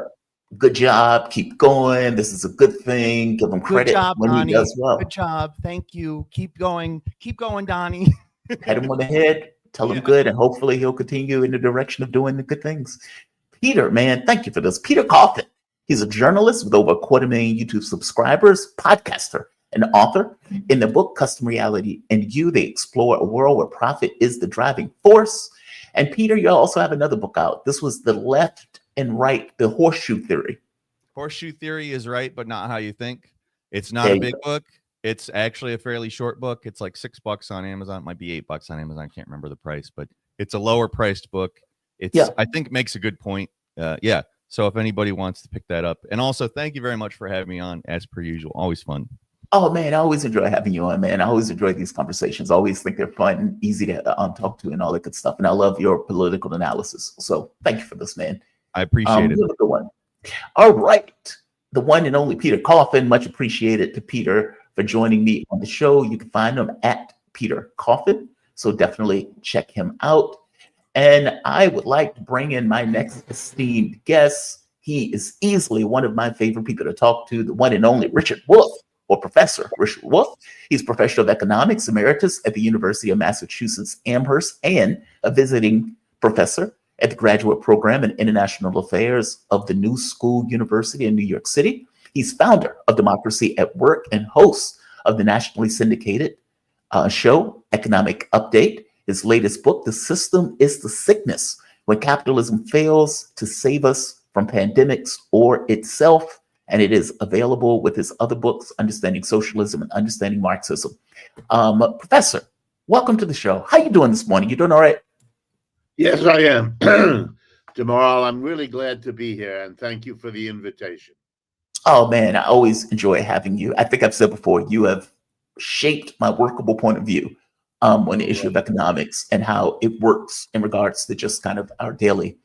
Good job. Keep going. This is a good thing. Give him credit Good job, when Donnie. he does well. Good job. Thank you. Keep going. Keep going, Donnie. Pat him on the head. Tell him good, and hopefully he'll continue in the direction of doing the good things. Peter, man, thank you for this. Peter Coffin. He's a journalist with over 250,000 YouTube subscribers, podcaster, and author. In the book Custom Reality and You, they explore a world where profit is the driving force. And Peter, you also have another book out. This was The Left and Right, the Horseshoe Theory. Horseshoe Theory is right, but not how you think. It's not a big book. It's actually a fairly short book. It's like $6 on Amazon. It might be $8 on Amazon. I can't remember the price, but it's a lower priced book. I think makes a good point. So if anybody wants to pick that up. And also, thank you very much for having me on, as per usual. Always fun. Oh, man, I always enjoy having you on, man. I always enjoy these conversations. I always think they're fun and easy to talk to and all that good stuff. And I love your political analysis. So thank you for this, man. I appreciate it. You have a good one. All right. The one and only Peter Coffin. Much appreciated to Peter for joining me on the show. You can find him at Peter Coffin. So definitely check him out. And I would like to bring in my next esteemed guest. He is easily one of my favorite people to talk to, the one and only Richard Wolff, or Professor Richard Wolff. He's Professor of Economics Emeritus at the University of Massachusetts Amherst and a visiting professor at the Graduate Program in International Affairs of the New School University in New York City. He's founder of Democracy at Work and host of the nationally syndicated show Economic Update. His latest book, The System is the Sickness, When Capitalism Fails to Save Us from Pandemics or Itself. And it is available with his other books, Understanding Socialism and Understanding Marxism. Professor, welcome to the show. How you doing this morning? You doing all right? Yes, I am. Jamal, I'm really glad to be here, and thank you for the invitation. Oh, man, I always enjoy having you. I think I've said before, you have shaped my workable point of view on the issue of economics and how it works in regards to just kind of our daily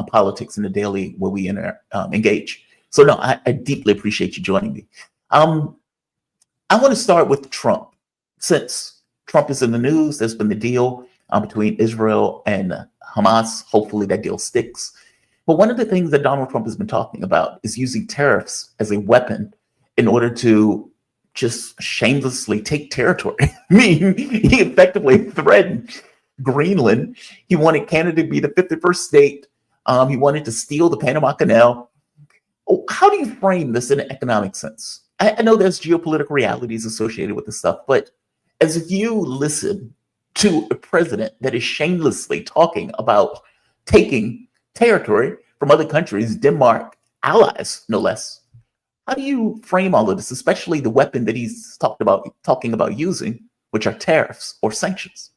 politics and the daily where we engage. So, no, I deeply appreciate you joining me. I want to start with Trump. Since Trump is in the news, there's been the deal between Israel and Hamas. Hopefully that deal sticks. But one of the things that Donald Trump has been talking about is using tariffs as a weapon in order to just shamelessly take territory. I mean, he effectively threatened Greenland. He wanted Canada to be the 51st state. He wanted to steal the Panama Canal. How do you frame this in an economic sense? I know there's geopolitical realities associated with this stuff, but as you listen to a president that is shamelessly talking about taking territory from other countries, Denmark, allies, no less, how do you frame all of this, especially the weapon that he's talking about using, which are tariffs or sanctions?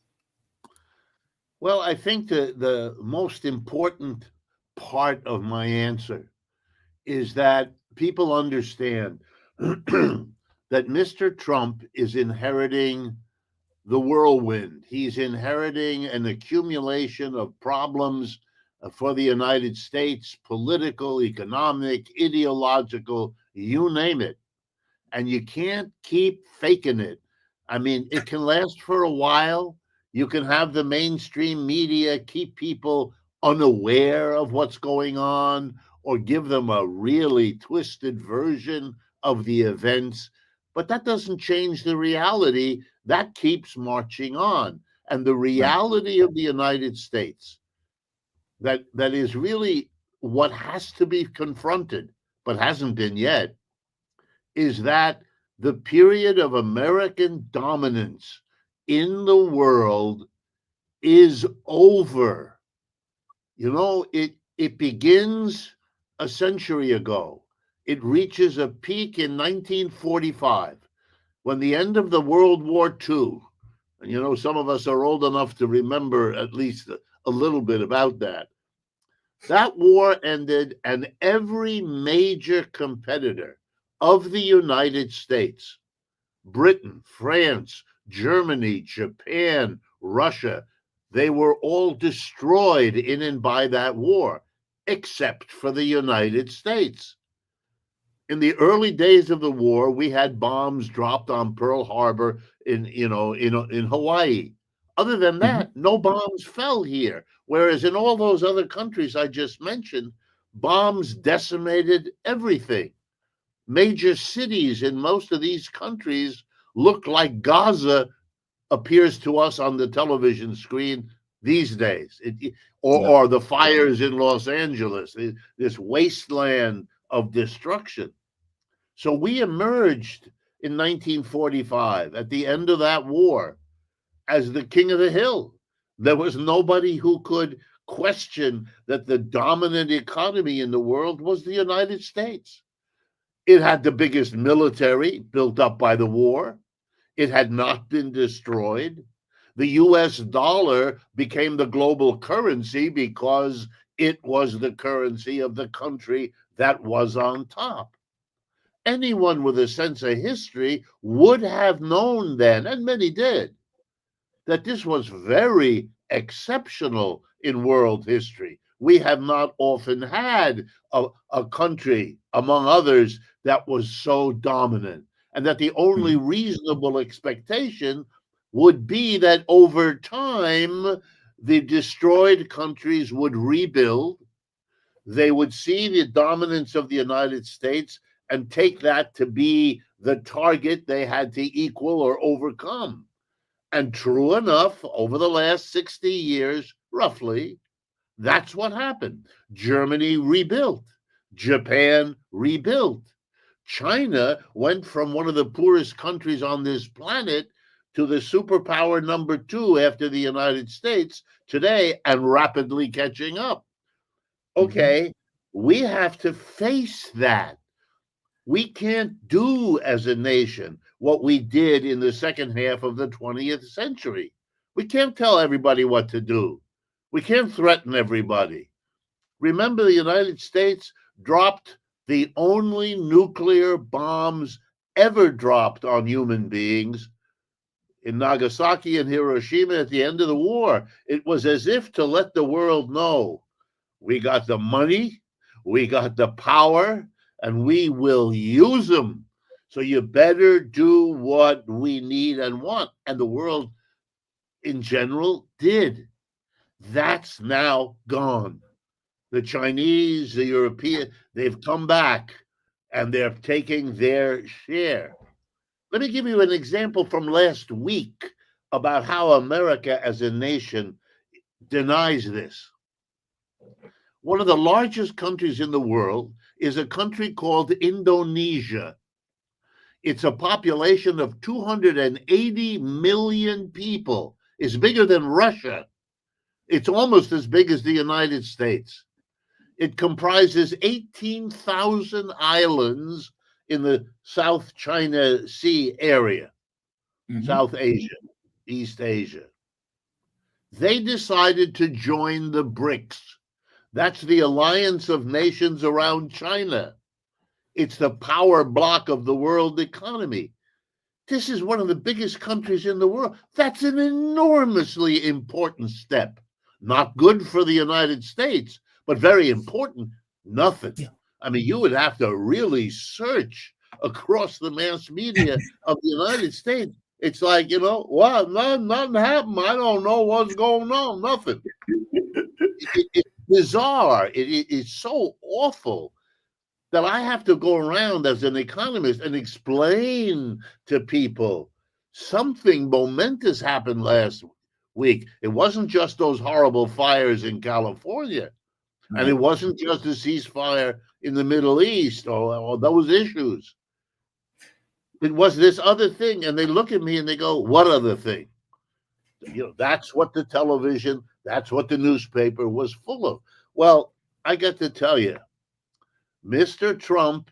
Well, I think the most important part of my answer is that people understand that Mr. Trump is inheriting the whirlwind. He's inheriting an accumulation of problems for the United States, political, economic, ideological, you name it. And you can't keep faking it. I mean, it can last for a while. You can have the mainstream media keep people unaware of what's going on or give them a really twisted version of the events. But that doesn't change the reality. That keeps marching on. And the reality of the United States, that is really what has to be confronted, but hasn't been yet, is that the period of American dominance in the world is over. You know, it begins a century ago. It reaches a peak in 1945, when the end of the World War II, and you know, some of us are old enough to remember at least a little bit about that. That war ended, and every major competitor of the United States, Britain, France, Germany, Japan, Russia, they were all destroyed in and by that war. except for the United States. In the early days of the war, we had bombs dropped on Pearl Harbor in Hawaii. Other than that, no bombs fell here. Whereas in all those other countries I just mentioned, bombs decimated everything. Major cities in most of these countries look like Gaza appears to us on the television screen these days, or the fires in Los Angeles, this wasteland of destruction. So we emerged in 1945 at the end of that war as the king of the hill. There was nobody who could question that the dominant economy in the world was the United States. It had the biggest military built up by the war. It had not been destroyed. The US dollar became the global currency because it was the currency of the country that was on top. Anyone with a sense of history would have known then, and many did, that this was very exceptional in world history. We have not often had a country, among others, that was so dominant, and that the only reasonable expectation would be that over time, the destroyed countries would rebuild. They would see the dominance of the United States and take that to be the target they had to equal or overcome. And true enough, over the last 60 years, roughly, that's what happened. Germany rebuilt. Japan rebuilt. China went from one of the poorest countries on this planet to the superpower number 2 after the United States today, and rapidly catching up. Okay, we have to face that. We can't do as a nation what we did in the second half of the 20th century. We can't tell everybody what to do. We can't threaten everybody. Remember, the United States dropped the only nuclear bombs ever dropped on human beings in Nagasaki and Hiroshima at the end of the war. It was as if to let the world know, we got the money, we got the power, and we will use them. So you better do what we need and want. And the world in general did. That's now gone. The Chinese, the European, they've come back and they're taking their share. Let me give you an example from last week about how America as a nation denies this. One of the largest countries in the world is a country called Indonesia. It's a population of 280 million people. It's bigger than Russia. It's almost as big as the United States. It comprises 18,000 islands in the South China Sea area, South Asia, East Asia. They decided to join the BRICS. That's the alliance of nations around China. It's the power block of the world economy. This is one of the biggest countries in the world. That's an enormously important step. Not good for the United States, but very important. Nothing. I mean, you would have to really search across the mass media of the United States. It's like, well, nothing happened. I don't know what's going on. Nothing. It's bizarre. It's so awful that I have to go around as an economist and explain to people something momentous happened last week. It wasn't just those horrible fires in California, and it wasn't just a ceasefire in the Middle East or those issues. It was this other thing, and they look at me and they go, "What other thing?" That's what the television, that's what the newspaper was full of. Well, I got to tell you, Mr. Trump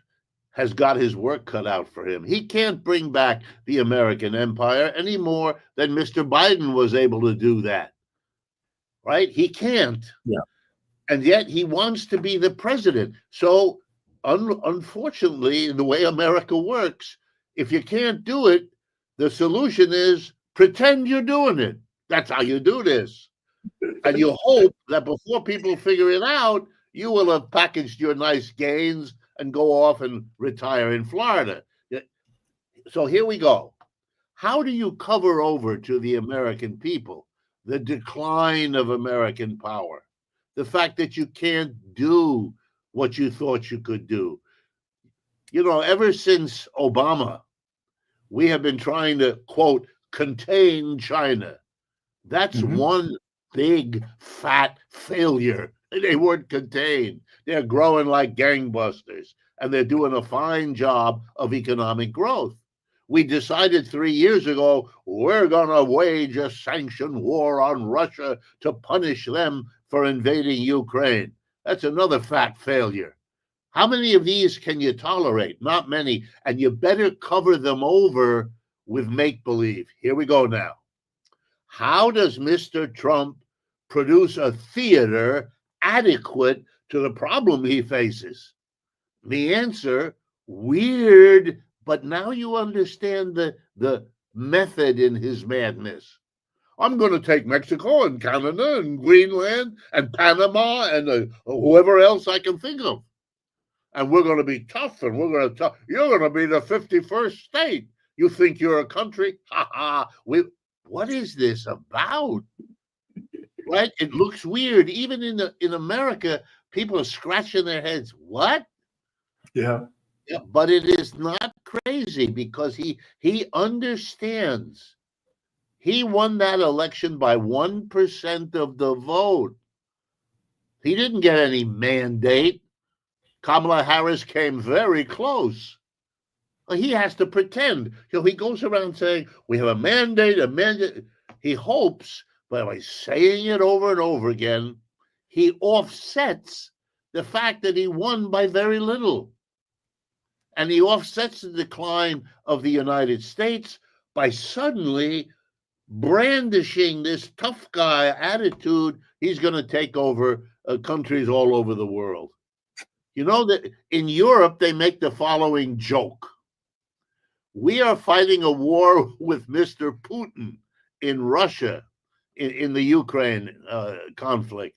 has got his work cut out for him. He can't bring back the American empire any more than Mr. Biden was able to do that. Right? He can't. Yeah. And yet he wants to be the president. So unfortunately, the way America works, if you can't do it, the solution is pretend you're doing it. That's how you do this. And you hope that before people figure it out, You will have packaged your nice gains and go off and retire in Florida. So here we go. How do you cover over to the American people the decline of American power? The fact that you can't do what you thought you could do. You know, ever since Obama, we have been trying to, quote, contain China. That's one big fat failure. They weren't contained. They're growing like gangbusters, and they're doing a fine job of economic growth. We decided 3 years ago, we're going to wage a sanction war on Russia to punish them for invading Ukraine. That's another fat failure. How many of these can you tolerate? Not many. And you better cover them over with make-believe. Here we go now. How does Mr. Trump produce a theater adequate to the problem he faces? The answer, weird, but now you understand the method in his madness. I'm going to take Mexico and Canada and Greenland and Panama and whoever else I can think of. And we're going to be tough, and we're going to you're going to be the 51st state. You think you're a country? Ha ha. What is this about? Right? It looks weird. Even in America, people are scratching their heads. What? Yeah. Yeah, but it is not crazy because he understands. He won that election by 1% of the vote. He didn't get any mandate. Kamala Harris came very close. He has to pretend. He goes around saying, we have a mandate, a mandate. He hopes, but by saying it over and over again, he offsets the fact that he won by very little. And he offsets the decline of the United States by suddenly brandishing this tough guy attitude. He's going to take over countries all over the world. You know that in Europe, they make the following joke. We are fighting a war with Mr. Putin in Russia, in the Ukraine conflict.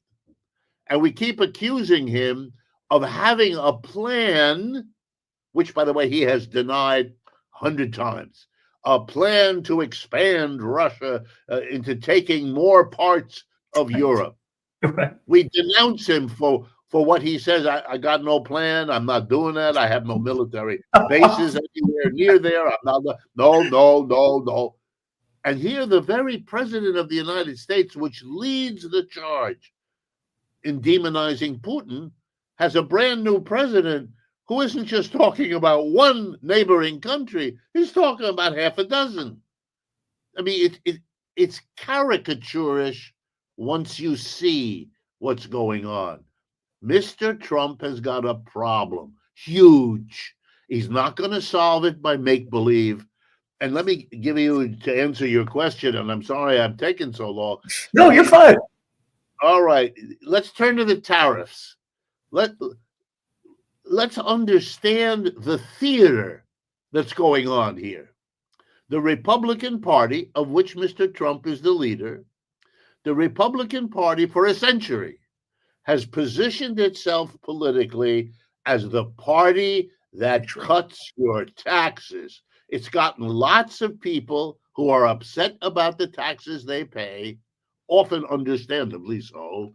And we keep accusing him of having a plan, which, by the way, he has denied 100 times, a plan to expand Russia into taking more parts of Europe. Right. We denounce him for what he says. I got no plan. I'm not doing that. I have no military bases anywhere near there. I'm not. No. And here, the very president of the United States, which leads the charge in demonizing Putin, has a brand new president who isn't just talking about one neighboring country. He's talking about half a dozen. I mean, it's caricaturish once you see what's going on. Mr. Trump has got a problem, huge. He's not going to solve it by make-believe. And let me give you, to answer your question, and I'm sorry I'm taking so long. No, you're fine. All right, let's turn to the tariffs. Let's understand the theater that's going on here. The Republican Party, of which Mr. Trump is the leader, the Republican Party for a century has positioned itself politically as the party that cuts your taxes. It's gotten lots of people who are upset about the taxes they pay, often understandably so,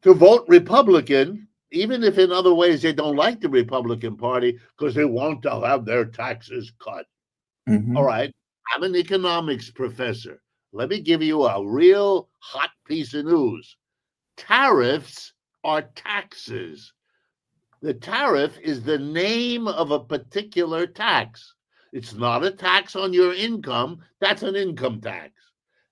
to vote Republican, even if in other ways they don't like the Republican Party because they want to have their taxes cut. All right, I'm an economics professor. Let me give you a real hot piece of news. Tariffs are taxes. The tariff is the name of a particular tax. It's not a tax on your income. That's an income tax.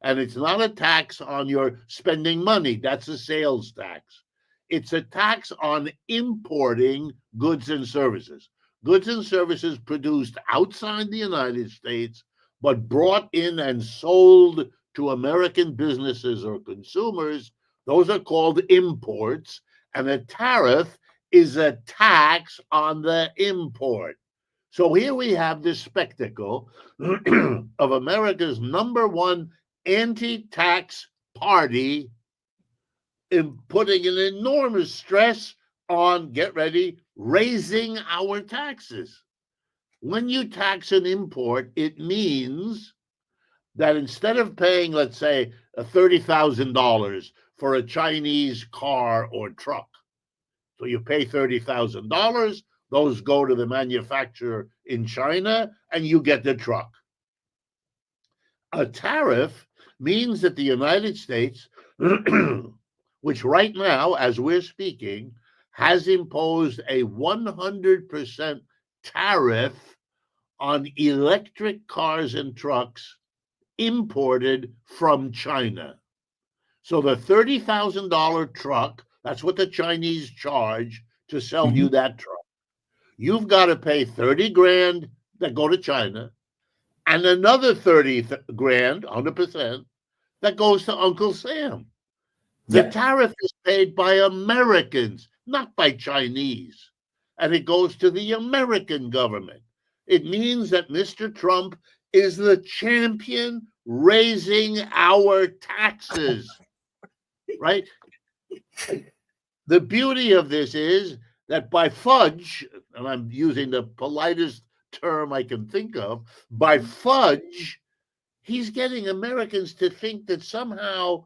And it's not a tax on your spending money. That's a sales tax. It's a tax on importing goods and services. Goods and services produced outside the United States, but brought in and sold to American businesses or consumers. Those are called imports. And a tariff is a tax on the import. So here we have this spectacle of America's number one anti-tax party putting an enormous stress on, get ready, raising our taxes. When you tax an import, it means that instead of paying, let's say, $30,000 for a Chinese car or truck, so you pay $30,000, those go to the manufacturer in China, and you get the truck. A tariff means that the United States, which right now, as we're speaking, has imposed a 100% tariff on electric cars and trucks imported from China. So the $30,000 truck, that's what the Chinese charge to sell you that truck. You've got to pay 30 grand that go to China and another 30 grand, 100%, that goes to Uncle Sam. The tariff is paid by Americans, not by Chinese. And it goes to the American government. It means that Mr. Trump is the champion raising our taxes, right? The beauty of this is that by fudge, and I'm using the politest term I can think of, by fudge, he's getting Americans to think that somehow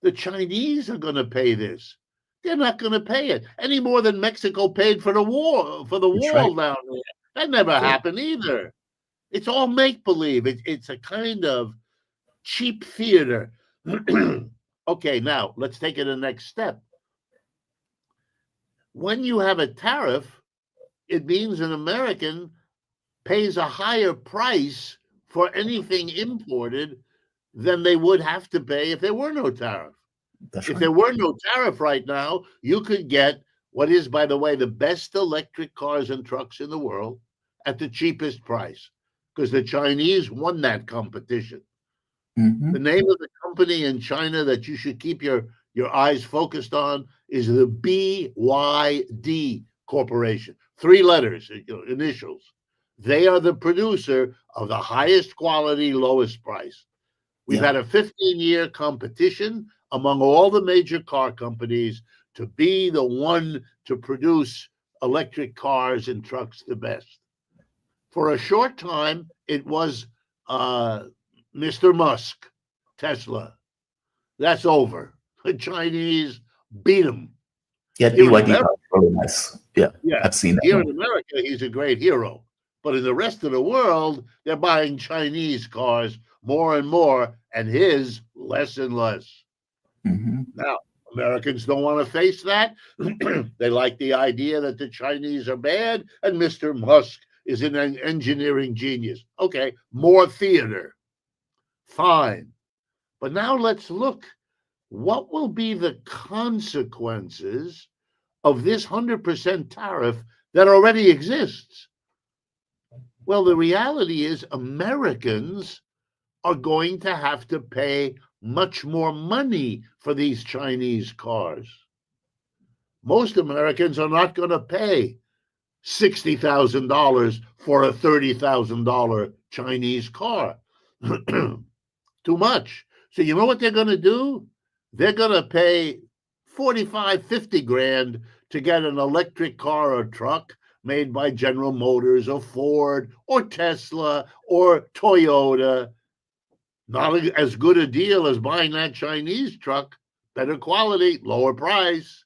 the Chinese are going to pay this. They're not going to pay it any more than Mexico paid for the wall down there. That never happened either. It's all make-believe. It's a kind of cheap theater. Okay, now let's take it the next step. When you have a tariff, it means an American pays a higher price for anything imported than they would have to pay if there were no tariff. If there were no tariff right now, you could get what is, by the way, the best electric cars and trucks in the world at the cheapest price, because the Chinese won that competition. The name of the company in China that you should keep your eyes focused on is the BYD Corporation. 3 letters, initials. They are the producer of the highest quality, lowest price. We've had a 15-year competition among all the major car companies to be the one to produce electric cars and trucks the best. For a short time, it was Mr. Musk, Tesla. That's over. The Chinese beat him. Yeah, BYD is really nice. Yeah, I've seen that. Here in America, he's a great hero. But in the rest of the world, they're buying Chinese cars more and more, and his less and less. Now, Americans don't want to face that. They like the idea that the Chinese are bad and Mr. Musk is an engineering genius. Okay, more theater. Fine. But now let's look. What will be the consequences of this 100% tariff that already exists? Well, the reality is Americans are going to have to pay much more money for these Chinese cars. Most Americans are not going to pay $60,000 for a $30,000 Chinese car. Too much. So you know what they're going to do? They're going to pay 45, 50 grand to get an electric car or truck made by General Motors or Ford or Tesla or Toyota. Not as good a deal as buying that Chinese truck. Better quality, lower price.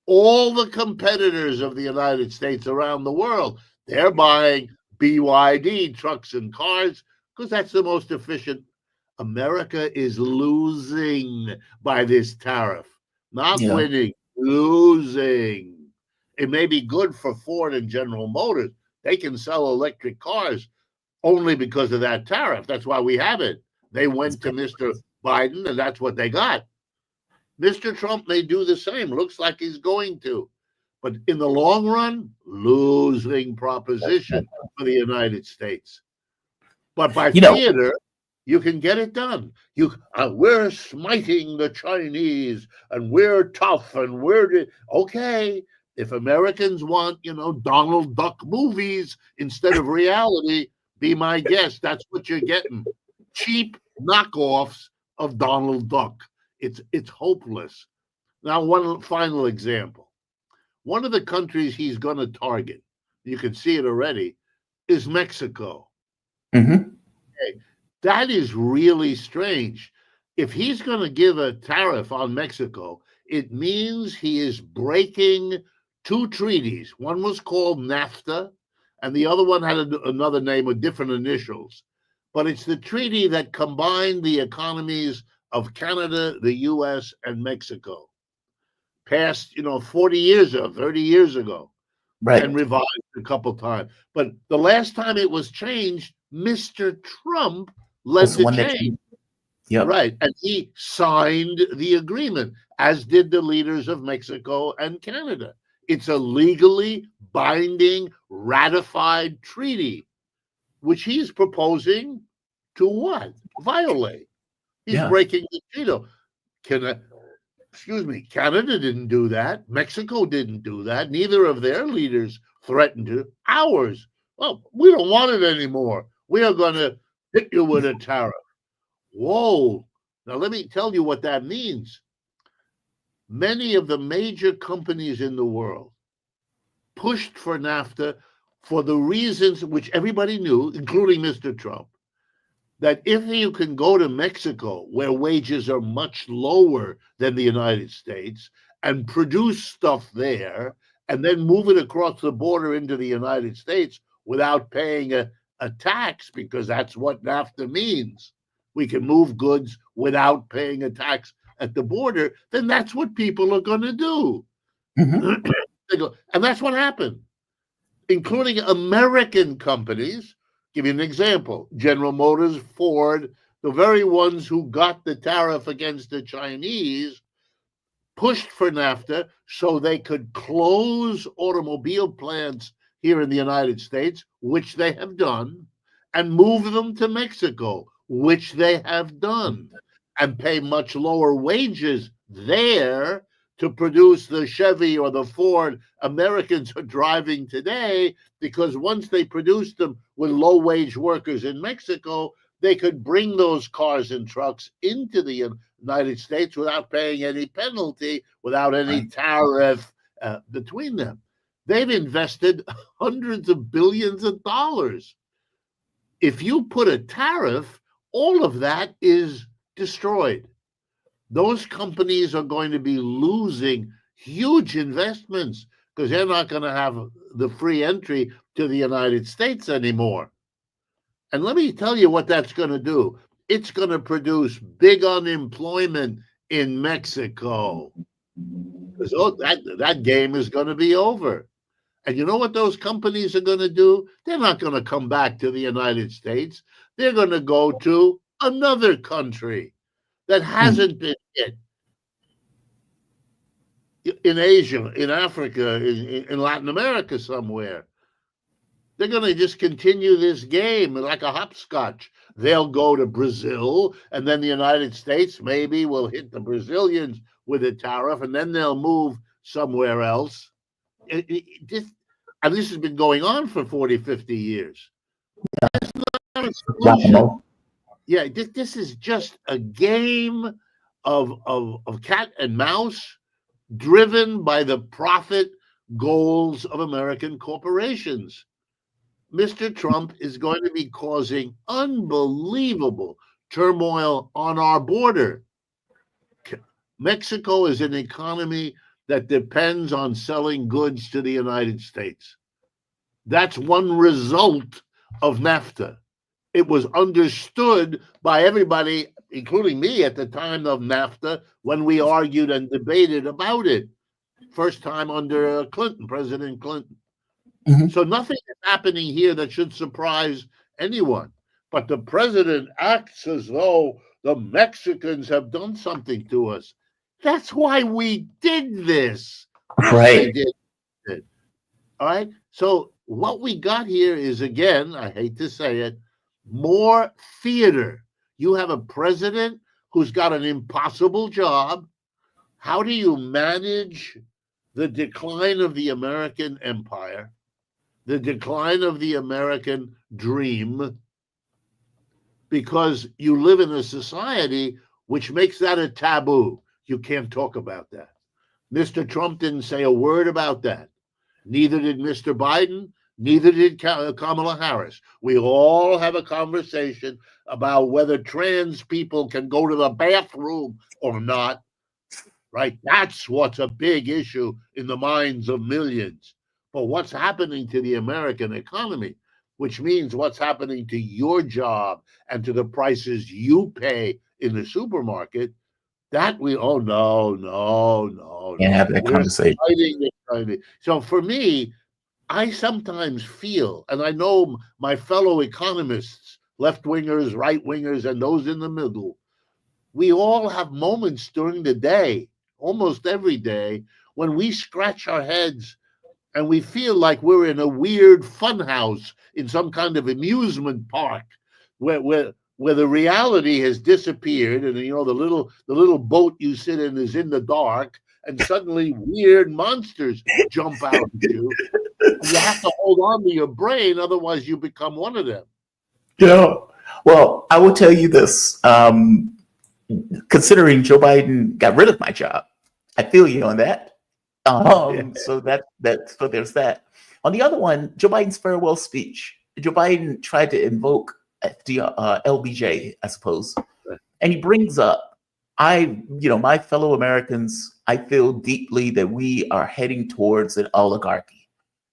All the competitors of the United States around the world, they're buying BYD trucks and cars because that's the most efficient. America is losing by this tariff, not winning, losing. It may be good for Ford and General Motors. They can sell electric cars only because of that tariff. That's why we have it. They went to Mr. Biden, and that's what they got. Mr. Trump may do the same. Looks like he's going to. But in the long run, losing proposition for the United States. But by theater, you can get it done. We're smiting the Chinese, and we're tough, and okay. If Americans want, Donald Duck movies instead of reality, be my guest. That's what you're getting. Cheap knockoffs of Donald Duck. It's hopeless. Now, one final example. One of the countries he's going to target, you can see it already, is Mexico. Mm-hmm. Okay. That is really strange. If he's going to give a tariff on Mexico, it means he is breaking two treaties. One was called NAFTA, and the other one had another name with different initials. But it's the treaty that combined the economies of Canada, the US, and Mexico. Passed, 40 years ago, 30 years ago, Right. and revised a couple times. But the last time it was changed, Mr. Trump led That's the the one that change. Yep. Right. And he signed the agreement, as did the leaders of Mexico and Canada. It's a legally binding, ratified treaty, which he's proposing to what? Violate. He's Yeah. breaking the treaty. Canada didn't do that. Mexico didn't do that. Neither of their leaders threatened to. Ours. Well, we don't want it anymore. We are going to hit you with a tariff. Whoa. Now, let me tell you what that means. Many of the major companies in the world pushed for NAFTA for the reasons which everybody knew, including Mr. Trump, that if you can go to Mexico, where wages are much lower than the United States, and produce stuff there, and then move it across the border into the United States without paying a tax, because that's what NAFTA means. We can move goods without paying a tax at the border, then that's what people are going to do. Mm-hmm. And that's what happened, including American companies. Give you an example. General Motors, Ford, the very ones who got the tariff against the Chinese, pushed for NAFTA so they could close automobile plants here in the United States, which they have done, and move them to Mexico, which they have done, and pay much lower wages there to produce the Chevy or the Ford Americans are driving today, because once they produced them with low-wage workers in Mexico, they could bring those cars and trucks into the United States without paying any penalty, without any tariff between them. They've invested hundreds of billions of dollars. If you put a tariff, all of that is destroyed. Those companies are going to be losing huge investments because they're not going to have the free entry to the United States anymore. And let me tell you what that's going to do. It's going to produce big unemployment in Mexico. Because that game is going to be over. And you know what those companies are going to do? They're not going to come back to the United States. They're going to go to another country that hasn't been hit. In Asia, in Africa, in Latin America somewhere. They're going to just continue this game like a hopscotch. They'll go to Brazil, and then the United States maybe will hit the Brazilians with a tariff, and then they'll move somewhere else. And this has been going on for 40, 50 years. That's not a solution. Yeah, this is just a game of cat and mouse driven by the profit goals of American corporations. Mr. Trump is going to be causing unbelievable turmoil on our border. Mexico is an economy that depends on selling goods to the United States. That's one result of NAFTA. It was understood by everybody, including me at the time of NAFTA, when we argued and debated about it. First time under Clinton, President Clinton. Mm-hmm. So nothing is happening here that should surprise anyone. But the president acts as though the Mexicans have done something to us. That's why we did this. Right. All right. So what we got here is, again, I hate to say it, more theater. You have a president who's got an impossible job. How do you manage the decline of the American empire, the decline of the American dream, because you live in a society which makes that a taboo? You can't talk about that. Mr. Trump didn't say a word about that. Neither did Mr. Biden. Neither did Kamala Harris. We all have a conversation about whether trans people can go to the bathroom or not, right? That's what's a big issue in the minds of millions. But what's happening to the American economy, which means what's happening to your job and to the prices you pay in the supermarket, that oh, no. Can't have that We're conversation. fighting this kind of. So for me, I sometimes feel, and I know my fellow economists, left-wingers, right-wingers, and those in the middle, we all have moments during the day, almost every day, when we scratch our heads and we feel like we're in a weird funhouse in some kind of amusement park where the reality has disappeared, and you know the little boat you sit in is in the dark, and suddenly weird monsters jump out at you. You have to hold on to your brain, otherwise you become one of them. Well, I will tell you this. Considering Joe Biden got rid of my job, I feel you on that. So so there's that. On the other one, Joe Biden's farewell speech. Joe Biden tried to invoke LBJ, I suppose, and he brings up, my fellow Americans, I feel deeply that we are heading towards an oligarchy,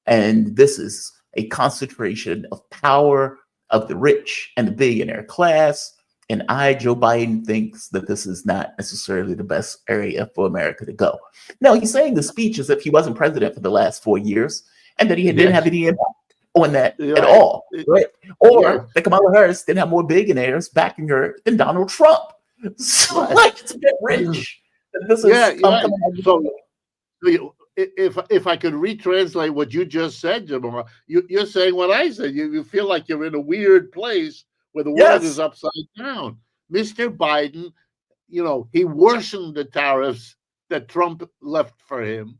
and this is a concentration of power of the rich and the billionaire class. And Joe Biden, thinks that this is not necessarily the best area for America to go. Now, he's saying the speech as if he wasn't president for the last 4 years and that he didn't have any impact on that at all. Right? Or that Kamala Harris didn't have more billionaires backing her than Donald Trump. So, it's a bit rich. This is So, if I could retranslate what you just said, Jamal, you're saying what I said. You feel like you're in a weird place where the world is upside down. Mr. Biden, he worsened the tariffs that Trump left for him.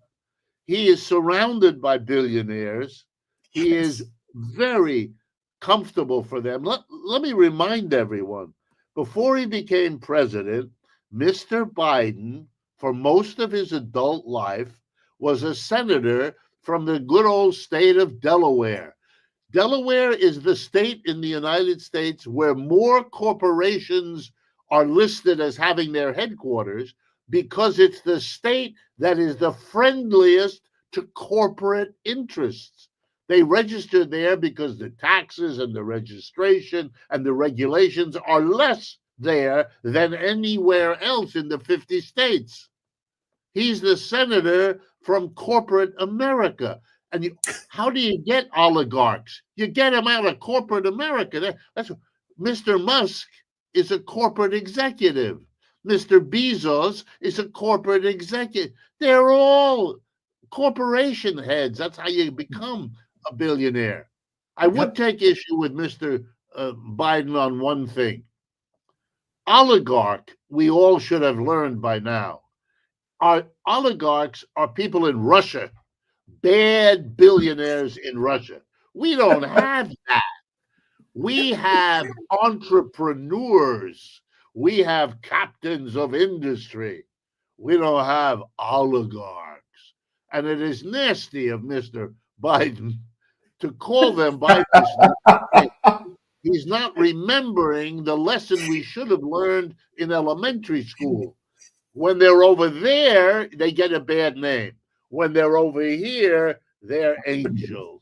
He is surrounded by billionaires. He is very comfortable for them. Let me remind everyone, before he became president, Mr. Biden, for most of his adult life, was a senator from the good old state of Delaware. Delaware is the state in the United States where more corporations are listed as having their headquarters because it's the state that is the friendliest to corporate interests. They register there because the taxes and the registration and the regulations are less there than anywhere else in the 50 states. He's the senator from corporate America. And how do you get oligarchs? You get them out of corporate America. That's Mr. Musk is a corporate executive. Mr. Bezos is a corporate executive. They're all corporation heads. That's how you become a billionaire. I would take issue with Mr. Biden on one thing. Oligarch, we all should have learned by now. Our oligarchs are people in Russia. Bad billionaires in Russia. We don't have that. We have entrepreneurs. We have captains of industry. We don't have oligarchs. And it is nasty of Mr. Biden to call them by this name. He's not remembering the lesson we should have learned in elementary school. When they're over there, they get a bad name. When they're over here, they're angels.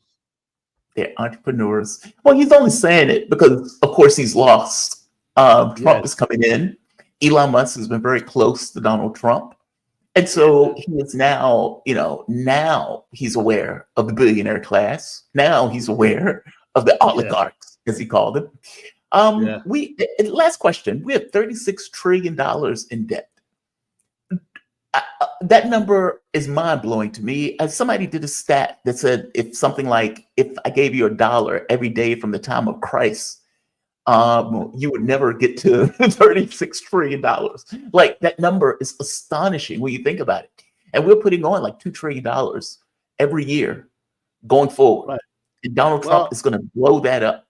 They're entrepreneurs. Well, he's only saying it because, of course, he's lost. Trump is coming in. Elon Musk has been very close to Donald Trump. And so he is now, now he's aware of the billionaire class. Now he's aware of the oligarchs, as he called them. Last question. We have $36 trillion in debt. That number is mind-blowing to me. Somebody did a stat that said if I gave you $1 every day from the time of Christ, you would never get to $36 trillion. That number is astonishing when you think about it. And we're putting on $2 trillion every year going forward. Right. And Donald Trump is going to blow that up.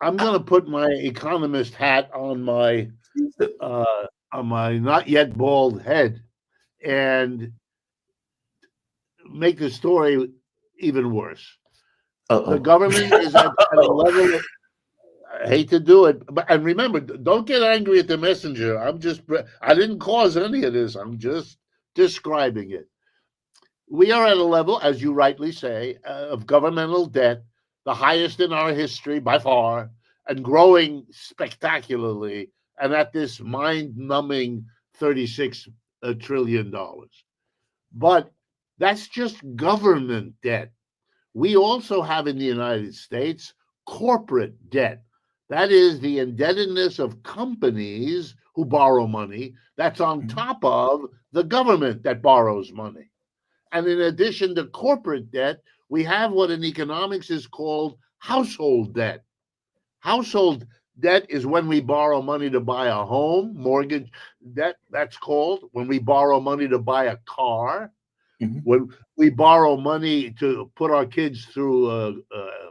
I'm going to put my economist hat on my not yet bald head. And make the story even worse. Uh-oh. The government is at a level. I hate to do it, but and remember, don't get angry at the messenger. I didn't cause any of this. I'm just describing it. We are at a level, as you rightly say, of governmental debt, the highest in our history by far, and growing spectacularly, and at this mind-numbing $36 trillion. But that's just government debt. We also have in the United States corporate debt. That is the indebtedness of companies who borrow money. That's on top of the government that borrows money. And in addition to corporate debt, we have what in economics is called household debt. Household debt is when we borrow money to buy a home, mortgage debt, that's called. When we borrow money to buy a car, when we borrow money to put our kids through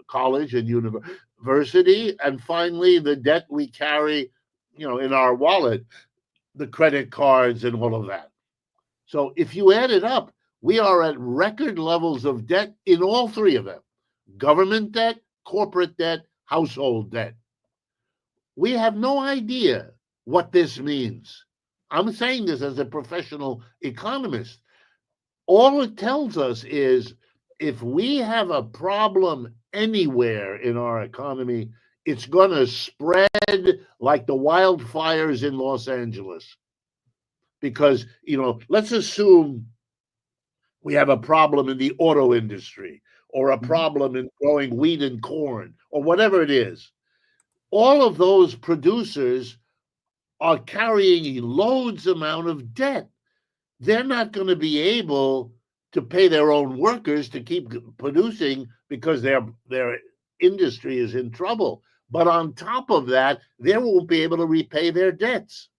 college and university, and finally the debt we carry, in our wallet, the credit cards and all of that. So if you add it up, we are at record levels of debt in all three of them: government debt, corporate debt, household debt. We have no idea what this means. I'm saying this as a professional economist. All it tells us is if we have a problem anywhere in our economy, it's going to spread like the wildfires in Los Angeles. Because, let's assume we have a problem in the auto industry or a problem in growing wheat and corn or whatever it is. All of those producers are carrying loads amount of debt. They're not going to be able to pay their own workers to keep producing because their industry is in trouble. But on top of that, they won't be able to repay their debts.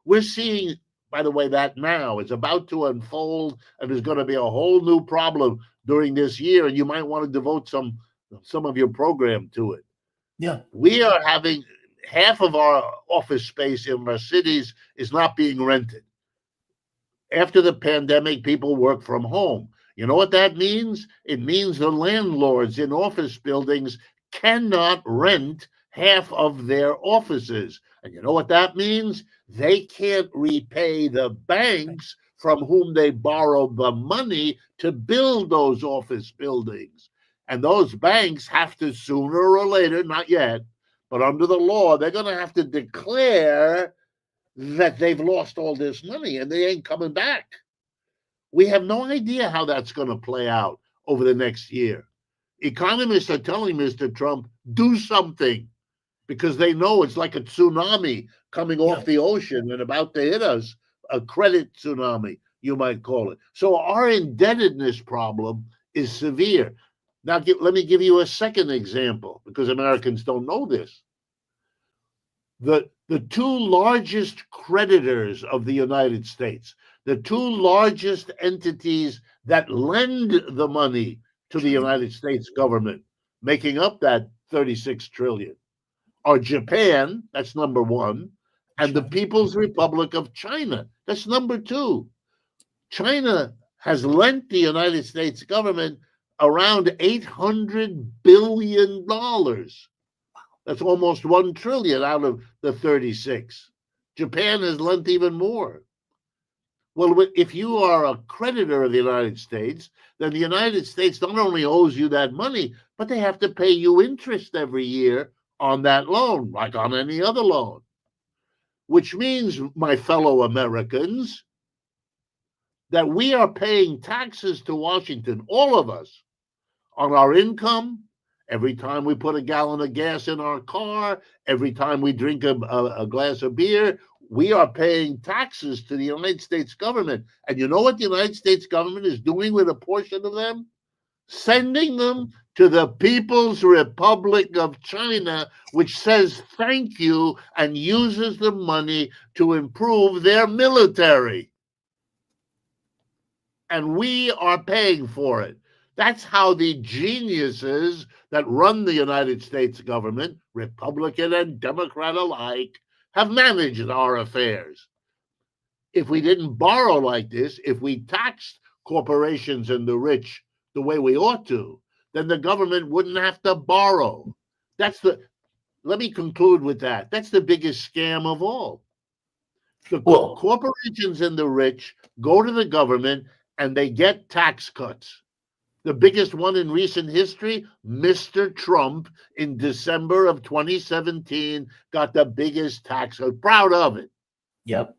We're seeing, by the way, that now is about to unfold, and there's going to be a whole new problem during this year, and you might want to devote some of your program to it. Yeah. We are having half of our office space in our cities is not being rented. After the pandemic, people work from home. You know what that means? It means the landlords in office buildings cannot rent half of their offices. And you know what that means? They can't repay the banks from whom they borrowed the money to build those office buildings. And those banks have to sooner or later, not yet, but under the law, they're going to have to declare that they've lost all this money and they ain't coming back. We have no idea how that's going to play out over the next year. Economists are telling Mr. Trump, do something, because they know it's like a tsunami coming off the ocean and about to hit us, a credit tsunami, you might call it. So our indebtedness problem is severe. Now, let me give you a second example, because Americans don't know this. The two largest creditors of the United States, the two largest entities that lend the money to the United States government, making up that 36 trillion, are Japan, that's number one, and the People's Republic of China, that's number two. China has lent the United States government around $800 billion. That's almost 1 trillion out of the 36. Japan has lent even more. Well, if you are a creditor of the United States, then the United States not only owes you that money, but they have to pay you interest every year on that loan, like on any other loan. Which means, my fellow Americans, that we are paying taxes to Washington, all of us, on our income. Every time we put a gallon of gas in our car, every time we drink a glass of beer, we are paying taxes to the United States government. And you know what the United States government is doing with a portion of them? Sending them to the People's Republic of China, which says thank you and uses the money to improve their military. And we are paying for it. That's how the geniuses that run the United States government, Republican and Democrat alike, have managed our affairs. If we didn't borrow like this, if we taxed corporations and the rich the way we ought to, then the government wouldn't have to borrow. Let me conclude with that. That's the biggest scam of all. The corporations and the rich go to the government and they get tax cuts. The biggest one in recent history, Mr. Trump in December of 2017 got the biggest tax cut. Proud of it. Yep.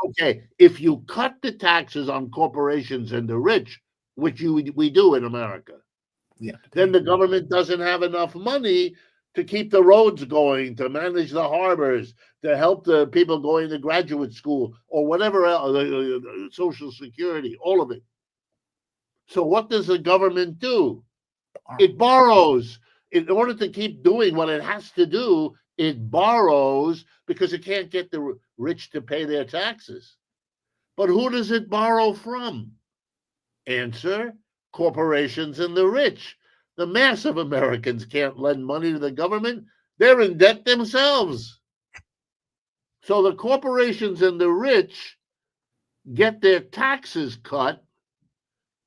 Okay, if you cut the taxes on corporations and the rich, which we do in America, then the government doesn't have enough money to keep the roads going, to manage the harbors, to help the people going to graduate school or whatever else, Social Security, all of it. So what does the government do? It borrows. In order to keep doing what it has to do, it borrows because it can't get the rich to pay their taxes. But who does it borrow from? Answer, corporations and the rich. The mass of Americans can't lend money to the government. They're in debt themselves. So the corporations and the rich get their taxes cut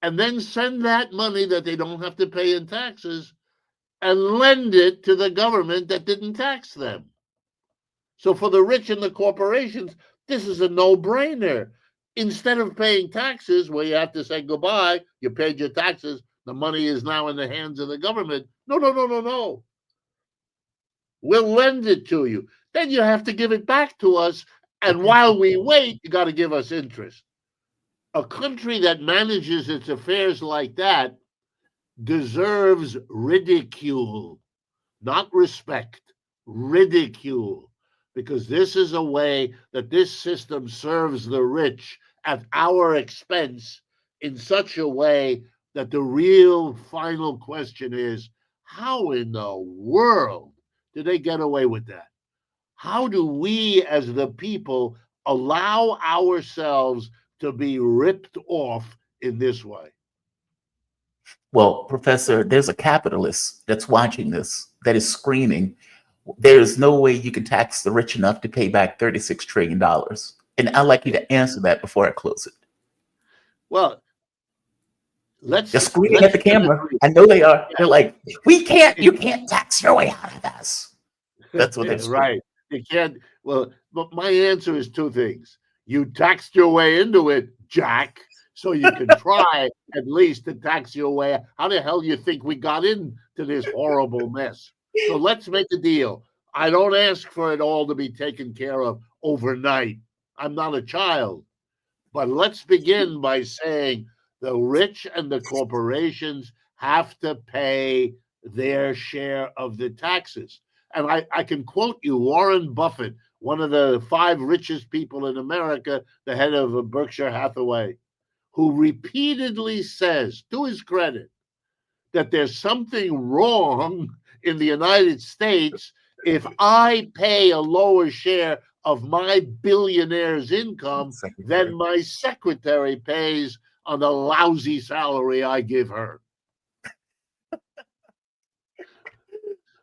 and then send that money that they don't have to pay in taxes and lend it to the government that didn't tax them. So for the rich and the corporations, this is a no-brainer. Instead of paying taxes where you have to say goodbye, you paid your taxes, the money is now in the hands of the government. No. We'll lend it to you. Then you have to give it back to us. And while we wait, you got to give us interest. A country that manages its affairs like that deserves ridicule, not respect, ridicule, because this is a way that this system serves the rich at our expense in such a way that the real final question is, how in the world did they get away with that? How do we as the people allow ourselves to be ripped off in this way? Well, Professor, there's a capitalist that's watching this that is screaming, there's no way you can tax the rich enough to pay back $36 trillion. And I'd like you to answer that before I close it. Well, they're screaming at the camera. I know they are. They're like, you can't tax your way out of this. That's what they're right. You can't. Well, but my answer is two things. You taxed your way into it, Jack, so you can try at least to tax your way. How the hell do you think we got into this horrible mess? So let's make a deal. I don't ask for it all to be taken care of overnight. I'm not a child. But let's begin by saying the rich and the corporations have to pay their share of the taxes. And I can quote you Warren Buffett, one of the 5 richest people in America, the head of Berkshire Hathaway, who repeatedly says, to his credit, that there's something wrong in the United States if I pay a lower share of my billionaire's income than my secretary pays on the lousy salary I give her.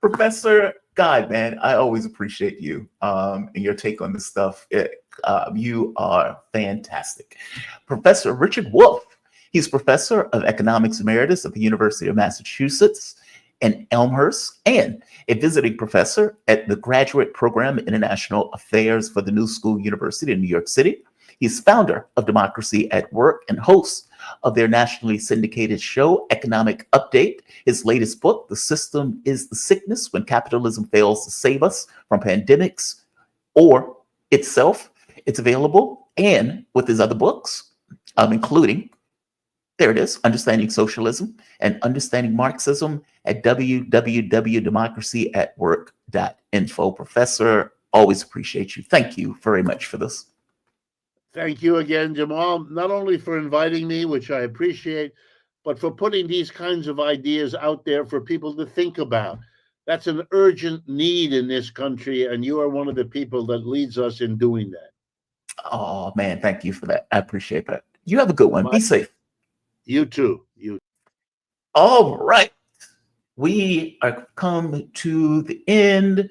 Professor God, man, I always appreciate you and your take on this stuff. You are fantastic. Professor Richard Wolff, he's professor of economics emeritus at the University of Massachusetts in Elmhurst and a visiting professor at the Graduate Program in International Affairs for the New School University in New York City. He's founder of Democracy at Work and host of their nationally syndicated show, Economic Update. His latest book, The System is the Sickness, When Capitalism Fails to Save Us from Pandemics or Itself. It's available, and with his other books, including, there it is, Understanding Socialism and Understanding Marxism at www.democracyatwork.info. Professor, always appreciate you. Thank you very much for this. Thank you again, Jamal, not only for inviting me, which I appreciate, but for putting these kinds of ideas out there for people to think about. That's an urgent need in this country, and you are one of the people that leads us in doing that. Oh, man, thank you for that. I appreciate that. You have a good one. Be safe. You too. All right. We are come to the end.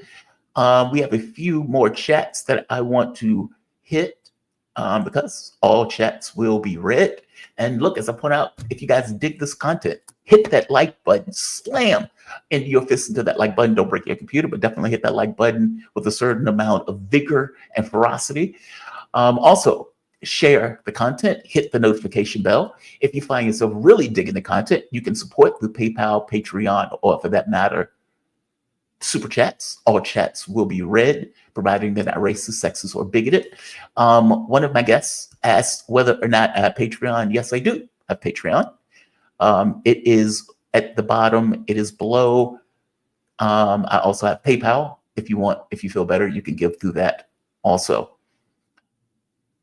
We have a few more chats that I want to hit because all chats will be read. And look, as I point out, if you guys dig this content, hit that like button, slam into your fist into that like button. Don't break your computer, but definitely hit that like button with a certain amount of vigor and ferocity. Also, share the content, hit the notification bell. If you find yourself really digging the content, you can support through PayPal, Patreon, or for that matter, super chats. All chats will be read, providing they're not racist, sexist, or bigoted. One of my guests asked whether or not I have Patreon. Yes, I do have Patreon. It is at the bottom. It is below. I also have PayPal. If you feel better, you can give through that also.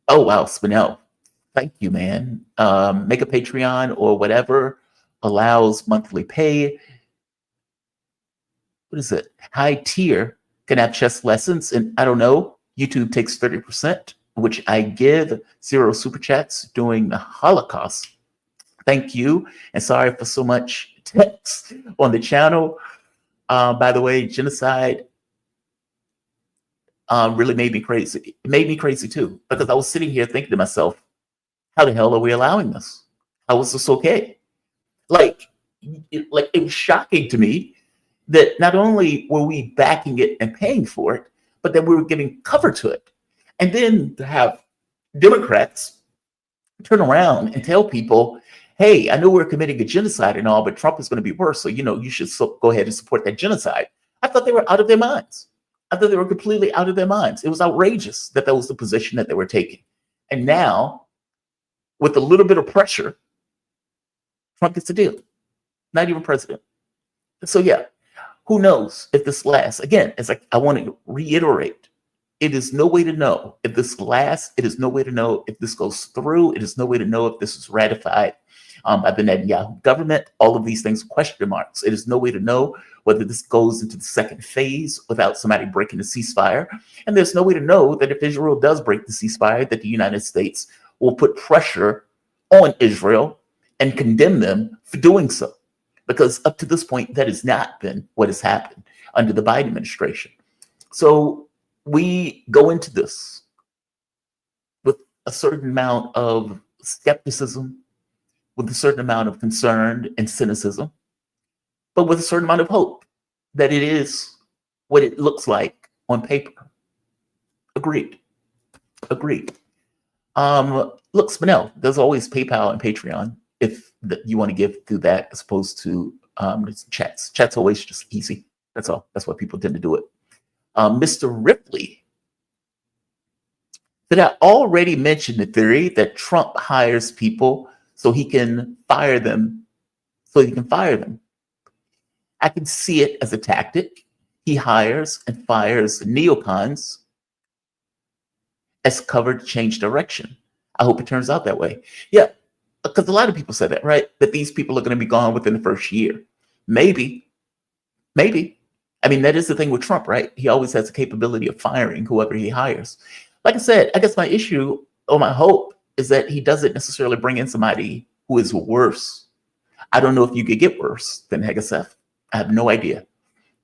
Oh, wow, Spinell. Thank you, man. Make a Patreon or whatever allows monthly pay. What is it? High tier can have chess lessons. And I don't know, YouTube takes 30%, which I give 0 super chats during the Holocaust. Thank you. And sorry for so much text on the channel. By the way, genocide really made me crazy. It made me crazy too, because I was sitting here thinking to myself, how the hell are we allowing this? How is this okay? Like it was shocking to me that not only were we backing it and paying for it, but that we were giving cover to it. And then to have Democrats turn around and tell people, hey, I know we're committing a genocide and all, but Trump is going to be worse. So, you should go ahead and support that genocide. I thought they were out of their minds. I thought they were completely out of their minds. It was outrageous that was the position that they were taking. And now, with a little bit of pressure, Trump gets a deal. Not even president. So yeah, who knows if this lasts? Again, it's like I want to reiterate, it is no way to know if this lasts. It is no way to know if this goes through. It is no way to know if this is ratified by the Netanyahu government. All of these things, question marks. It is no way to know whether this goes into the second phase without somebody breaking the ceasefire. And there's no way to know that if Israel does break the ceasefire, that the United States will put pressure on Israel and condemn them for doing so. Because up to this point, that has not been what has happened under the Biden administration. So we go into this with a certain amount of skepticism, with a certain amount of concern and cynicism, but with a certain amount of hope that it is what it looks like on paper. Agreed. Look, Spinell, there's always PayPal and Patreon if you want to give through that as opposed to chats. Chat's always just easy. That's all. That's why people tend to do it. Mr. Ripley, did I already mention the theory that Trump hires people so he can fire them? I can see it as a tactic. He hires and fires neocons as cover to change direction. I hope it turns out that way. Yeah, because a lot of people said that, right? That these people are going to be gone within the first year. Maybe. I mean, that is the thing with Trump, right? He always has the capability of firing whoever he hires. Like I said, I guess my issue or my hope is that he doesn't necessarily bring in somebody who is worse. I don't know if you could get worse than Hegeseth. I have no idea.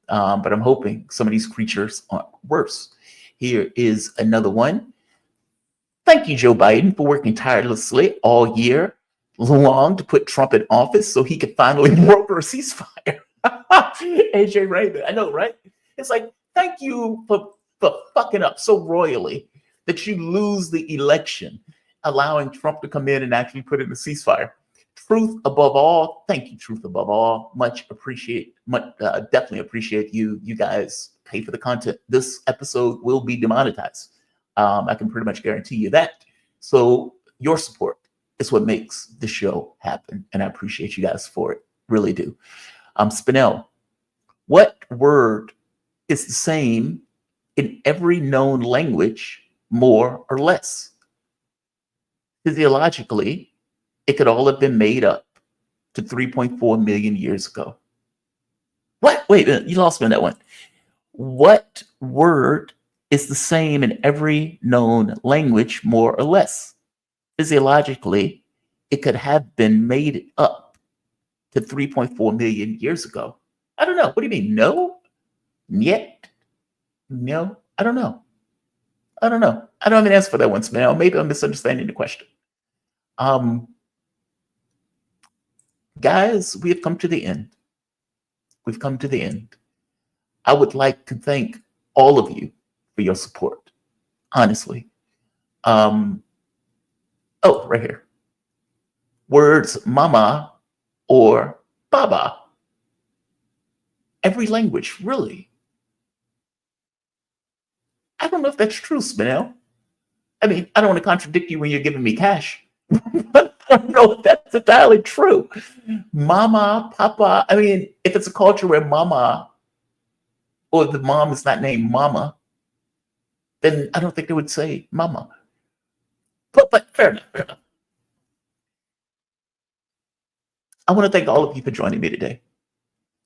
But I'm hoping some of these creatures aren't worse. Here is another one. Thank you, Joe Biden, for working tirelessly all year long to put Trump in office so he could finally broker a ceasefire. AJ Raymond, I know, right? It's like, thank you for fucking up so royally that you lose the election, allowing Trump to come in and actually put in a ceasefire. Truth above all. Thank you, Truth above all. Definitely appreciate you. You guys pay for the content. This episode will be demonetized. I can pretty much guarantee you that. So your support is what makes the show happen. And I appreciate you guys for it. Really do. Spinell, what word is the same in every known language, more or less? Physiologically, it could all have been made up to 3.4 million years ago. What? Wait, you lost me on that one. What word is the same in every known language, more or less? Physiologically, it could have been made up to 3.4 million years ago. I don't know. What do you mean? No? Yet? No? I don't know. I don't have an answer for that one, Smell. Maybe I'm misunderstanding the question. guys, we have come to the end. We've come to the end. I would like to thank all of you for your support, honestly. Oh, right here. Words mama or baba. Every language, really. I don't know if that's true, Spinell. I mean, I don't want to contradict you when you're giving me cash, but I don't know if that's entirely true. Mama, papa. I mean, if it's a culture where mama or the mom is not named mama, then I don't think they would say mama. But fair enough, fair enough. I want to thank all of you for joining me today.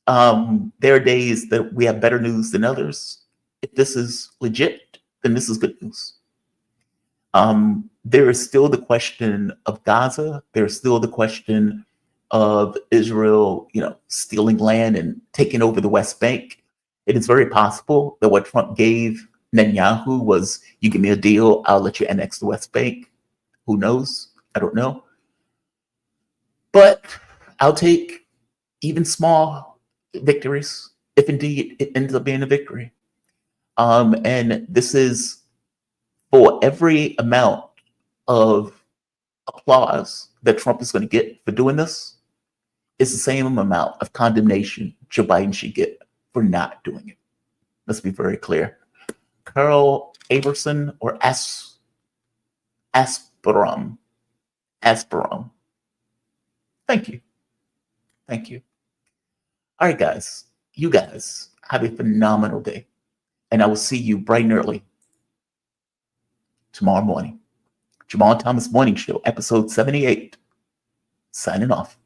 There are days that we have better news than others. If this is legit, then this is good news. There is still the question of Gaza. There's still the question of Israel, stealing land and taking over the West Bank. It is very possible that what Trump gave Netanyahu was, you give me a deal, I'll let you annex the West Bank. Who knows? I don't know. But I'll take even small victories if indeed it ends up being a victory. And this is for every amount of applause that Trump is going to get for doing this, it's the same amount of condemnation Joe Biden should get for not doing it. Let's be very clear. Carl Averson or Asperum. Thank you. Thank you. All right, guys. You guys have a phenomenal day. And I will see you bright and early tomorrow morning. Jamal Thomas Morning Show, episode 78. Signing off.